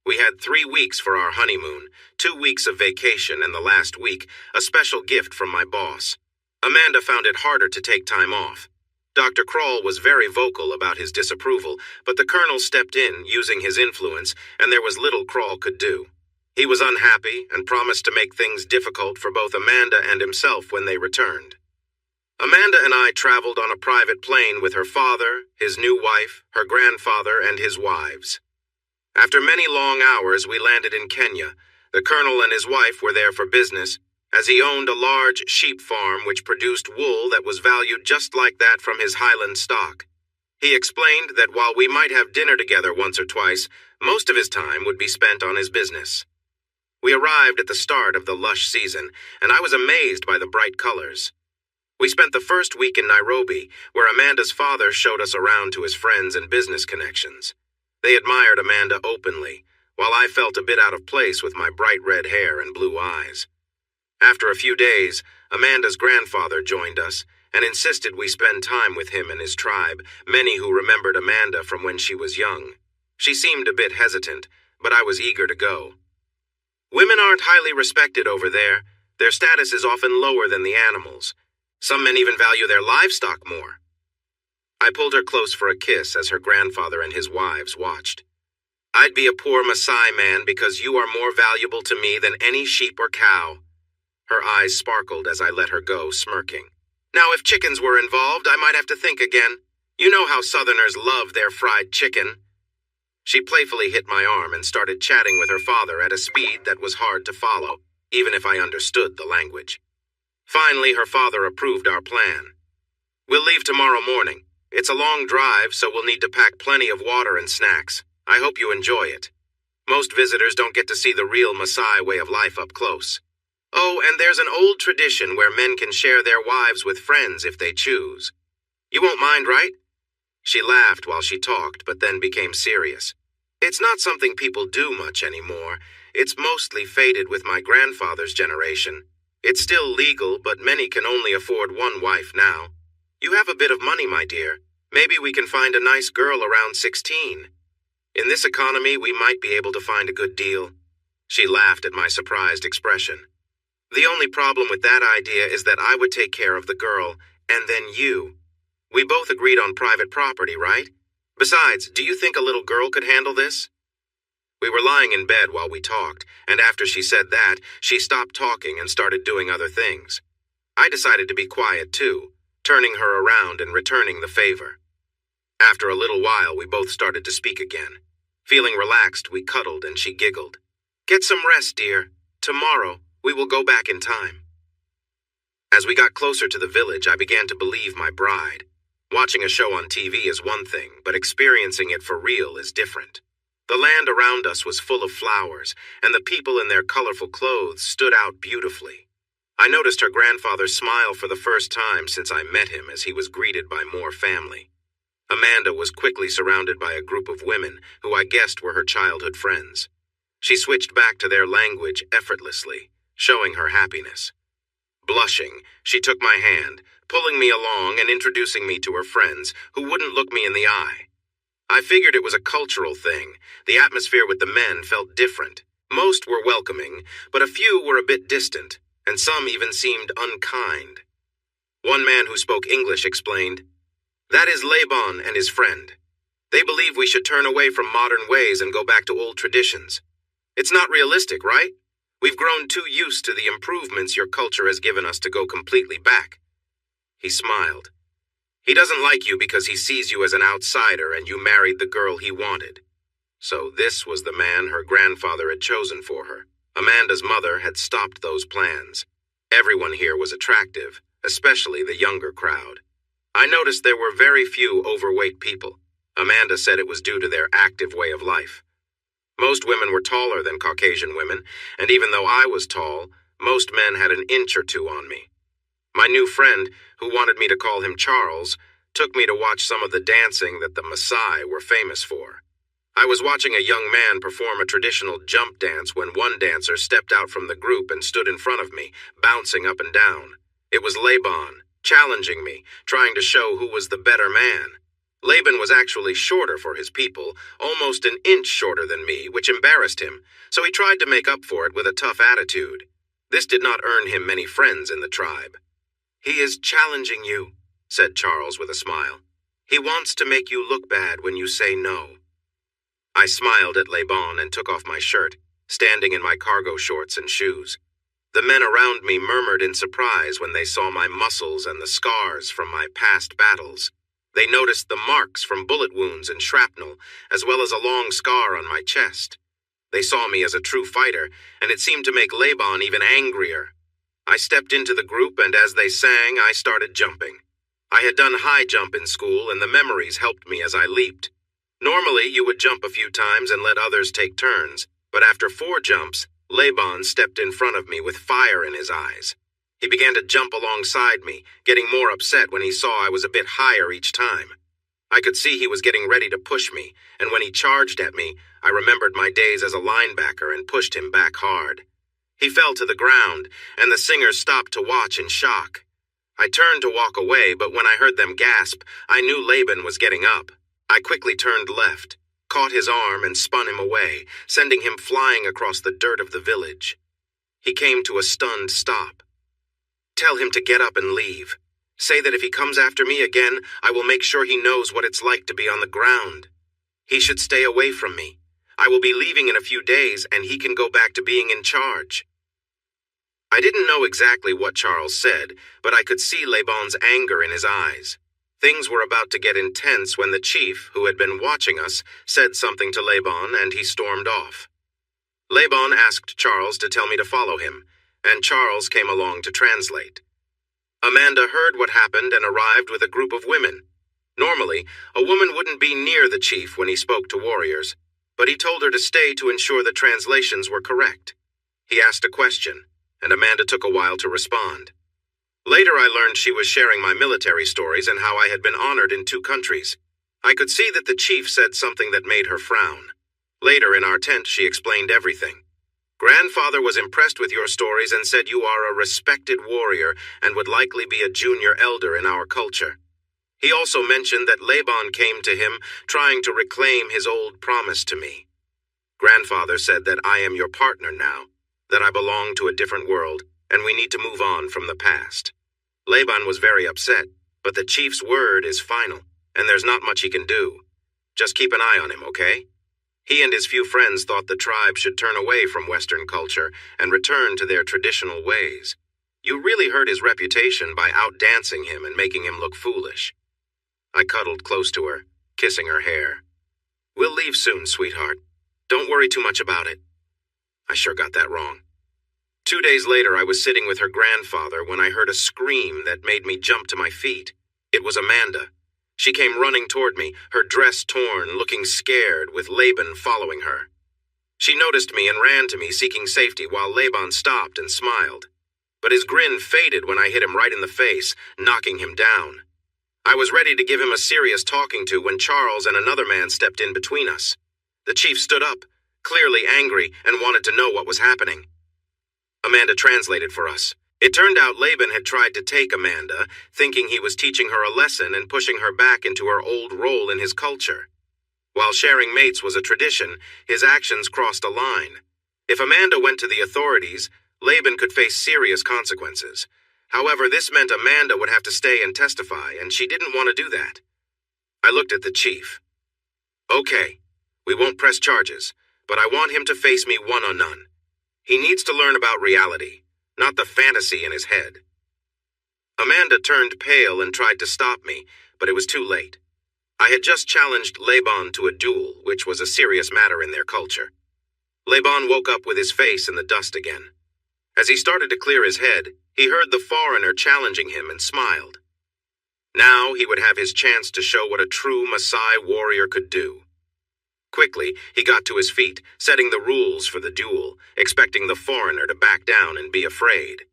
We had 3 weeks for our honeymoon, 2 weeks of vacation, and the last week, a special gift from my boss. Amanda found it harder to take time off. Dr. Kroll was very vocal about his disapproval, but the Colonel stepped in, using his influence, and there was little Kroll could do. He was unhappy and promised to make things difficult for both Amanda and himself when they returned. Amanda and I traveled on a private plane with her father, his new wife, her grandfather, and his wives. After many long hours, we landed in Kenya. The Colonel and his wife were there for business, as he owned a large sheep farm which produced wool that was valued just like that from his Highland stock. He explained that while we might have dinner together once or twice, most of his time would be spent on his business. We arrived at the start of the lush season, and I was amazed by the bright colors. We spent the first week in Nairobi, where Amanda's father showed us around to his friends and business connections. They admired Amanda openly, while I felt a bit out of place with my bright red hair and blue eyes. After a few days, Amanda's grandfather joined us and insisted we spend time with him and his tribe, many who remembered Amanda from when she was young. She seemed a bit hesitant, but I was eager to go. Women aren't highly respected over there. Their status is often lower than the animals. Some men even value their livestock more. I pulled her close for a kiss as her grandfather and his wives watched. I'd be a poor Maasai man because you are more valuable to me than any sheep or cow. Her eyes sparkled as I let her go, smirking. Now, if chickens were involved, I might have to think again. You know how Southerners love their fried chicken. She playfully hit my arm and started chatting with her father at a speed that was hard to follow, even if I understood the language. Finally, her father approved our plan. We'll leave tomorrow morning. It's a long drive, so we'll need to pack plenty of water and snacks. I hope you enjoy it. Most visitors don't get to see the real Maasai way of life up close. Oh, and there's an old tradition where men can share their wives with friends if they choose. You won't mind, right? She laughed while she talked, but then became serious. It's not something people do much anymore. It's mostly faded with my grandfather's generation. It's still legal, but many can only afford one wife now. You have a bit of money, my dear. Maybe we can find a nice girl around 16. In this economy, we might be able to find a good deal. She laughed at my surprised expression. The only problem with that idea is that I would take care of the girl, and then you. We both agreed on private property, right? Besides, do you think a little girl could handle this? We were lying in bed while we talked, and after she said that, she stopped talking and started doing other things. I decided to be quiet too, turning her around and returning the favor. After a little while, we both started to speak again. Feeling relaxed, we cuddled and she giggled. Get some rest, dear. Tomorrow, we will go back in time. As we got closer to the village, I began to believe my bride. Watching a show on TV is one thing, but experiencing it for real is different. The land around us was full of flowers, and the people in their colorful clothes stood out beautifully. I noticed her grandfather smile for the first time since I met him as he was greeted by more family. Amanda was quickly surrounded by a group of women who I guessed were her childhood friends. She switched back to their language effortlessly, showing her happiness. Blushing, she took my hand, pulling me along and introducing me to her friends, who wouldn't look me in the eye. I figured it was a cultural thing. The atmosphere with the men felt different. Most were welcoming, but a few were a bit distant, and some even seemed unkind. One man who spoke English explained, "That is Laban and his friend. They believe we should turn away from modern ways and go back to old traditions. It's not realistic, right? We've grown too used to the improvements your culture has given us to go completely back." He smiled. "He doesn't like you because he sees you as an outsider and you married the girl he wanted." So this was the man her grandfather had chosen for her. Amanda's mother had stopped those plans. Everyone here was attractive, especially the younger crowd. I noticed there were very few overweight people. Amanda said it was due to their active way of life. Most women were taller than Caucasian women, and even though I was tall, most men had an inch or two on me. My new friend, who wanted me to call him Charles, took me to watch some of the dancing that the Maasai were famous for. I was watching a young man perform a traditional jump dance when one dancer stepped out from the group and stood in front of me, bouncing up and down. It was Laban, challenging me, trying to show who was the better man. Laban was actually shorter for his people, almost an inch shorter than me, which embarrassed him, so he tried to make up for it with a tough attitude. This did not earn him many friends in the tribe. "He is challenging you," said Charles with a smile. "He wants to make you look bad when you say no." I smiled at Laban and took off my shirt, standing in my cargo shorts and shoes. The men around me murmured in surprise when they saw my muscles and the scars from my past battles. They noticed the marks from bullet wounds and shrapnel, as well as a long scar on my chest. They saw me as a true fighter, and it seemed to make Laban even angrier. I stepped into the group, and as they sang, I started jumping. I had done high jump in school, and the memories helped me as I leaped. Normally, you would jump a few times and let others take turns, but after 4 jumps, Laban stepped in front of me with fire in his eyes. He began to jump alongside me, getting more upset when he saw I was a bit higher each time. I could see he was getting ready to push me, and when he charged at me, I remembered my days as a linebacker and pushed him back hard. He fell to the ground, and the singers stopped to watch in shock. I turned to walk away, but when I heard them gasp, I knew Laban was getting up. I quickly turned left. caught his arm and spun him away, sending him flying across the dirt of the village. He came to a stunned stop. "Tell him to get up and leave. Say that if he comes after me again, I will make sure he knows what it's like to be on the ground. He should stay away from me. I will be leaving in a few days, and he can go back to being in charge." I didn't know exactly what Charles said, but I could see Laban's anger in his eyes. Things were about to get intense when the chief, who had been watching us, said something to Laban, and he stormed off. Laban asked Charles to tell me to follow him, and Charles came along to translate. Amanda heard what happened and arrived with a group of women. Normally, a woman wouldn't be near the chief when he spoke to warriors, but he told her to stay to ensure the translations were correct. He asked a question, and Amanda took a while to respond. Later I learned she was sharing my military stories and how I had been honored in 2 countries. I could see that the chief said something that made her frown. Later in our tent she explained everything. "Grandfather was impressed with your stories and said you are a respected warrior and would likely be a junior elder in our culture. He also mentioned that Laban came to him trying to reclaim his old promise to me. Grandfather said that I am your partner now, that I belong to a different world, and we need to move on from the past." Laban was very upset, but the chief's word is final, and there's not much he can do. Just keep an eye on him, okay? He and his few friends thought the tribe should turn away from Western culture and return to their traditional ways. You really hurt his reputation by outdancing him and making him look foolish. I cuddled close to her, kissing her hair. "We'll leave soon, sweetheart. Don't worry too much about it." I sure got that wrong. 2 days later, I was sitting with her grandfather when I heard a scream that made me jump to my feet. It was Amanda. She came running toward me, her dress torn, looking scared, with Laban following her. She noticed me and ran to me, seeking safety, while Laban stopped and smiled. But his grin faded when I hit him right in the face, knocking him down. I was ready to give him a serious talking to when Charles and another man stepped in between us. The chief stood up, clearly angry, and wanted to know what was happening. Amanda translated for us. It turned out Laban had tried to take Amanda, thinking he was teaching her a lesson and pushing her back into her old role in his culture. While sharing mates was a tradition, his actions crossed a line. If Amanda went to the authorities, Laban could face serious consequences. However, this meant Amanda would have to stay and testify, and she didn't want to do that. I looked at the chief. "Okay, we won't press charges, but I want him to face me one-on-one. He needs to learn about reality, not the fantasy in his head." Amanda turned pale and tried to stop me, but it was too late. I had just challenged Laban to a duel, which was a serious matter in their culture. Laban woke up with his face in the dust again. As he started to clear his head, he heard the foreigner challenging him and smiled. Now he would have his chance to show what a true Maasai warrior could do. Quickly, he got to his feet, setting the rules for the duel, expecting the foreigner to back down and be afraid.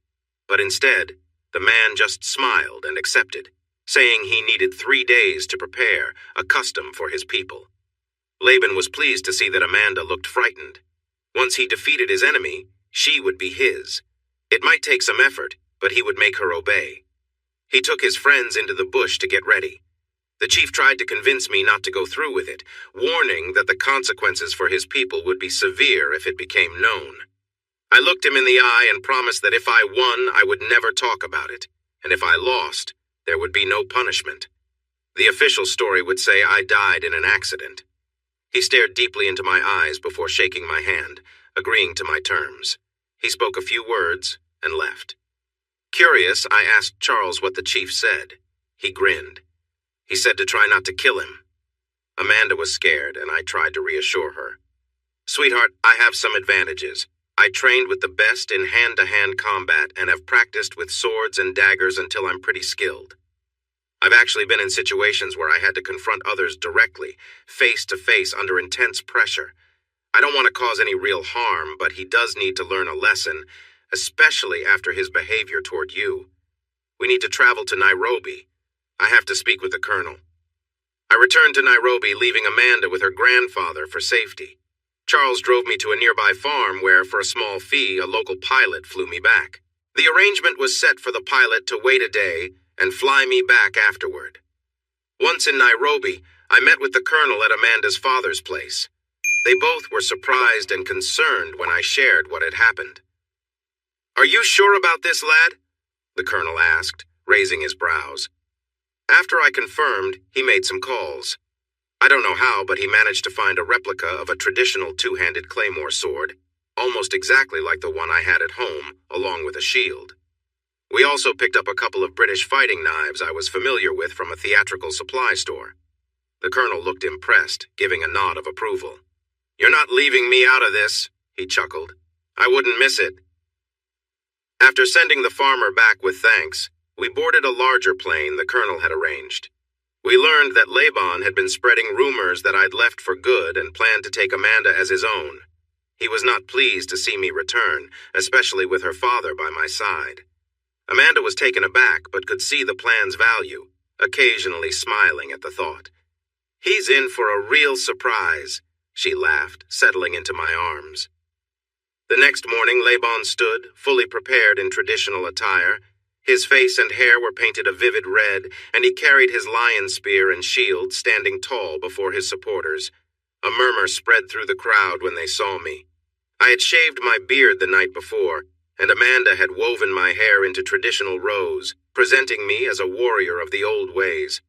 But instead, the man just smiled and accepted, saying he needed 3 days to prepare, a custom for his people. Laban was pleased to see that Amanda looked frightened. Once he defeated his enemy, she would be his. It might take some effort, but he would make her obey. He took his friends into the bush to get ready. The chief tried to convince me not to go through with it, warning that the consequences for his people would be severe if it became known. I looked him in the eye and promised that if I won, I would never talk about it, and if I lost, there would be no punishment. The official story would say I died in an accident. He stared deeply into my eyes before shaking my hand, agreeing to my terms. He spoke a few words and left. Curious, I asked Charles what the chief said. He grinned. He said to try not to kill him. Amanda was scared, and I tried to reassure her. "Sweetheart, I have some advantages. I trained with the best in hand-to-hand combat and have practiced with swords and daggers until I'm pretty skilled. I've actually been in situations where I had to confront others directly, face to face under intense pressure. I don't want to cause any real harm, but he does need to learn a lesson, especially after his behavior toward you. We need to travel to Nairobi. I have to speak with the colonel." I returned to Nairobi, leaving Amanda with her grandfather for safety. Charles drove me to a nearby farm where, for a small fee, a local pilot flew me back. The arrangement was set for the pilot to wait a day and fly me back afterward. Once in Nairobi, I met with the colonel at Amanda's father's place. They both were surprised and concerned when I shared what had happened. "Are you sure about this, lad?" the colonel asked, raising his brows. After I confirmed, he made some calls. I don't know how, but he managed to find a replica of a traditional two-handed claymore sword, almost exactly like the one I had at home, along with a shield. We also picked up a couple of British fighting knives I was familiar with from a theatrical supply store. The colonel looked impressed, giving a nod of approval. "You're not leaving me out of this," he chuckled. "I wouldn't miss it." After sending the farmer back with thanks, we boarded a larger plane the colonel had arranged. We learned that Laban had been spreading rumors that I'd left for good and planned to take Amanda as his own. He was not pleased to see me return, especially with her father by my side. Amanda was taken aback but could see the plan's value, occasionally smiling at the thought. "He's in for a real surprise," she laughed, settling into my arms. The next morning, Laban stood, fully prepared in traditional attire. His face and hair were painted a vivid red, and he carried his lion spear and shield standing tall before his supporters. A murmur spread through the crowd when they saw me. I had shaved my beard the night before, and Amanda had woven my hair into traditional rows, presenting me as a warrior of the old ways.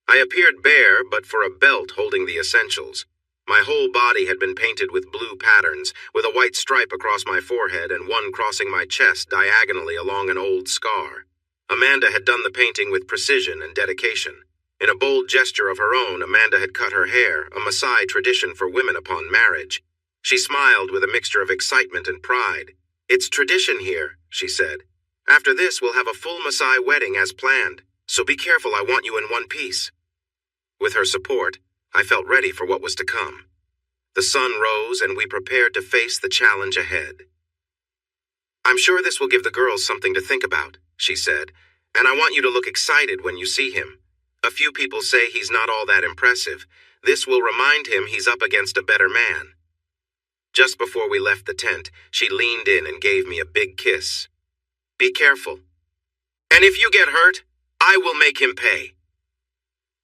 I appeared bare, but for a belt holding the essentials. My whole body had been painted with blue patterns, with a white stripe across my forehead and one crossing my chest diagonally along an old scar. Amanda had done the painting with precision and dedication. In a bold gesture of her own, Amanda had cut her hair, a Maasai tradition for women upon marriage. She smiled with a mixture of excitement and pride. "It's tradition here," she said. "After this, we'll have a full Maasai wedding as planned, so be careful, I want you in one piece." With her support, I felt ready for what was to come. The sun rose and we prepared to face the challenge ahead. "I'm sure this will give the girls something to think about," she said, "and I want you to look excited when you see him. A few people say he's not all that impressive. This will remind him he's up against a better man." Just before we left the tent, she leaned in and gave me a big kiss. "Be careful. And if you get hurt, I will make him pay."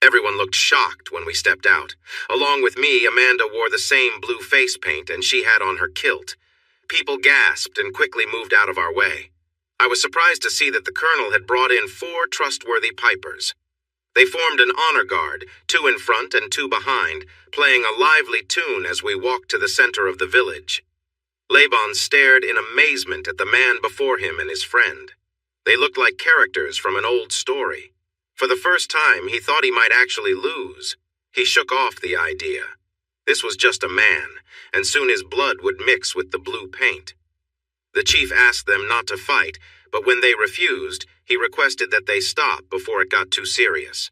Everyone looked shocked when we stepped out. Along with me, Amanda wore the same blue face paint and she had on her kilt. People gasped and quickly moved out of our way. I was surprised to see that the colonel had brought in 4 trustworthy pipers. They formed an honor guard, 2 in front and 2 behind, playing a lively tune as we walked to the center of the village. Laban stared in amazement at the man before him and his friend. They looked like characters from an old story. For the first time, he thought he might actually lose. He shook off the idea. This was just a man, and soon his blood would mix with the blue paint. The chief asked them not to fight, but when they refused, he requested that they stop before it got too serious.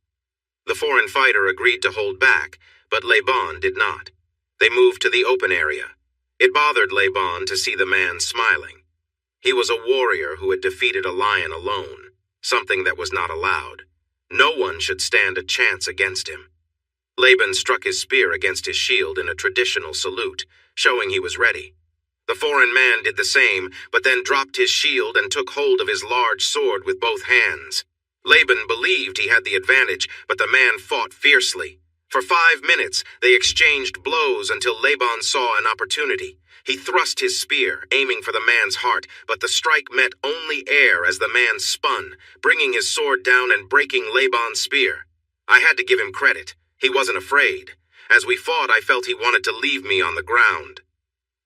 The foreign fighter agreed to hold back, but Laban did not. They moved to the open area. It bothered Laban to see the man smiling. He was a warrior who had defeated a lion alone, something that was not allowed. No one should stand a chance against him. Laban struck his spear against his shield in a traditional salute, showing he was ready. The foreign man did the same, but then dropped his shield and took hold of his large sword with both hands. Laban believed he had the advantage, but the man fought fiercely. For 5 minutes, they exchanged blows until Laban saw an opportunity. He thrust his spear, aiming for the man's heart, but the strike met only air as the man spun, bringing his sword down and breaking Laban's spear. I had to give him credit. He wasn't afraid. As we fought, I felt he wanted to leave me on the ground.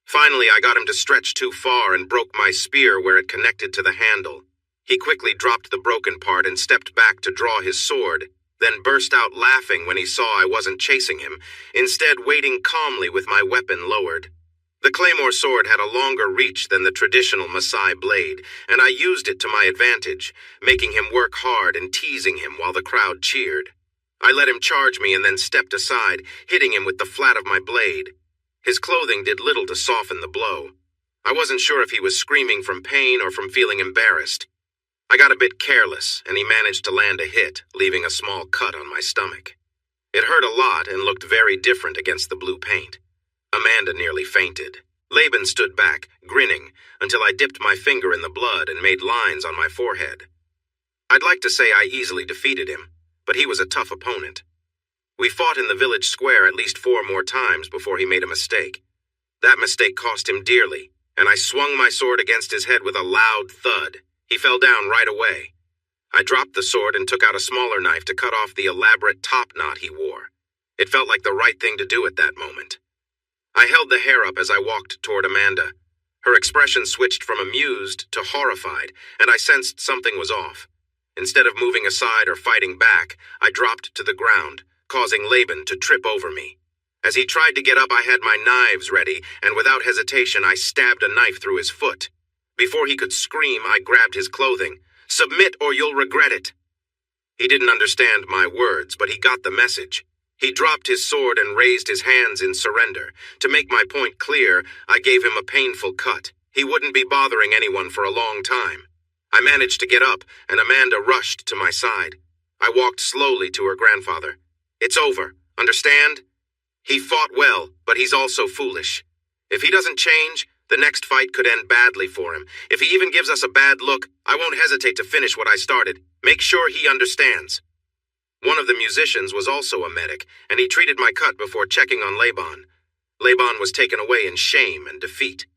Finally, I got him to stretch too far and broke my spear where it connected to the handle. He quickly dropped the broken part and stepped back to draw his sword, then burst out laughing when he saw I wasn't chasing him, instead waiting calmly with my weapon lowered. The claymore sword had a longer reach than the traditional Maasai blade, and I used it to my advantage, making him work hard and teasing him while the crowd cheered. I let him charge me and then stepped aside, hitting him with the flat of my blade. His clothing did little to soften the blow. I wasn't sure if he was screaming from pain or from feeling embarrassed. I got a bit careless, and he managed to land a hit, leaving a small cut on my stomach. It hurt a lot and looked very different against the blue paint. Amanda nearly fainted. Laban stood back, grinning, until I dipped my finger in the blood and made lines on my forehead. I'd like to say I easily defeated him, but he was a tough opponent. We fought in the village square at least 4 more times before he made a mistake. That mistake cost him dearly, and I swung my sword against his head with a loud thud. He fell down right away. I dropped the sword and took out a smaller knife to cut off the elaborate top knot he wore. It felt like the right thing to do at that moment. I held the hair up as I walked toward Amanda. Her expression switched from amused to horrified, and I sensed something was off. Instead of moving aside or fighting back, I dropped to the ground, causing Laban to trip over me. As he tried to get up, I had my knives ready, and without hesitation, I stabbed a knife through his foot. Before he could scream, I grabbed his clothing. "Submit or you'll regret it." He didn't understand my words, but he got the message. He dropped his sword and raised his hands in surrender. To make my point clear, I gave him a painful cut. He wouldn't be bothering anyone for a long time. I managed to get up, and Amanda rushed to my side. I walked slowly to her grandfather. "It's over, understand? He fought well, but he's also foolish. If he doesn't change, the next fight could end badly for him. If he even gives us a bad look, I won't hesitate to finish what I started. Make sure he understands." One of the musicians was also a medic, and he treated my cut before checking on Laban. Laban was taken away in shame and defeat.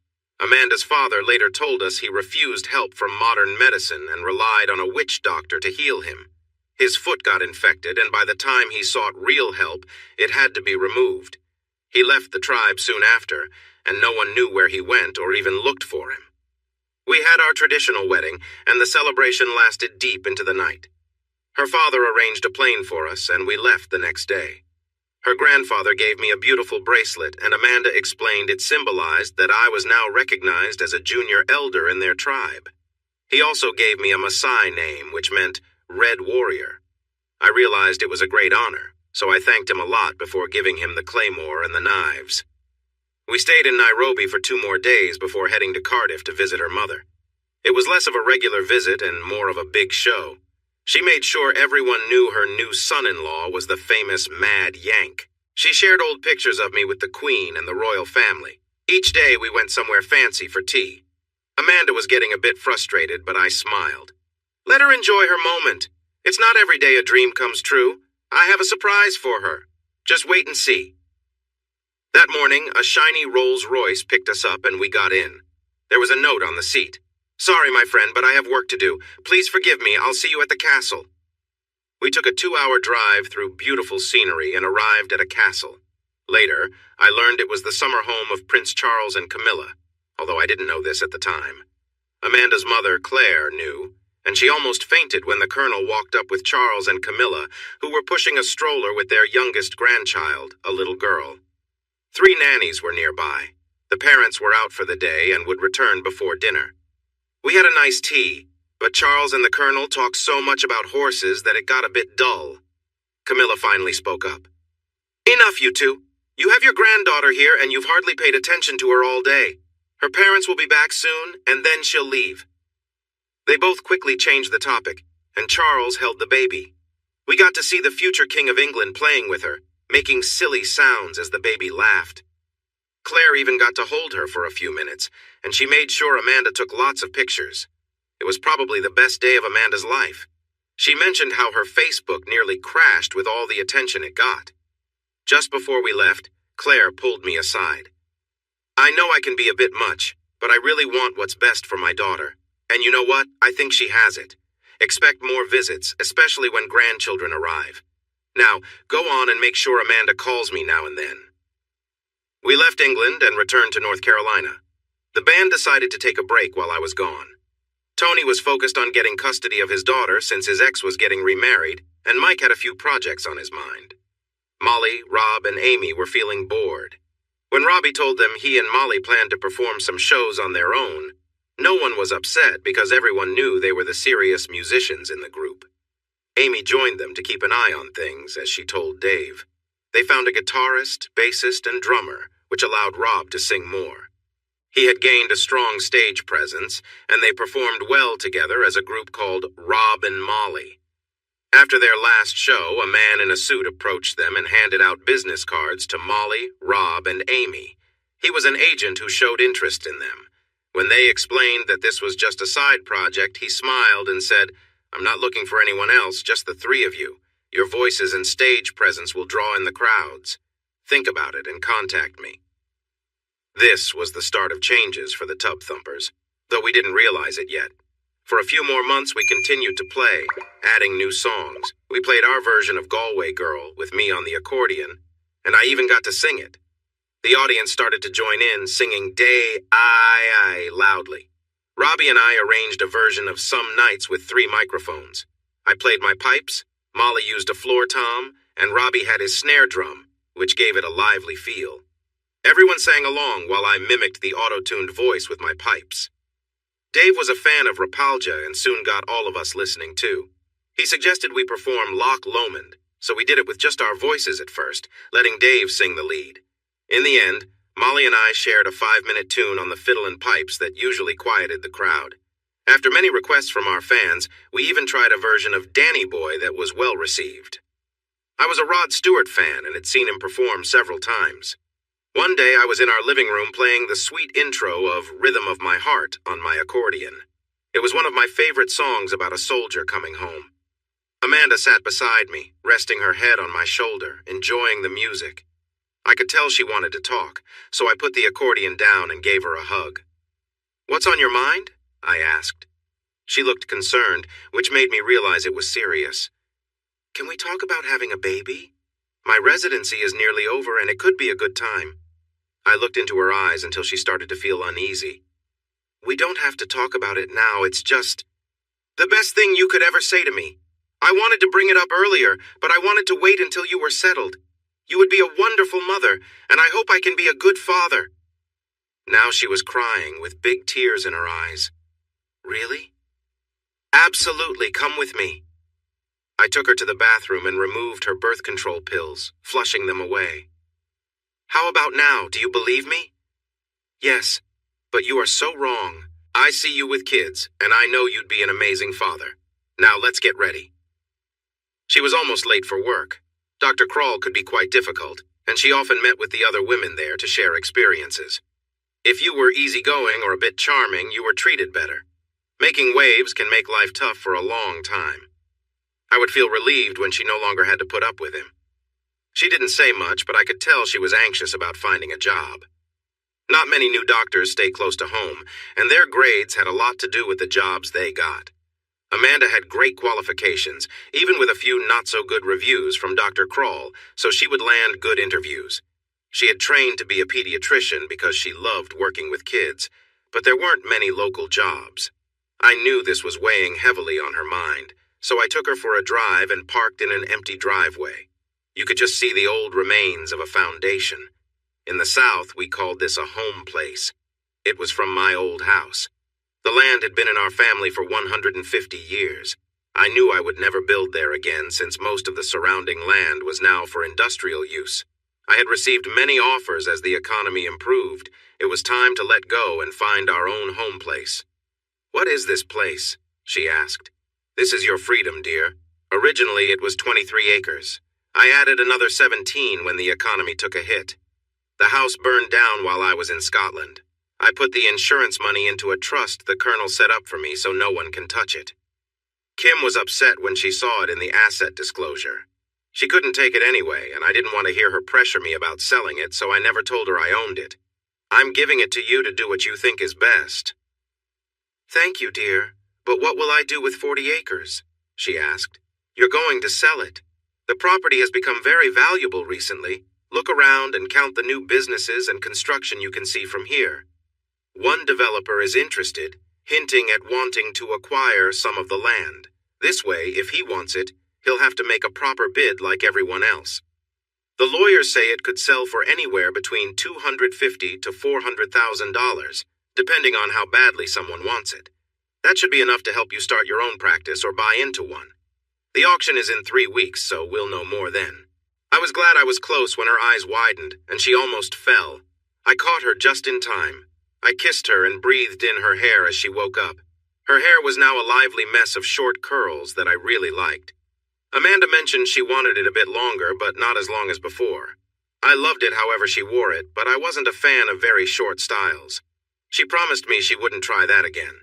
Amanda's father later told us he refused help from modern medicine and relied on a witch doctor to heal him. His foot got infected, and by the time he sought real help, it had to be removed. He left the tribe soon after, and no one knew where he went or even looked for him. We had our traditional wedding, and the celebration lasted deep into the night. Her father arranged a plane for us, and we left the next day. Her grandfather gave me a beautiful bracelet, and Amanda explained it symbolized that I was now recognized as a junior elder in their tribe. He also gave me a Maasai name, which meant Red Warrior. I realized it was a great honor, so I thanked him a lot before giving him the claymore and the knives. We stayed in Nairobi for 2 more days before heading to Cardiff to visit her mother. It was less of a regular visit and more of a big show. She made sure everyone knew her new son-in-law was the famous Mad Yank. She shared old pictures of me with the Queen and the royal family. Each day we went somewhere fancy for tea. Amanda was getting a bit frustrated, but I smiled. Let her enjoy her moment. It's not every day a dream comes true. I have a surprise for her. Just wait and see. That morning, a shiny Rolls-Royce picked us up and we got in. There was a note on the seat. "Sorry, my friend, but I have work to do. Please forgive me. I'll see you at the castle." We took a 2-hour drive through beautiful scenery and arrived at a castle. Later, I learned it was the summer home of Prince Charles and Camilla, although I didn't know this at the time. Amanda's mother, Claire, knew, and she almost fainted when the colonel walked up with Charles and Camilla, who were pushing a stroller with their youngest grandchild, a little girl. 3 nannies were nearby. The parents were out for the day and would return before dinner. We had a nice tea, but Charles and the colonel talked so much about horses that it got a bit dull. Camilla finally spoke up. "Enough, you two. You have your granddaughter here and you've hardly paid attention to her all day. Her parents will be back soon, and then she'll leave." They both quickly changed the topic, and Charles held the baby. We got to see the future King of England playing with her, making silly sounds as the baby laughed. Claire even got to hold her for a few minutes, and she made sure Amanda took lots of pictures. It was probably the best day of Amanda's life. She mentioned how her Facebook nearly crashed with all the attention it got. Just before we left, Claire pulled me aside. "I know I can be a bit much, but I really want what's best for my daughter. And you know what? I think she has it. Expect more visits, especially when grandchildren arrive. Now, go on and make sure Amanda calls me now and then." We left England and returned to North Carolina. The band decided to take a break while I was gone. Tony was focused on getting custody of his daughter since his ex was getting remarried, and Mike had a few projects on his mind. Molly, Rob, and Amy were feeling bored. When Robbie told them he and Molly planned to perform some shows on their own, no one was upset because everyone knew they were the serious musicians in the group. Amy joined them to keep an eye on things, as she told Dave. They found a guitarist, bassist, and drummer, which allowed Rob to sing more. He had gained a strong stage presence, and they performed well together as a group called Rob and Molly. After their last show, a man in a suit approached them and handed out business cards to Molly, Rob, and Amy. He was an agent who showed interest in them. When they explained that this was just a side project, he smiled and said, "I'm not looking for anyone else, just the 3 of you. Your voices and stage presence will draw in the crowds. Think about it and contact me." This was the start of changes for the Tub Thumpers, though we didn't realize it yet. For a few more months, we continued to play, adding new songs. We played our version of Galway Girl with me on the accordion, and I even got to sing it. The audience started to join in, singing Day I loudly. Robbie and I arranged a version of Some Nights with 3 microphones. I played my pipes, Molly used a floor tom, and Robbie had his snare drum, which gave it a lively feel. Everyone sang along while I mimicked the auto-tuned voice with my pipes. Dave was a fan of Rapalja and soon got all of us listening too. He suggested we perform Loch Lomond, so we did it with just our voices at first, letting Dave sing the lead. In the end, Molly and I shared a 5-minute tune on the fiddle and pipes that usually quieted the crowd. After many requests from our fans, we even tried a version of Danny Boy that was well received. I was a Rod Stewart fan and had seen him perform several times. One day I was in our living room playing the sweet intro of Rhythm of My Heart on my accordion. It was one of my favorite songs about a soldier coming home. Amanda sat beside me, resting her head on my shoulder, enjoying the music. I could tell she wanted to talk, so I put the accordion down and gave her a hug. "What's on your mind?" I asked. She looked concerned, which made me realize it was serious. "Can we talk about having a baby? My residency is nearly over and it could be a good time." I looked into her eyes until she started to feel uneasy. "We don't have to talk about it now, it's just the best thing you could ever say to me. I wanted to bring it up earlier, but I wanted to wait until you were settled. You would be a wonderful mother, and I hope I can be a good father." Now she was crying with big tears in her eyes. "Really?" "Absolutely, come with me." I took her to the bathroom and removed her birth control pills, flushing them away. "How about now? Do you believe me?" "Yes, but you are so wrong. I see you with kids, and I know you'd be an amazing father. Now let's get ready." She was almost late for work. Dr. Kroll could be quite difficult, and she often met with the other women there to share experiences. If you were easygoing or a bit charming, you were treated better. Making waves can make life tough for a long time. I would feel relieved when she no longer had to put up with him. She didn't say much, but I could tell she was anxious about finding a job. Not many new doctors stay close to home, and their grades had a lot to do with the jobs they got. Amanda had great qualifications, even with a few not-so-good reviews from Dr. Kroll, so she would land good interviews. She had trained to be a pediatrician because she loved working with kids, but there weren't many local jobs. I knew this was weighing heavily on her mind, so I took her for a drive and parked in an empty driveway. You could just see the old remains of a foundation. In the South, we called this a home place. It was from my old house. The land had been in our family for 150 years. I knew I would never build there again since most of the surrounding land was now for industrial use. I had received many offers as the economy improved. It was time to let go and find our own home place. "What is this place?" she asked. "This is your freedom, dear. Originally, it was 23 acres. I added another 17 when the economy took a hit. The house burned down while I was in Scotland. I put the insurance money into a trust the Colonel set up for me so no one can touch it. Kim was upset when she saw it in the asset disclosure. She couldn't take it anyway, and I didn't want to hear her pressure me about selling it, so I never told her I owned it. I'm giving it to you to do what you think is best." "Thank you, dear, but what will I do with 40 acres?" she asked. "You're going to sell it. The property has become very valuable recently. Look around and count the new businesses and construction you can see from here. One developer is interested, hinting at wanting to acquire some of the land. This way, if he wants it, he'll have to make a proper bid like everyone else. The lawyers say it could sell for anywhere between $250,000 to $400,000, depending on how badly someone wants it. That should be enough to help you start your own practice or buy into one. The auction is in 3 weeks, so we'll know more then." I was glad I was close when her eyes widened, and she almost fell. I caught her just in time. I kissed her and breathed in her hair as she woke up. Her hair was now a lively mess of short curls that I really liked. Amanda mentioned she wanted it a bit longer, but not as long as before. I loved it however she wore it, but I wasn't a fan of very short styles. She promised me she wouldn't try that again.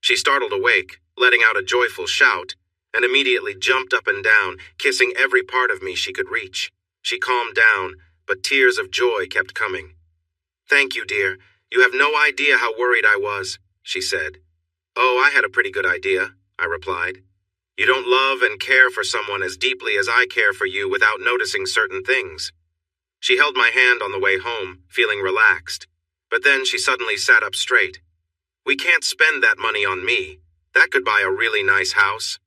She startled awake, letting out a joyful shout, and immediately jumped up and down, kissing every part of me she could reach. She calmed down, but tears of joy kept coming. "Thank you, dear. You have no idea how worried I was," she said. "Oh, I had a pretty good idea," I replied. "You don't love and care for someone as deeply as I care for you without noticing certain things." She held my hand on the way home, feeling relaxed. But then she suddenly sat up straight. "We can't spend that money on me. That could buy a really nice house."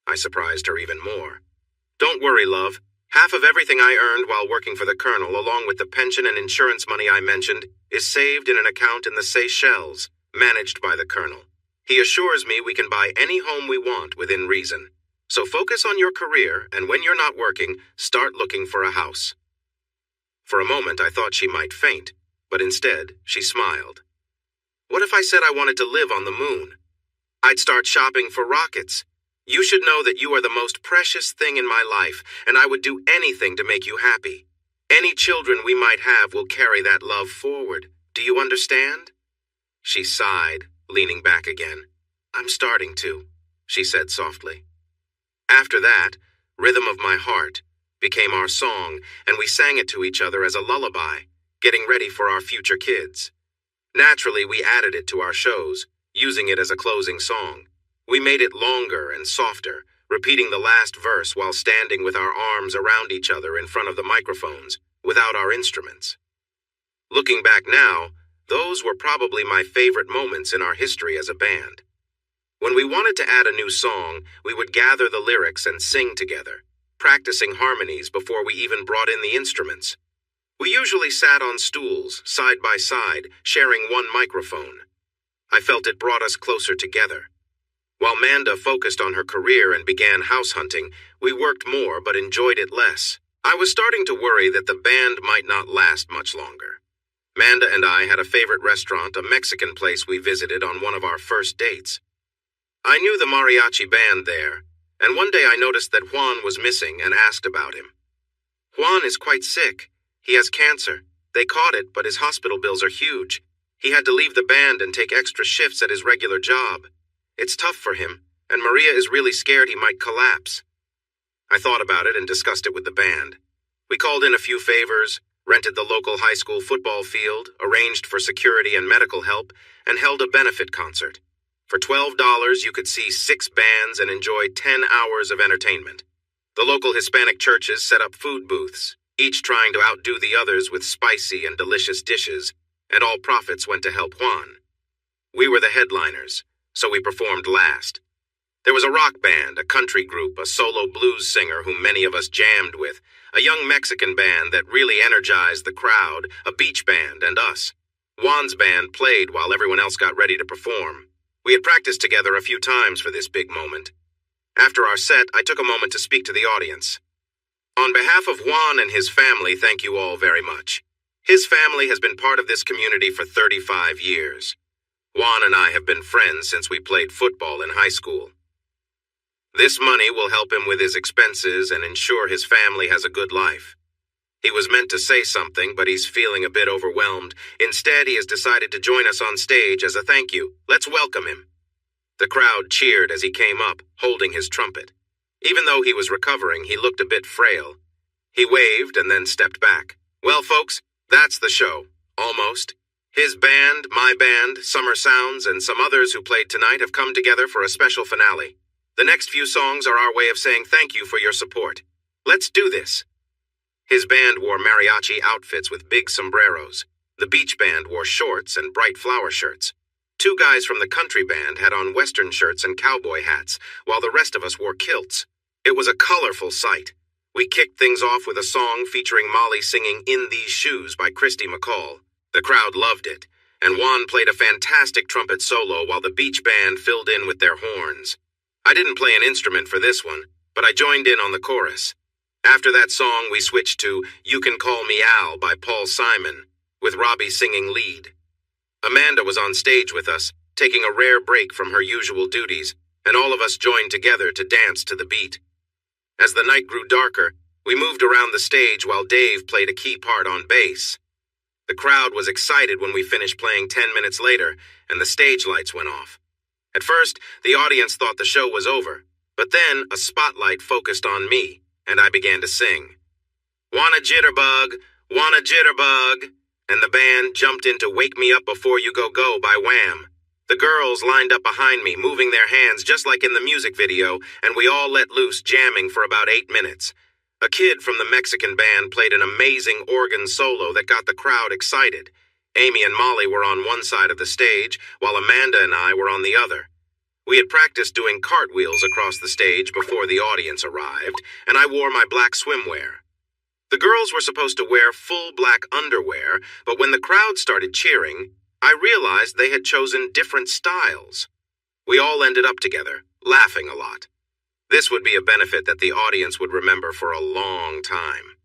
I surprised her even more. "Don't worry, love. Half of everything I earned while working for the Colonel, along with the pension and insurance money I mentioned, is saved in an account in the Seychelles, managed by the Colonel. He assures me we can buy any home we want within reason. So focus on your career, and when you're not working, start looking for a house." For a moment I thought she might faint, but instead she smiled. "What if I said I wanted to live on the moon? I'd start shopping for rockets. You should know that you are the most precious thing in my life, and I would do anything to make you happy. Any children we might have will carry that love forward. Do you understand?" She sighed, leaning back again. "I'm starting to," she said softly. After that, "Rhythm of My Heart" became our song, and we sang it to each other as a lullaby, getting ready for our future kids. Naturally, we added it to our shows, using it as a closing song. We made it longer and softer, repeating the last verse while standing with our arms around each other in front of the microphones, without our instruments. Looking back now, those were probably my favorite moments in our history as a band. When we wanted to add a new song, we would gather the lyrics and sing together, practicing harmonies before we even brought in the instruments. We usually sat on stools, side by side, sharing one microphone. I felt it brought us closer together. While Manda focused on her career and began house hunting, we worked more but enjoyed it less. I was starting to worry that the band might not last much longer. Manda and I had a favorite restaurant, a Mexican place we visited on one of our first dates. I knew the mariachi band there, and one day I noticed that Juan was missing and asked about him. "Juan is quite sick. He has cancer. They caught it, but his hospital bills are huge. He had to leave the band and take extra shifts at his regular job. It's tough for him, and Maria is really scared he might collapse." I thought about it and discussed it with the band. We called in a few favors, rented the local high school football field, arranged for security and medical help, and held a benefit concert. For $12, you could see 6 bands and enjoy 10 hours of entertainment. The local Hispanic churches set up food booths, each trying to outdo the others with spicy and delicious dishes, and all profits went to help Juan. We were the headliners, so we performed last. There was a rock band, a country group, a solo blues singer whom many of us jammed with, a young Mexican band that really energized the crowd, a beach band, and us. Juan's band played while everyone else got ready to perform. We had practiced together a few times for this big moment. After our set, I took a moment to speak to the audience. "On behalf of Juan and his family, thank you all very much. His family has been part of this community for 35 years. Juan and I have been friends since we played football in high school. This money will help him with his expenses and ensure his family has a good life." He was meant to say something, but he's feeling a bit overwhelmed. Instead, he has decided to join us on stage as a thank you. Let's welcome him. The crowd cheered as he came up, holding his trumpet. Even though he was recovering, he looked a bit frail. He waved and then stepped back. "Well, folks, that's the show. Almost. His band, my band, Summer Sounds, and some others who played tonight have come together for a special finale. The next few songs are our way of saying thank you for your support. Let's do this." His band wore mariachi outfits with big sombreros. The beach band wore shorts and bright flower shirts. 2 guys from the country band had on western shirts and cowboy hats, while the rest of us wore kilts. It was a colorful sight. We kicked things off with a song featuring Molly singing "In These Shoes" by Christy McCall. The crowd loved it, and Juan played a fantastic trumpet solo while the beach band filled in with their horns. I didn't play an instrument for this one, but I joined in on the chorus. After that song, we switched to "You Can Call Me Al" by Paul Simon, with Robbie singing lead. Amanda was on stage with us, taking a rare break from her usual duties, and all of us joined together to dance to the beat. As the night grew darker, we moved around the stage while Dave played a key part on bass. The crowd was excited when we finished playing 10 minutes later, and the stage lights went off. At first, the audience thought the show was over, But then a spotlight focused on me, and I began to sing. Wanna jitterbug, wanna jitterbug, and the band jumped into Wake Me Up Before You Go Go by Wham. The girls lined up behind me, moving their hands just like in the music video, and we all let loose, jamming for about 8 minutes. A kid from the Mexican band played an amazing organ solo that got the crowd excited. Amy and Molly were on one side of the stage, while Amanda and I were on the other. We had practiced doing cartwheels across the stage before the audience arrived, and I wore my black swimwear. The girls were supposed to wear full black underwear, but when the crowd started cheering, I realized they had chosen different styles. We all ended up together, laughing a lot. This would be a benefit that the audience would remember for a long time.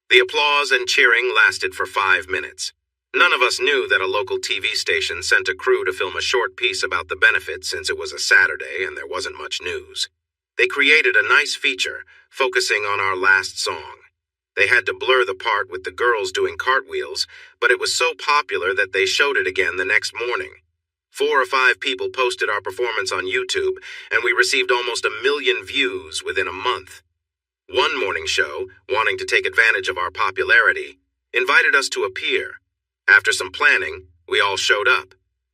The applause and cheering lasted for 5 minutes. None of us knew that a local TV station sent a crew to film a short piece about the benefit since it was a Saturday and there wasn't much news. They created a nice feature, focusing on our last song. They had to blur the part with the girls doing cartwheels, but it was so popular that they showed it again the next morning. 4 or 5 people posted our performance on YouTube, and we received almost 1 million views within a month. One morning show, wanting to take advantage of our popularity, invited us to appear. After some planning, we all showed up.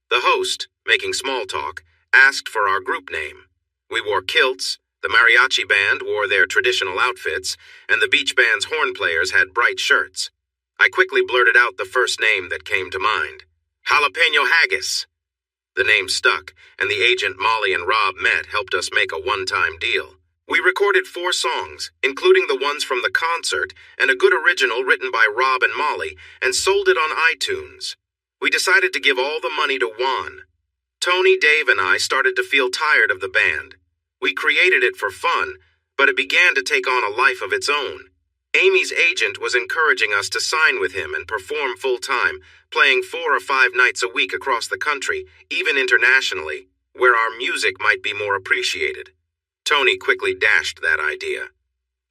The host, making small talk, asked for our group name. We wore kilts, the mariachi band wore their traditional outfits, and the beach band's horn players had bright shirts. I quickly blurted out the first name that came to mind. Jalapeno Haggis. The name stuck, and the agent Molly and Rob met helped us make a one-time deal. We recorded 4 songs, including the ones from the concert and a good original written by Rob and Molly, and sold it on iTunes. We decided to give all the money to Juan. Tony, Dave, and I started to feel tired of the band. We created it for fun, but it began to take on a life of its own. Amy's agent was encouraging us to sign with him and perform full-time, playing 4 or 5 nights a week across the country, even internationally, where our music might be more appreciated. Tony quickly dashed that idea.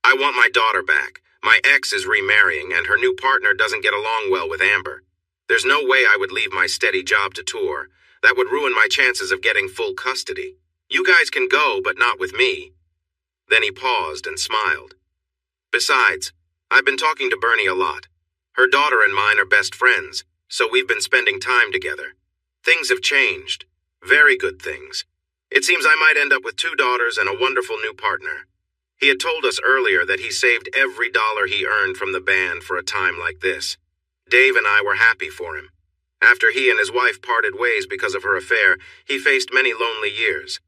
I want my daughter back. My ex is remarrying, and her new partner doesn't get along well with Amber. There's no way I would leave my steady job to tour. That would ruin my chances of getting full custody. You guys can go, but not with me. Then he paused and smiled. Besides, I've been talking to Bernie a lot. Her daughter and mine are best friends, so we've been spending time together. Things have changed. Very good things. It seems I might end up with 2 daughters and a wonderful new partner. He had told us earlier that he saved every dollar he earned from the band for a time like this. Dave and I were happy for him. After he and his wife parted ways because of her affair, he faced many lonely years.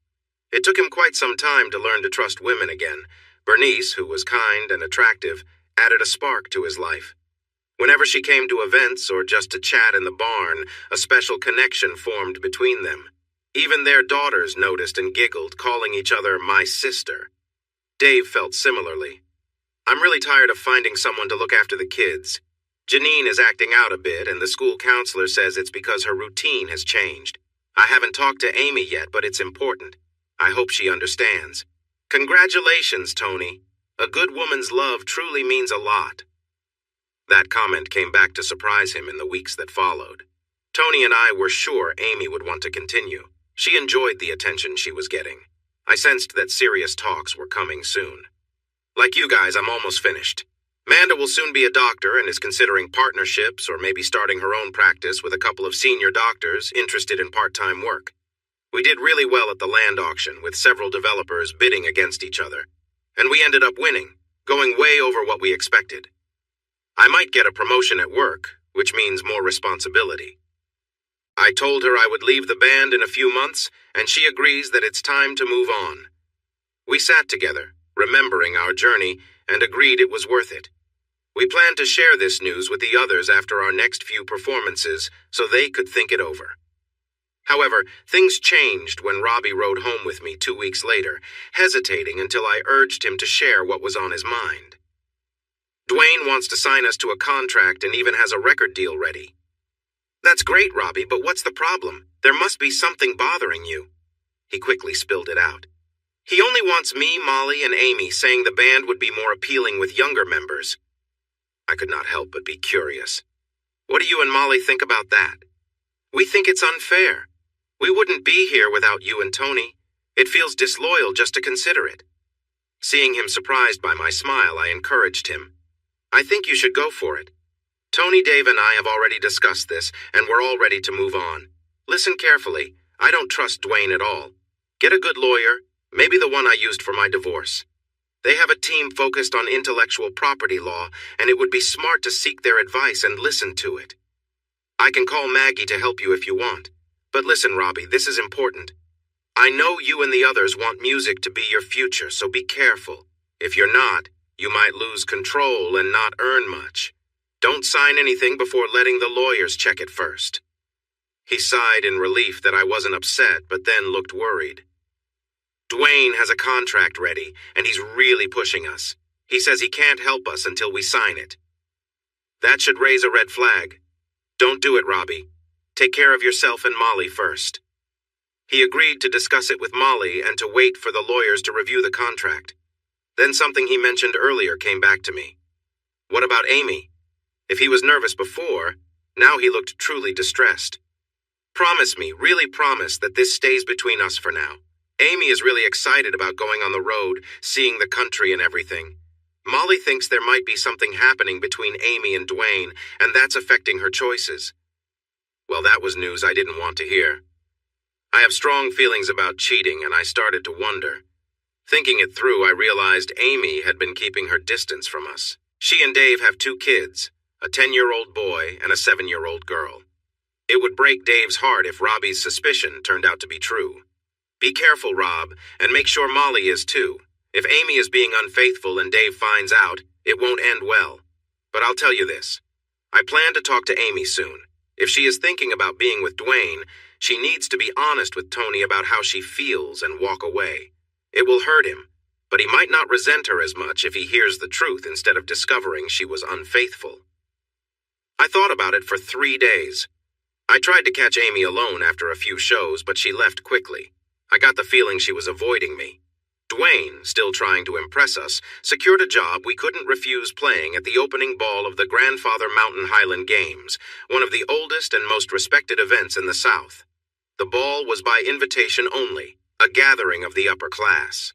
It took him quite some time to learn to trust women again. Bernice, who was kind and attractive, added a spark to his life. Whenever she came to events or just to chat in the barn, a special connection formed between them. Even their daughters noticed and giggled, calling each other my sister. Dave felt similarly. I'm really tired of finding someone to look after the kids. Janine is acting out a bit, and the school counselor says it's because her routine has changed. I haven't talked to Amy yet, but it's important. I hope she understands. Congratulations, Tony. A good woman's love truly means a lot. That comment came back to surprise him in the weeks that followed. Tony and I were sure Amy would want to continue. She enjoyed the attention she was getting. I sensed that serious talks were coming soon. Like you guys, I'm almost finished. Amanda will soon be a doctor and is considering partnerships or maybe starting her own practice with a couple of senior doctors interested in part-time work. We did really well at the land auction with several developers bidding against each other, and we ended up winning, going way over what we expected. I might get a promotion at work, which means more responsibility. I told her I would leave the band in a few months, and she agrees that it's time to move on. We sat together, remembering our journey, and agreed it was worth it. We planned to share this news with the others after our next few performances so they could think it over. However, things changed when Robbie rode home with me 2 weeks later, hesitating until I urged him to share what was on his mind. Dwayne wants to sign us to a contract and even has a record deal ready. That's great, Robbie, but what's the problem? There must be something bothering you. He quickly spilled it out. He only wants me, Molly, and Amy, saying the band would be more appealing with younger members. I could not help but be curious. What do you and Molly think about that? We think it's unfair. We wouldn't be here without you and Tony. It feels disloyal just to consider it. Seeing him surprised by my smile, I encouraged him. I think you should go for it. Tony, Dave, and I have already discussed this, and we're all ready to move on. Listen carefully. I don't trust Dwayne at all. Get a good lawyer, maybe the one I used for my divorce. They have a team focused on intellectual property law, and it would be smart to seek their advice and listen to it. I can call Maggie to help you if you want. But listen, Robbie, this is important. I know you and the others want music to be your future, so be careful. If you're not, you might lose control and not earn much. Don't sign anything before letting the lawyers check it first. He sighed in relief that I wasn't upset, but then looked worried. Dwayne has a contract ready, and he's really pushing us. He says he can't help us until we sign it. That should raise a red flag. Don't do it, Robbie. Take care of yourself and Molly first. He agreed to discuss it with Molly and to wait for the lawyers to review the contract. Then something he mentioned earlier came back to me. What about Amy? If he was nervous before, now he looked truly distressed. Promise me, really promise, that this stays between us for now. Amy is really excited about going on the road, seeing the country and everything. Molly thinks there might be something happening between Amy and Dwayne, and that's affecting her choices. Well, that was news I didn't want to hear. I have strong feelings about cheating, and I started to wonder. Thinking it through, I realized Amy had been keeping her distance from us. She and Dave have 2 kids, a 10-year-old boy and a 7-year-old girl. It would break Dave's heart if Robbie's suspicion turned out to be true. Be careful, Rob, and make sure Molly is too. If Amy is being unfaithful and Dave finds out, it won't end well. But I'll tell you this. I plan to talk to Amy soon. If she is thinking about being with Dwayne, she needs to be honest with Tony about how she feels and walk away. It will hurt him, but he might not resent her as much if he hears the truth instead of discovering she was unfaithful. I thought about it for 3 days. I tried to catch Amy alone after a few shows, but she left quickly. I got the feeling she was avoiding me. Dwayne, still trying to impress us, secured a job we couldn't refuse playing at the opening ball of the Grandfather Mountain Highland Games, one of the oldest and most respected events in the South. The ball was by invitation only, a gathering of the upper class.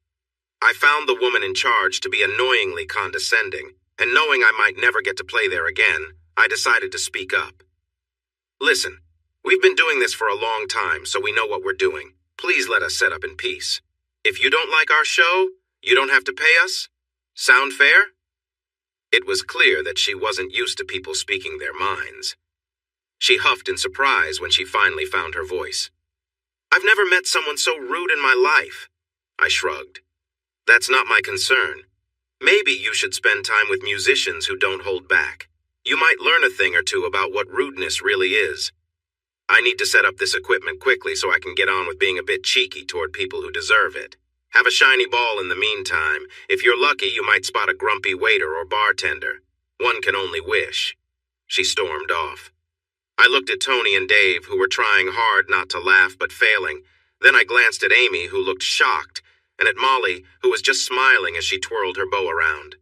I found the woman in charge to be annoyingly condescending, and knowing I might never get to play there again, I decided to speak up. Listen, we've been doing this for a long time, so we know what we're doing. Please let us set up in peace. If you don't like our show, you don't have to pay us. Sound fair? It was clear that she wasn't used to people speaking their minds. She huffed in surprise when she finally found her voice. I've never met someone so rude in my life. I shrugged. That's not my concern. Maybe you should spend time with musicians who don't hold back. You might learn a thing or two about what rudeness really is. I need to set up this equipment quickly so I can get on with being a bit cheeky toward people who deserve it. Have a shiny ball in the meantime. If you're lucky, you might spot a grumpy waiter or bartender. One can only wish. She stormed off. I looked at Tony and Dave, who were trying hard not to laugh but failing. Then I glanced at Amy, who looked shocked, and at Molly, who was just smiling as she twirled her bow around.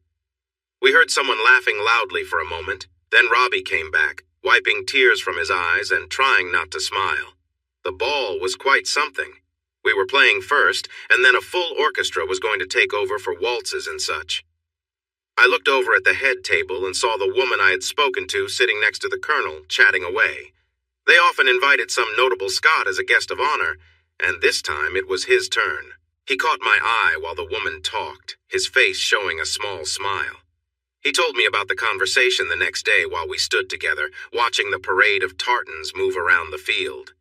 We heard someone laughing loudly for a moment. Then Robbie came back, wiping tears from his eyes and trying not to smile. The ball was quite something. We were playing first, and then a full orchestra was going to take over for waltzes and such. I looked over at the head table and saw the woman I had spoken to sitting next to the colonel, chatting away. They often invited some notable Scot as a guest of honor, and this time it was his turn. He caught my eye while the woman talked, his face showing a small smile. He told me about the conversation the next day while we stood together, watching the parade of tartans move around the field.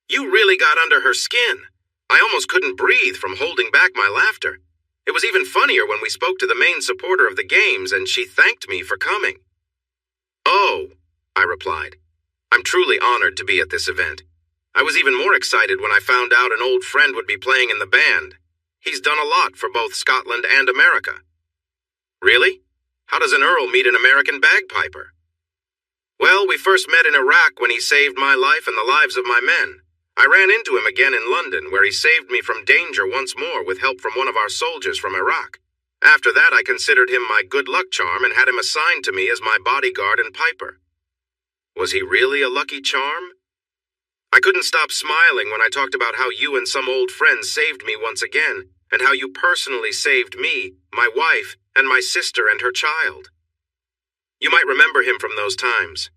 You really got under her skin. I almost couldn't breathe from holding back my laughter. It was even funnier when we spoke to the main supporter of the games and she thanked me for coming. Oh, I replied. I'm truly honored to be at this event. I was even more excited when I found out an old friend would be playing in the band. He's done a lot for both Scotland and America. Really? How does an earl meet an American bagpiper? Well, we first met in Iraq when he saved my life and the lives of my men. I ran into him again in London, where he saved me from danger once more with help from one of our soldiers from Iraq. After that, I considered him my good luck charm and had him assigned to me as my bodyguard and piper. Was he really a lucky charm? I couldn't stop smiling when I talked about how you and some old friends saved me once again, and how you personally saved me, my wife, and my sister and her child. You might remember him from those times.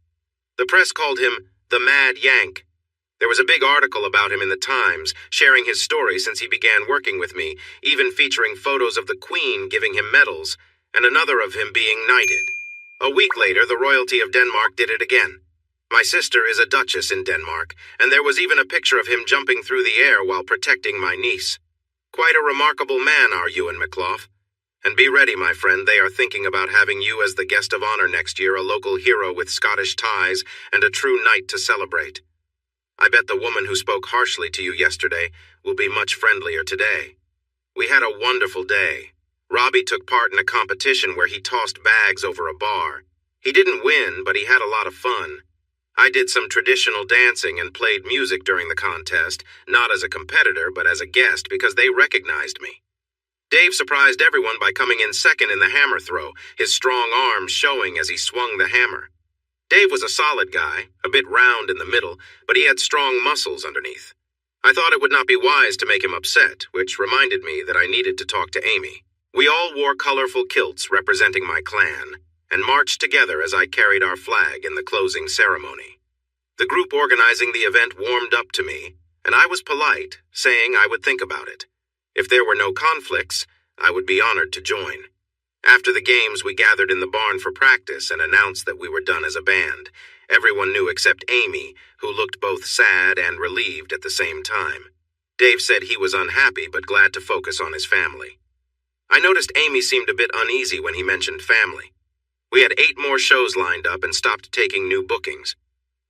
The press called him the Mad Yank. There was a big article about him in the Times, sharing his story since he began working with me, even featuring photos of the Queen giving him medals, and another of him being knighted. A week later, the royalty of Denmark did it again. My sister is a duchess in Denmark, and there was even a picture of him jumping through the air while protecting my niece. Quite a remarkable man are you and McClough. And be ready, my friend, they are thinking about having you as the guest of honor next year, a local hero with Scottish ties and a true knight to celebrate. I bet the woman who spoke harshly to you yesterday will be much friendlier today. We had a wonderful day. Robbie took part in a competition where he tossed bags over a bar. He didn't win, but he had a lot of fun. I did some traditional dancing and played music during the contest, not as a competitor, but as a guest because they recognized me. Dave surprised everyone by coming in second in the hammer throw, his strong arms showing as he swung the hammer. Dave was a solid guy, a bit round in the middle, but he had strong muscles underneath. I thought it would not be wise to make him upset, which reminded me that I needed to talk to Amy. We all wore colorful kilts representing my clan, and marched together as I carried our flag in the closing ceremony. The group organizing the event warmed up to me, and I was polite, saying I would think about it. If there were no conflicts, I would be honored to join. After the games, we gathered in the barn for practice and announced that we were done as a band. Everyone knew except Amy, who looked both sad and relieved at the same time. Dave said he was unhappy but glad to focus on his family. I noticed Amy seemed a bit uneasy when he mentioned family. We had 8 more shows lined up and stopped taking new bookings.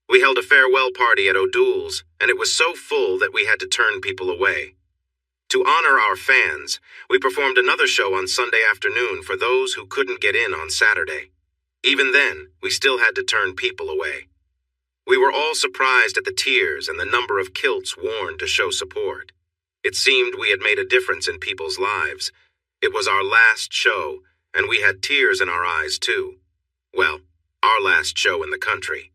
We held a farewell party at O'Doul's, and it was so full that we had to turn people away. To honor our fans, we performed another show on Sunday afternoon for those who couldn't get in on Saturday. Even then, we still had to turn people away. We were all surprised at the tears and the number of kilts worn to show support. It seemed we had made a difference in people's lives. It was our last show, and we had tears in our eyes too. Well, our last show in the country.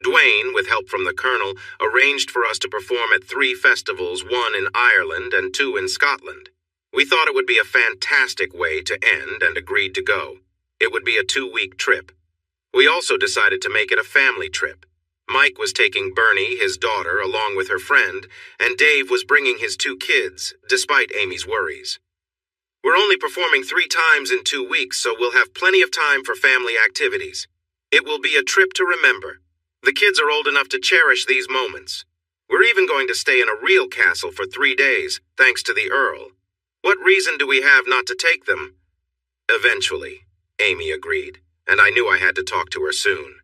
Dwayne, with help from the Colonel, arranged for us to perform at 3 festivals, 1 in Ireland and 2 in Scotland. We thought it would be a fantastic way to end and agreed to go. It would be a 2-week trip. We also decided to make it a family trip. Mike was taking Bernie, his daughter, along with her friend, and Dave was bringing his 2 kids, despite Amy's worries. We're only performing 3 times in 2 weeks, so we'll have plenty of time for family activities. It will be a trip to remember. The kids are old enough to cherish these moments. We're even going to stay in a real castle for 3 days, thanks to the Earl. What reason do we have not to take them? Eventually, Amy agreed, and I knew I had to talk to her soon.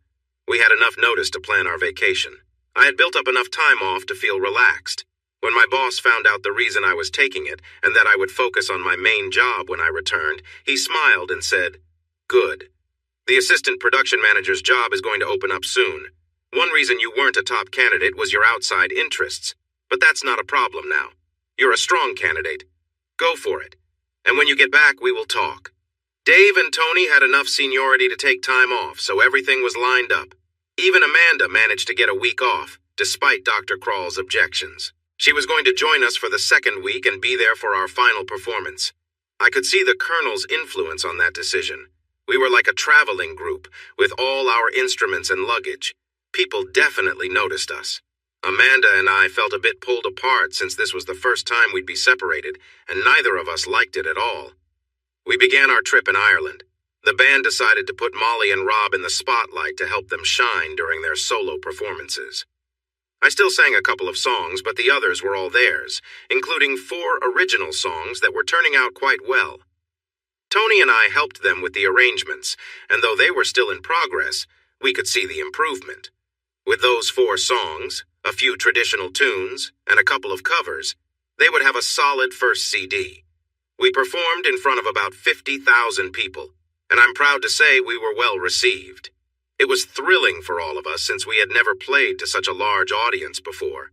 We had enough notice to plan our vacation. I had built up enough time off to feel relaxed. When my boss found out the reason I was taking it, and that I would focus on my main job when I returned, he smiled and said, "Good. The assistant production manager's job is going to open up soon. One reason you weren't a top candidate was your outside interests, but that's not a problem now. You're a strong candidate. Go for it. And when you get back, we will talk." Dave and Tony had enough seniority to take time off, so everything was lined up. Even Amanda managed to get a week off, despite Dr. Krall's objections. She was going to join us for the 2nd week and be there for our final performance. I could see the Colonel's influence on that decision. We were like a traveling group, with all our instruments and luggage. People definitely noticed us. Amanda and I felt a bit pulled apart since this was the first time we'd be separated, and neither of us liked it at all. We began our trip in Ireland. The band decided to put Molly and Rob in the spotlight to help them shine during their solo performances. I still sang a couple of songs, but the others were all theirs, including 4 original songs that were turning out quite well. Tony and I helped them with the arrangements, and though they were still in progress, we could see the improvement. With those 4 songs, a few traditional tunes, and a couple of covers, they would have a solid first CD. We performed in front of about 50,000 people, and I'm proud to say we were well received. It was thrilling for all of us since we had never played to such a large audience before.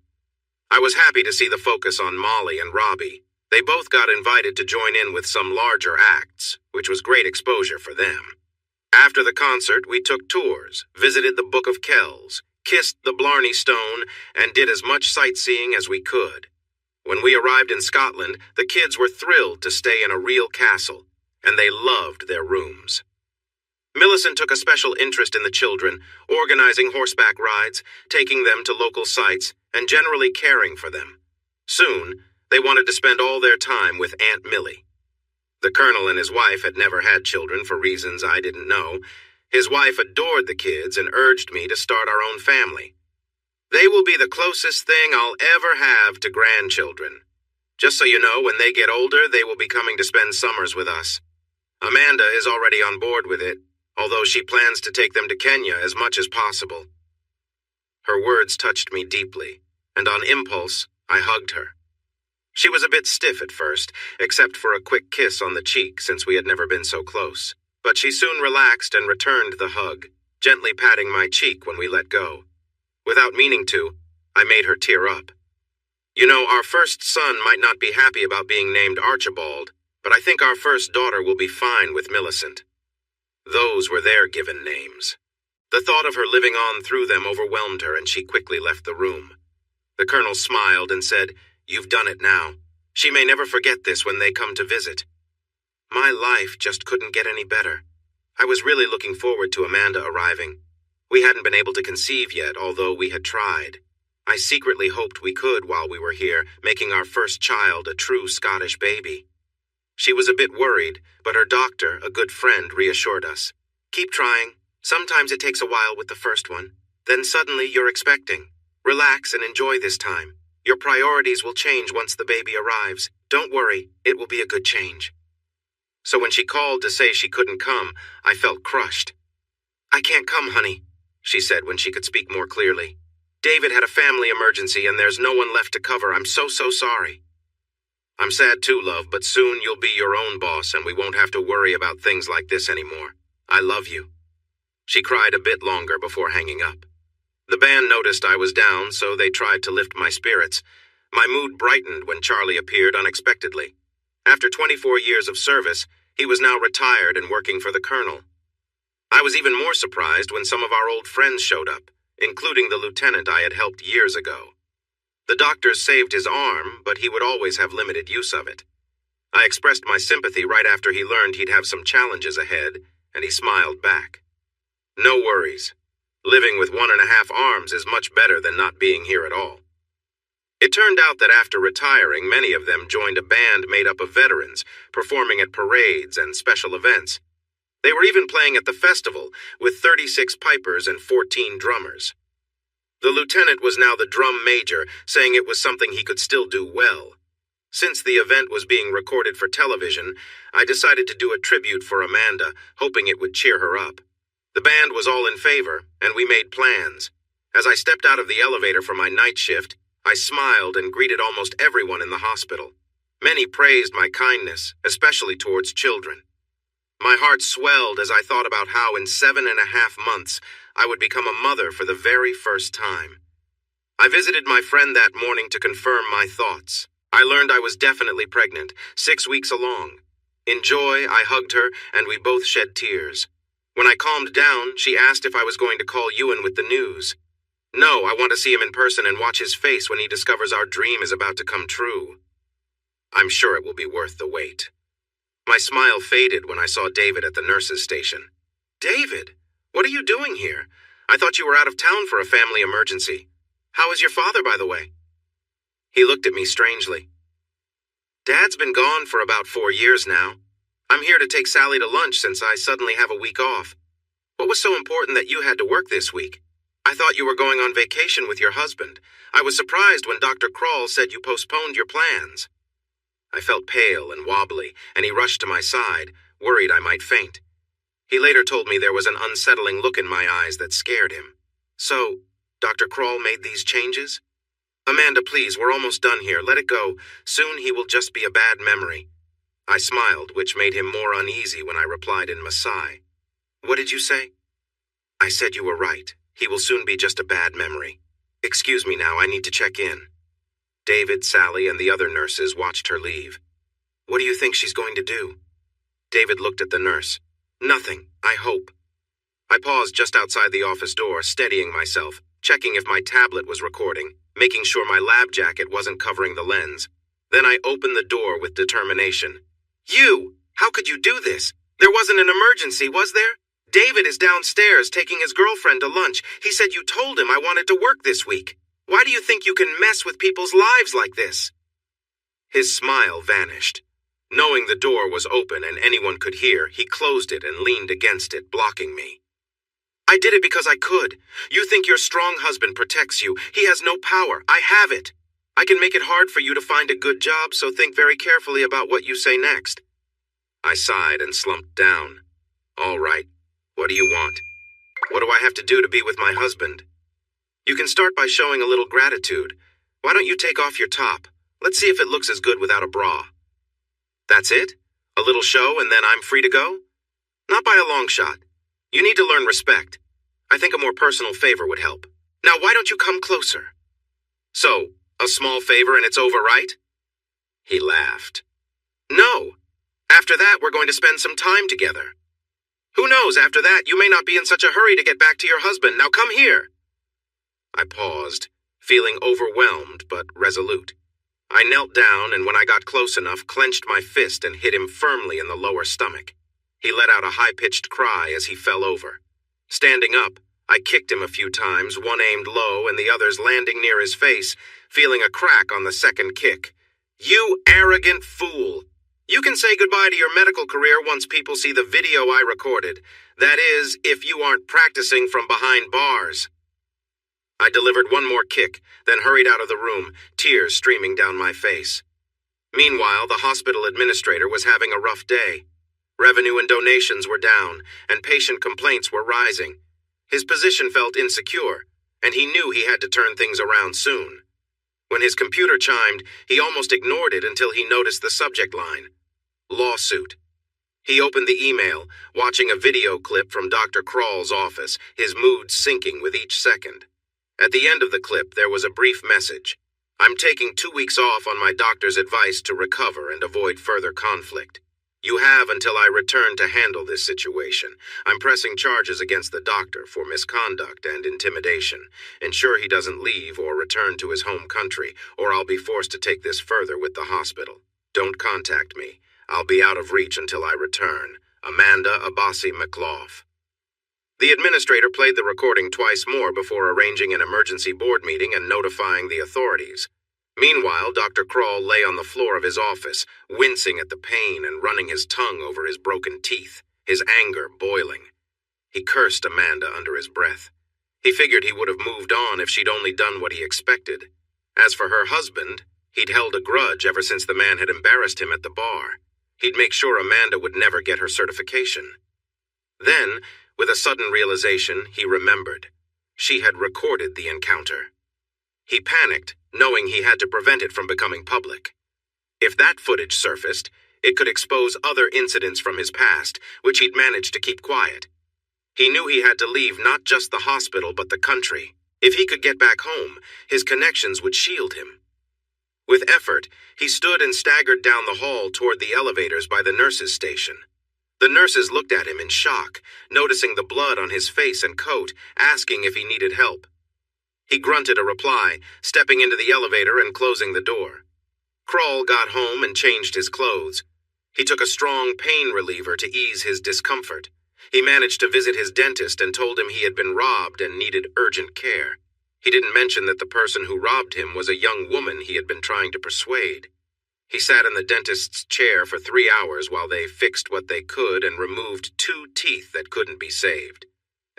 I was happy to see the focus on Molly and Robbie. They both got invited to join in with some larger acts, which was great exposure for them. After the concert, we took tours, visited the Book of Kells, kissed the Blarney Stone, and did as much sightseeing as we could. When we arrived in Scotland, the kids were thrilled to stay in a real castle, and they loved their rooms. Millicent took a special interest in the children, organizing horseback rides, taking them to local sites, and generally caring for them. Soon, they wanted to spend all their time with Aunt Millie. The Colonel and his wife had never had children for reasons I didn't know. His wife adored the kids and urged me to start our own family. They will be the closest thing I'll ever have to grandchildren. Just so you know, when they get older, they will be coming to spend summers with us. Amanda is already on board with it, although she plans to take them to Kenya as much as possible. Her words touched me deeply, and on impulse, I hugged her. She was a bit stiff at first, except for a quick kiss on the cheek since we had never been so close. But she soon relaxed and returned the hug, gently patting my cheek when we let go. Without meaning to, I made her tear up. You know, our first son might not be happy about being named Archibald, but I think our first daughter will be fine with Millicent. Those were their given names. The thought of her living on through them overwhelmed her, and she quickly left the room. The Colonel smiled and said, "You've done it now. She may never forget this when they come to visit." My life just couldn't get any better. I was really looking forward to Amanda arriving. We hadn't been able to conceive yet, although we had tried. I secretly hoped we could while we were here, making our first child a true Scottish baby. She was a bit worried, but her doctor, a good friend, reassured us. "Keep trying. Sometimes it takes a while with the first one. Then suddenly you're expecting. Relax and enjoy this time. Your priorities will change once the baby arrives. Don't worry, it will be a good change." So when she called to say she couldn't come, I felt crushed. "I can't come, honey," she said when she could speak more clearly. "David had a family emergency and there's no one left to cover. I'm so sorry." "I'm sad too, love, but soon you'll be your own boss and we won't have to worry about things like this anymore. I love you." She cried a bit longer before hanging up. The band noticed I was down, so they tried to lift my spirits. My mood brightened when Charlie appeared unexpectedly. After 24 years of service, he was now retired and working for the Colonel. I was even more surprised when some of our old friends showed up, including the lieutenant I had helped years ago. The doctors saved his arm, but he would always have limited use of it. I expressed my sympathy right after he learned he'd have some challenges ahead, and he smiled back. "No worries. Living with 1.5 arms is much better than not being here at all." It turned out that after retiring, many of them joined a band made up of veterans, performing at parades and special events. They were even playing at the festival, with 36 pipers and 14 drummers. The lieutenant was now the drum major, saying it was something he could still do well. Since the event was being recorded for television, I decided to do a tribute for Amanda, hoping it would cheer her up. The band was all in favor, and we made plans. As I stepped out of the elevator for my night shift, I smiled and greeted almost everyone in the hospital. Many praised my kindness, especially towards children. My heart swelled as I thought about how in 7.5 months I would become a mother for the very first time. I visited my friend that morning to confirm my thoughts. I learned I was definitely pregnant, 6 weeks along. In joy, I hugged her, and we both shed tears. When I calmed down, she asked if I was going to call Ewan with the news. "No, I want to see him in person and watch his face when he discovers our dream is about to come true." I'm sure it will be worth the wait. My smile faded when I saw David at the nurse's station. "David, what are you doing here? I thought you were out of town for a family emergency. How is your father, by the way?" He looked at me strangely. "Dad's been gone for about 4 years now. I'm here to take Sally to lunch since I suddenly have a week off. What was so important that you had to work this week? I thought you were going on vacation with your husband. I was surprised when Dr. Kroll said you postponed your plans." I felt pale and wobbly, and he rushed to my side, worried I might faint. He later told me there was an unsettling look in my eyes that scared him. "So, Dr. Kroll made these changes?" "Amanda, please, we're almost done here. Let it go. Soon he will just be a bad memory." I smiled, which made him more uneasy when I replied in Maasai. "What did you say?" "I said you were right. He will soon be just a bad memory. Excuse me now, I need to check in." David, Sally, and the other nurses watched her leave. "What do you think she's going to do?" David looked at the nurse. "Nothing, I hope." I paused just outside the office door, steadying myself, checking if my tablet was recording, making sure my lab jacket wasn't covering the lens. Then I opened the door with determination. You! How could you do this? There wasn't an emergency, was there? David is downstairs taking his girlfriend to lunch. He said you told him I wanted to work this week. Why do you think you can mess with people's lives like this? His smile vanished. Knowing the door was open and anyone could hear, he closed it and leaned against it, blocking me. I did it because I could. You think your strong husband protects you. He has no power. I have it. I can make it hard for you to find a good job, so think very carefully about what you say next. I sighed and slumped down. All right. What do you want? What do I have to do to be with my husband? You can start by showing a little gratitude. Why don't you take off your top? Let's see if it looks as good without a bra. That's it? A little show and then I'm free to go? Not by a long shot. You need to learn respect. I think a more personal favor would help. Now why don't you come closer? So, a small favor and it's over, right? He laughed. No. After that, we're going to spend some time together. Who knows, after that, you may not be in such a hurry to get back to your husband. Now come here. I paused, feeling overwhelmed but resolute. I knelt down and when I got close enough, clenched my fist and hit him firmly in the lower stomach. He let out a high-pitched cry as he fell over. Standing up, I kicked him a few times, one aimed low and the others landing near his face, feeling a crack on the second kick. You arrogant fool! You can say goodbye to your medical career once people see the video I recorded. That is, if you aren't practicing from behind bars. I delivered one more kick, then hurried out of the room, tears streaming down my face. Meanwhile, the hospital administrator was having a rough day. Revenue and donations were down, and patient complaints were rising. His position felt insecure, and he knew he had to turn things around soon. When his computer chimed, he almost ignored it until he noticed the subject line. Lawsuit. He opened the email, watching a video clip from Dr. Kroll's office, his mood sinking with each second. At the end of the clip, there was a brief message. I'm taking 2 weeks off on my doctor's advice to recover and avoid further conflict. You have until I return to handle this situation. I'm pressing charges against the doctor for misconduct and intimidation. Ensure he doesn't leave or return to his home country, or I'll be forced to take this further with the hospital. Don't contact me. I'll be out of reach until I return. Amanda Abbasi McLaugh. The administrator played the recording twice more before arranging an emergency board meeting and notifying the authorities. Meanwhile, Dr. Kroll lay on the floor of his office, wincing at the pain and running his tongue over his broken teeth, his anger boiling. He cursed Amanda under his breath. He figured he would have moved on if she'd only done what he expected. As for her husband, he'd held a grudge ever since the man had embarrassed him at the bar. He'd make sure Amanda would never get her certification. Then, with a sudden realization, he remembered. She had recorded the encounter. He panicked, knowing he had to prevent it from becoming public. If that footage surfaced, it could expose other incidents from his past, which he'd managed to keep quiet. He knew he had to leave not just the hospital but the country. If he could get back home, his connections would shield him. With effort, he stood and staggered down the hall toward the elevators by the nurses' station. The nurses looked at him in shock, noticing the blood on his face and coat, asking if he needed help. He grunted a reply, stepping into the elevator and closing the door. Kroll got home and changed his clothes. He took a strong pain reliever to ease his discomfort. He managed to visit his dentist and told him he had been robbed and needed urgent care. He didn't mention that the person who robbed him was a young woman he had been trying to persuade. He sat in the dentist's chair for 3 hours while they fixed what they could and removed 2 teeth that couldn't be saved.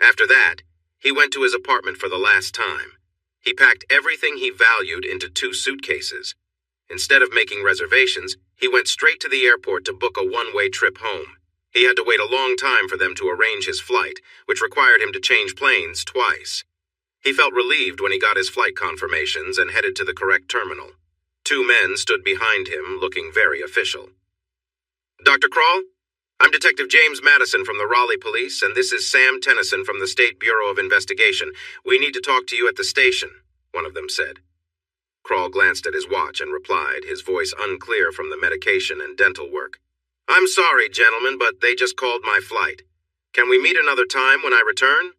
After that, he went to his apartment for the last time. He packed everything he valued into 2 suitcases. Instead of making reservations, he went straight to the airport to book a one-way trip home. He had to wait a long time for them to arrange his flight, which required him to change planes twice. He felt relieved when he got his flight confirmations and headed to the correct terminal. 2 men stood behind him, looking very official. Dr. Kroll? I'm Detective James Madison from the Raleigh Police, and this is Sam Tennyson from the State Bureau of Investigation. We need to talk to you at the station, one of them said. Kroll glanced at his watch and replied, his voice unclear from the medication and dental work. I'm sorry, gentlemen, but they just called my flight. Can we meet another time when I return?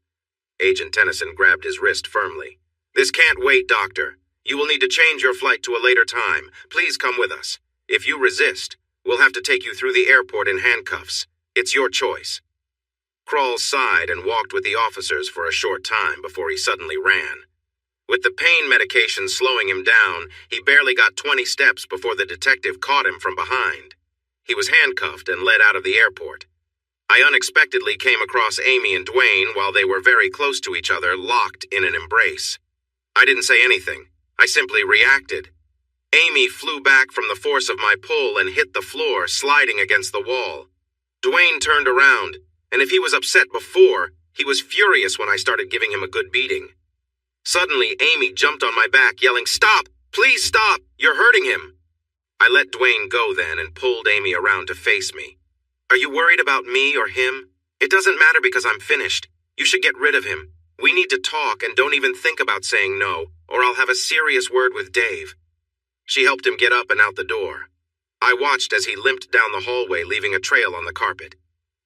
Agent Tennyson grabbed his wrist firmly. "This can't wait, Doctor. You will need to change your flight to a later time. Please come with us. If you resist, we'll have to take you through the airport in handcuffs. It's your choice." Kroll sighed and walked with the officers for a short time before he suddenly ran. With the pain medication slowing him down, he barely got 20 steps before the detective caught him from behind. He was handcuffed and led out of the airport. I unexpectedly came across Amy and Dwayne while they were very close to each other, locked in an embrace. I didn't say anything. I simply reacted. Amy flew back from the force of my pull and hit the floor, sliding against the wall. Dwayne turned around, and if he was upset before, he was furious when I started giving him a good beating. Suddenly, Amy jumped on my back, yelling, "Stop! Please stop! You're hurting him!" I let Dwayne go then and pulled Amy around to face me. "Are you worried about me or him? It doesn't matter because I'm finished. You should get rid of him. We need to talk and don't even think about saying no, or I'll have a serious word with Dave." She helped him get up and out the door. I watched as he limped down the hallway, leaving a trail on the carpet.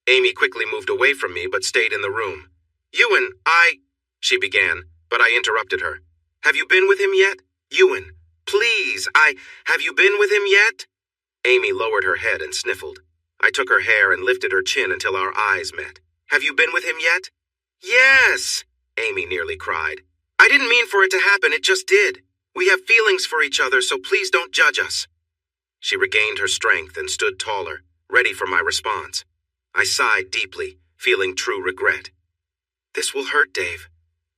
Amy quickly moved away from me but stayed in the room. "Ewan, she began, but I interrupted her. "Have you been with him yet? Ewan, please, have you been with him yet?" Amy lowered her head and sniffled. I took her hair and lifted her chin until our eyes met. "Have you been with him yet?" "Yes," Amy nearly cried. "I didn't mean for it to happen, it just did. We have feelings for each other, so please don't judge us." She regained her strength and stood taller, ready for my response. I sighed deeply, feeling true regret. "This will hurt Dave.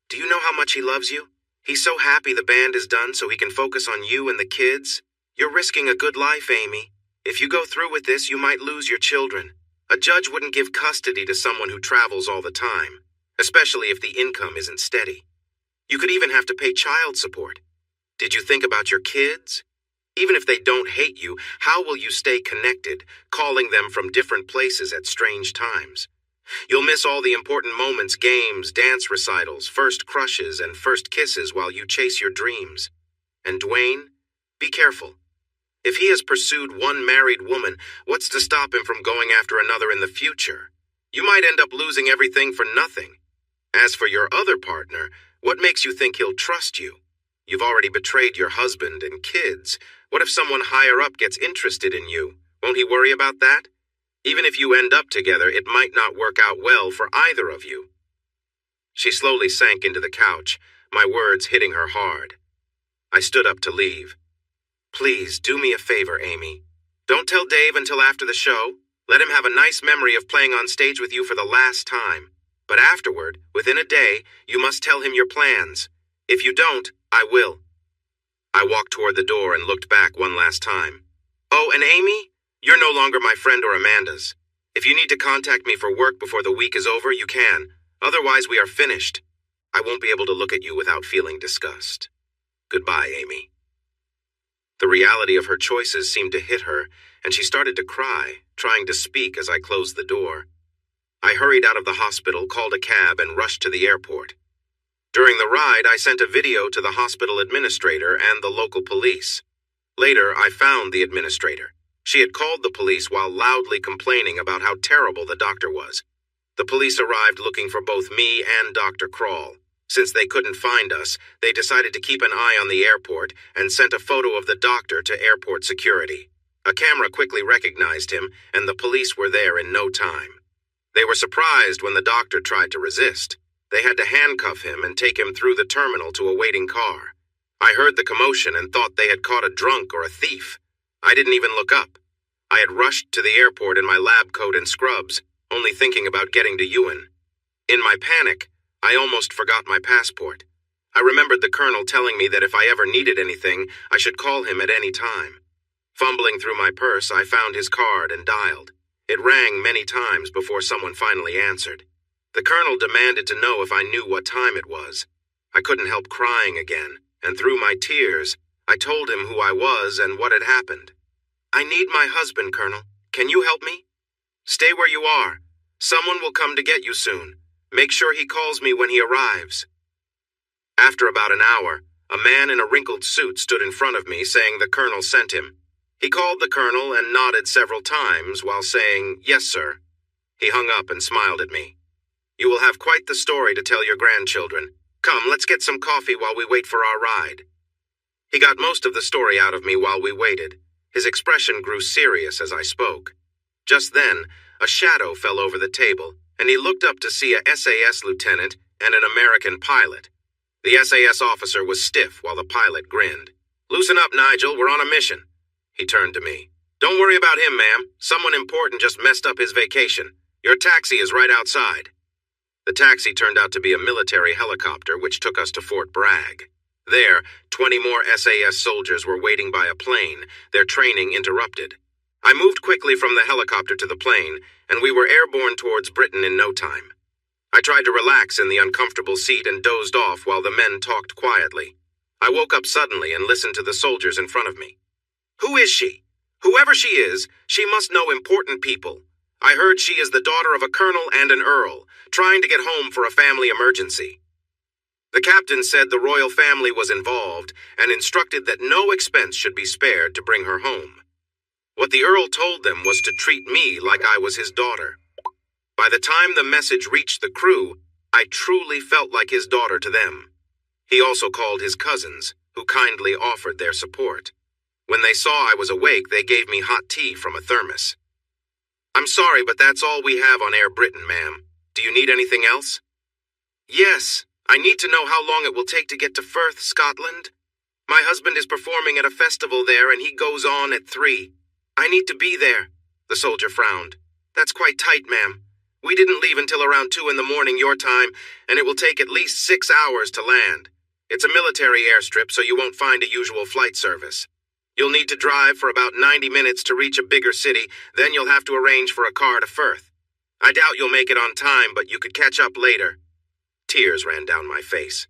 Do you know how much he loves you? He's so happy the band is done so he can focus on you and the kids. You're risking a good life, Amy. If you go through with this, you might lose your children. A judge wouldn't give custody to someone who travels all the time, especially if the income isn't steady. You could even have to pay child support. Did you think about your kids? Even if they don't hate you, how will you stay connected, calling them from different places at strange times? You'll miss all the important moments, games, dance recitals, first crushes, and first kisses while you chase your dreams. And Dwayne, be careful. If he has pursued one married woman, what's to stop him from going after another in the future? You might end up losing everything for nothing. As for your other partner, what makes you think he'll trust you? You've already betrayed your husband and kids. What if someone higher up gets interested in you? Won't he worry about that? Even if you end up together, it might not work out well for either of you." She slowly sank into the couch, my words hitting her hard. I stood up to leave. "Please, do me a favor, Amy. Don't tell Dave until after the show. Let him have a nice memory of playing on stage with you for the last time. But afterward, within a day, you must tell him your plans. If you don't, I will." I walked toward the door and looked back one last time. "Oh, and Amy, you're no longer my friend or Amanda's. If you need to contact me for work before the week is over, you can. Otherwise, we are finished. I won't be able to look at you without feeling disgust. Goodbye, Amy." The reality of her choices seemed to hit her, and she started to cry, trying to speak as I closed the door. I hurried out of the hospital, called a cab, and rushed to the airport. During the ride, I sent a video to the hospital administrator and the local police. Later, I found the administrator. She had called the police while loudly complaining about how terrible the doctor was. The police arrived looking for both me and Dr. Kroll. Since they couldn't find us, they decided to keep an eye on the airport and sent a photo of the doctor to airport security. A camera quickly recognized him, and the police were there in no time. They were surprised when the doctor tried to resist. They had to handcuff him and take him through the terminal to a waiting car. I heard the commotion and thought they had caught a drunk or a thief. I didn't even look up. I had rushed to the airport in my lab coat and scrubs, only thinking about getting to Ewan. In my panic, I almost forgot my passport. I remembered the colonel telling me that if I ever needed anything, I should call him at any time. Fumbling through my purse, I found his card and dialed. It rang many times before someone finally answered. The colonel demanded to know if I knew what time it was. I couldn't help crying again, and through my tears, I told him who I was and what had happened. "I need my husband, Colonel. Can you help me? Stay where you are. Someone will come to get you soon. Make sure he calls me when he arrives." After about an hour, a man in a wrinkled suit stood in front of me saying the colonel sent him. He called the colonel and nodded several times while saying, "Yes, sir." He hung up and smiled at me. You will have quite the story to tell your grandchildren. Come, let's get some coffee while we wait for our ride." He got most of the story out of me while we waited. His expression grew serious as I spoke. Just then, a shadow fell over the table, and he looked up to see a SAS lieutenant and an American pilot. The SAS officer was stiff while the pilot grinned. "Loosen up, Nigel, we're on a mission." He turned to me. "Don't worry about him, ma'am. Someone important just messed up his vacation. Your taxi is right outside." The taxi turned out to be a military helicopter which took us to Fort Bragg. There, 20 more SAS soldiers were waiting by a plane, their training interrupted. I moved quickly from the helicopter to the plane, and we were airborne towards Britain in no time. I tried to relax in the uncomfortable seat and dozed off while the men talked quietly. I woke up suddenly and listened to the soldiers in front of me. "Who is she? Whoever she is, she must know important people. I heard she is the daughter of a colonel and an earl, trying to get home for a family emergency." The captain said the royal family was involved and instructed that no expense should be spared to bring her home. What the earl told them was to treat me like I was his daughter. By the time the message reached the crew, I truly felt like his daughter to them. He also called his cousins, who kindly offered their support. When they saw I was awake, they gave me hot tea from a thermos. "I'm sorry, but that's all we have on Air Britain, ma'am. Do you need anything else?" "Yes, I need to know how long it will take to get to Firth, Scotland. My husband is performing at a festival there and he goes on at 3. I need to be there." The soldier frowned. "That's quite tight, ma'am. We didn't leave until around 2 in the morning your time, and it will take at least 6 hours to land. It's a military airstrip, so you won't find a usual flight service. You'll need to drive for about 90 minutes to reach a bigger city, then you'll have to arrange for a car to Firth. I doubt you'll make it on time, but you could catch up later." Tears ran down my face.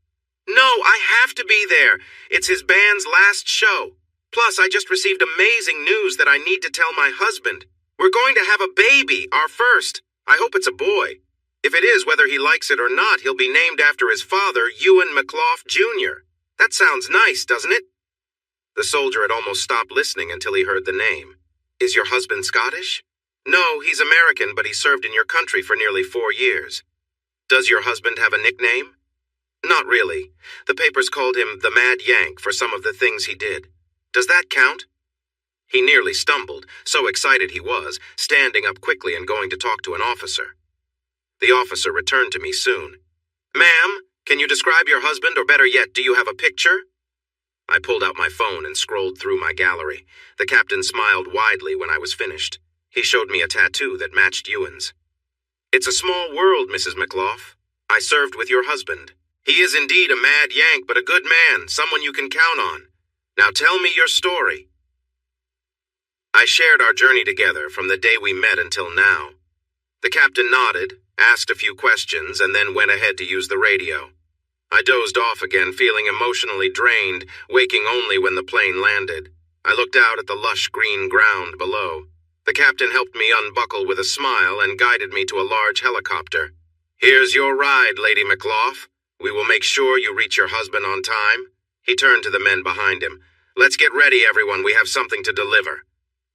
"No, I have to be there. It's his band's last show. Plus, I just received amazing news that I need to tell my husband. We're going to have a baby, our first. I hope it's a boy. If it is, whether he likes it or not, he'll be named after his father, Ewan McLaugh, Jr. That sounds nice, doesn't it?" The soldier had almost stopped listening until he heard the name. "Is your husband Scottish?" "No, he's American, but he served in your country for nearly 4 years. Does your husband have a nickname?" "Not really. The papers called him the Mad Yank for some of the things he did. Does that count?" He nearly stumbled, so excited he was, standing up quickly and going to talk to an officer. The officer returned to me soon. "Ma'am, can you describe your husband, or better yet, do you have a picture?" I pulled out my phone and scrolled through my gallery. The captain smiled widely when I was finished. He showed me a tattoo that matched Ewan's. "It's a small world, Mrs. McLaugh. I served with your husband. He is indeed a mad Yank, but a good man, someone you can count on. Now tell me your story." I shared our journey together from the day we met until now. The captain nodded, asked a few questions, and then went ahead to use the radio. I dozed off again, feeling emotionally drained, waking only when the plane landed. I looked out at the lush green ground below. The captain helped me unbuckle with a smile and guided me to a large helicopter. "Here's your ride, Lady McLaugh. We will make sure you reach your husband on time." He turned to the men behind him. "Let's get ready, everyone. We have something to deliver."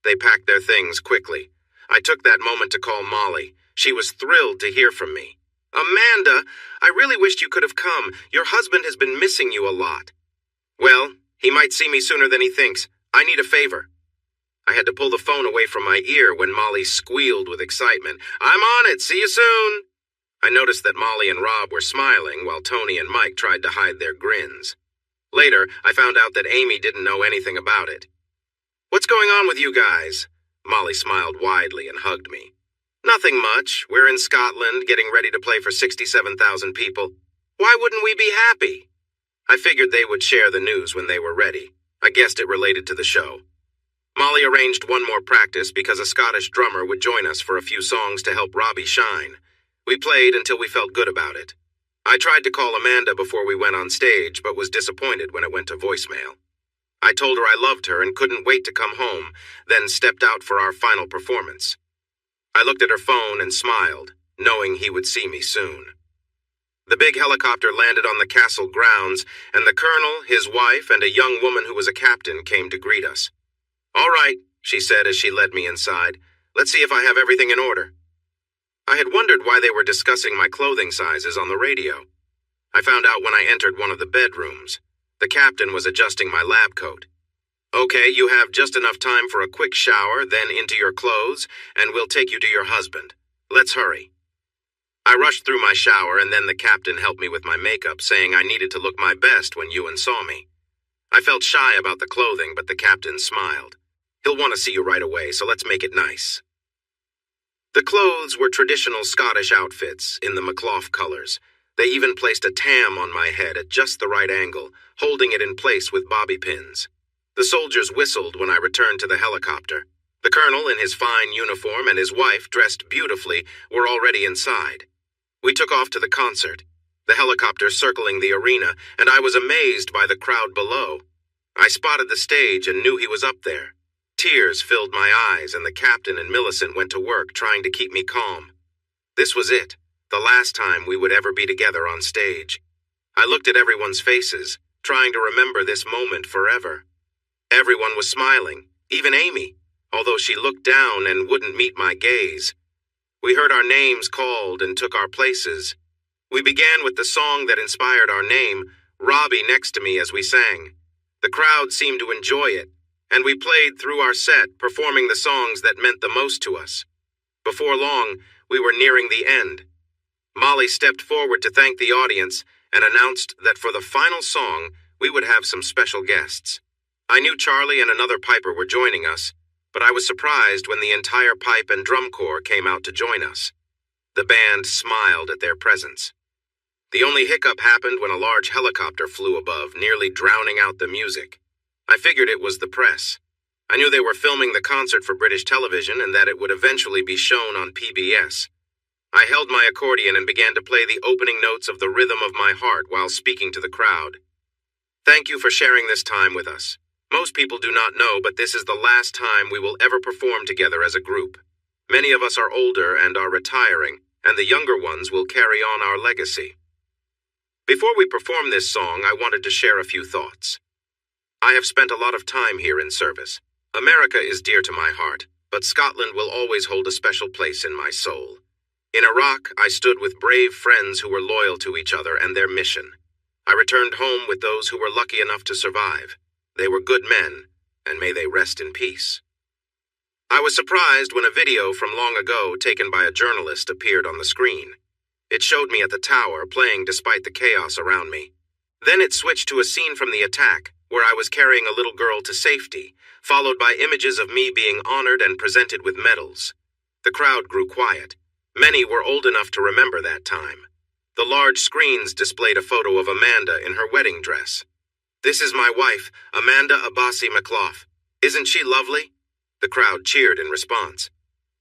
They packed their things quickly. I took that moment to call Molly. She was thrilled to hear from me. "Amanda, I really wished you could have come. Your husband has been missing you a lot." "Well, he might see me sooner than he thinks. I need a favor." I had to pull the phone away from my ear when Molly squealed with excitement. "I'm on it. See you soon." I noticed that Molly and Rob were smiling while Tony and Mike tried to hide their grins. Later, I found out that Amy didn't know anything about it. "What's going on with you guys?" Molly smiled widely and hugged me. "Nothing much. We're in Scotland, getting ready to play for 67,000 people. Why wouldn't we be happy?" I figured they would share the news when they were ready. I guessed it related to the show. Molly arranged one more practice because a Scottish drummer would join us for a few songs to help Robbie shine. We played until we felt good about it. I tried to call Amanda before we went on stage, but was disappointed when it went to voicemail. I told her I loved her and couldn't wait to come home, then stepped out for our final performance. I looked at her phone and smiled, knowing he would see me soon. The big helicopter landed on the castle grounds, and the colonel, his wife, and a young woman who was a captain came to greet us. "All right," she said as she led me inside. "Let's see if I have everything in order." I had wondered why they were discussing my clothing sizes on the radio. I found out when I entered one of the bedrooms. The captain was adjusting my lab coat. "Okay, you have just enough time for a quick shower, then into your clothes, and we'll take you to your husband. Let's hurry." I rushed through my shower, and then the captain helped me with my makeup, saying I needed to look my best when Ewan saw me. I felt shy about the clothing, but the captain smiled. "He'll want to see you right away, so let's make it nice." The clothes were traditional Scottish outfits in the McLaugh colors. They even placed a tam on my head at just the right angle, holding it in place with bobby pins. The soldiers whistled when I returned to the helicopter. The colonel, in his fine uniform, and his wife, dressed beautifully, were already inside. We took off to the concert, the helicopter circling the arena, and I was amazed by the crowd below. I spotted the stage and knew he was up there. Tears filled my eyes, and the captain and Millicent went to work trying to keep me calm. This was it, the last time we would ever be together on stage. I looked at everyone's faces, trying to remember this moment forever. Everyone was smiling, even Amy, although she looked down and wouldn't meet my gaze. We heard our names called and took our places. We began with the song that inspired our name, Robbie next to me as we sang. The crowd seemed to enjoy it, and we played through our set, performing the songs that meant the most to us. Before long, we were nearing the end. Molly stepped forward to thank the audience and announced that for the final song, we would have some special guests. I knew Charlie and another piper were joining us, but I was surprised when the entire pipe and drum corps came out to join us. The band smiled at their presence. The only hiccup happened when a large helicopter flew above, nearly drowning out the music. I figured it was the press. I knew they were filming the concert for British television and that it would eventually be shown on PBS. I held my accordion and began to play the opening notes of The Rhythm of My Heart while speaking to the crowd. "Thank you for sharing this time with us. Most people do not know, but this is the last time we will ever perform together as a group. Many of us are older and are retiring, and the younger ones will carry on our legacy." Before we perform this song, I wanted to share a few thoughts. I have spent a lot of time here in service. America is dear to my heart, but Scotland will always hold a special place in my soul. In Iraq, I stood with brave friends who were loyal to each other and their mission. I returned home with those who were lucky enough to survive. They were good men, and may they rest in peace. I was surprised when a video from long ago taken by a journalist appeared on the screen. It showed me at the tower playing despite the chaos around me. Then it switched to a scene from the attack, where I was carrying a little girl to safety, followed by images of me being honored and presented with medals. The crowd grew quiet. Many were old enough to remember that time. The large screens displayed a photo of Amanda in her wedding dress. "This is my wife, Amanda Abbasi McLaugh. Isn't she lovely?" The crowd cheered in response.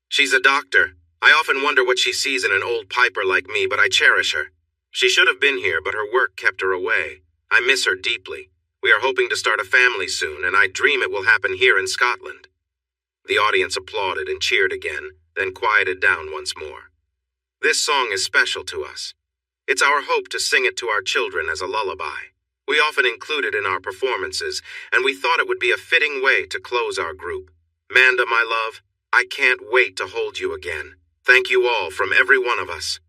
"She's a doctor. I often wonder what she sees in an old piper like me, but I cherish her. She should have been here, but her work kept her away. I miss her deeply. We are hoping to start a family soon, and I dream it will happen here in Scotland." The audience applauded and cheered again, then quieted down once more. This song is special to us. It's our hope to sing it to our children as a lullaby. We often include it in our performances, and we thought it would be a fitting way to close our group. Manda, my love, I can't wait to hold you again. Thank you all from every one of us.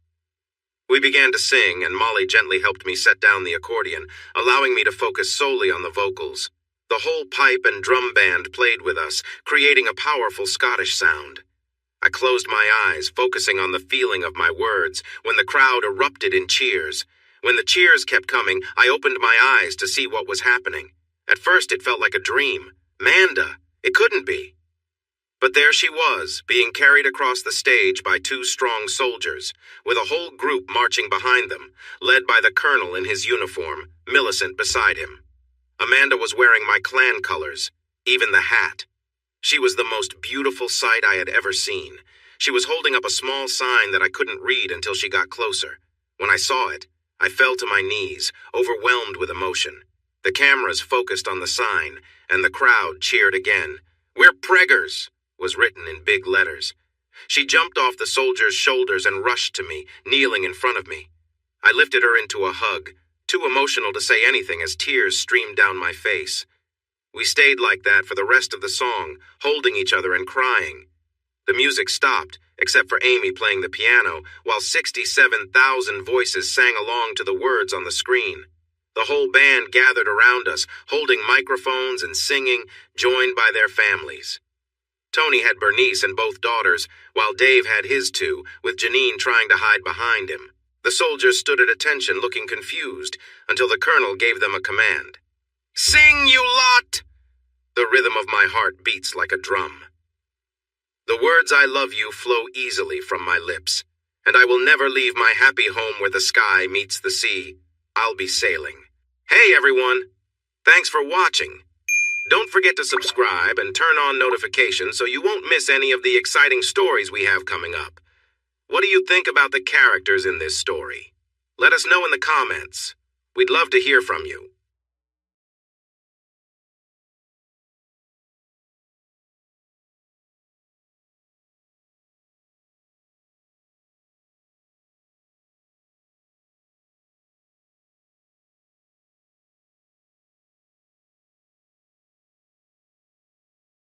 We began to sing, and Molly gently helped me set down the accordion, allowing me to focus solely on the vocals. The whole pipe and drum band played with us, creating a powerful Scottish sound. I closed my eyes, focusing on the feeling of my words, when the crowd erupted in cheers. When the cheers kept coming, I opened my eyes to see what was happening. At first, it felt like a dream. Manda! It couldn't be. But there she was, being carried across the stage by two strong soldiers, with a whole group marching behind them, led by the colonel in his uniform, Millicent beside him. Amanda was wearing my clan colors, even the hat. She was the most beautiful sight I had ever seen. She was holding up a small sign that I couldn't read until she got closer. When I saw it, I fell to my knees, overwhelmed with emotion. The cameras focused on the sign, and the crowd cheered again. "We're preggers," was written in big letters. She jumped off the soldier's shoulders and rushed to me, kneeling in front of me. I lifted her into a hug, too emotional to say anything as tears streamed down my face. We stayed like that for the rest of the song, holding each other and crying. The music stopped, except for Amy playing the piano, while 67,000 voices sang along to the words on the screen. The whole band gathered around us, holding microphones and singing, joined by their families. Tony had Bernice and both daughters, while Dave had his two, with Janine trying to hide behind him. The soldiers stood at attention, looking confused, until the colonel gave them a command. "Sing, you lot!" The rhythm of my heart beats like a drum. The words "I love you" flow easily from my lips, and I will never leave my happy home where the sky meets the sea. I'll be sailing. Hey everyone! Thanks for watching. Don't forget to subscribe and turn on notifications so you won't miss any of the exciting stories we have coming up. What do you think about the characters in this story? Let us know in the comments. We'd love to hear from you.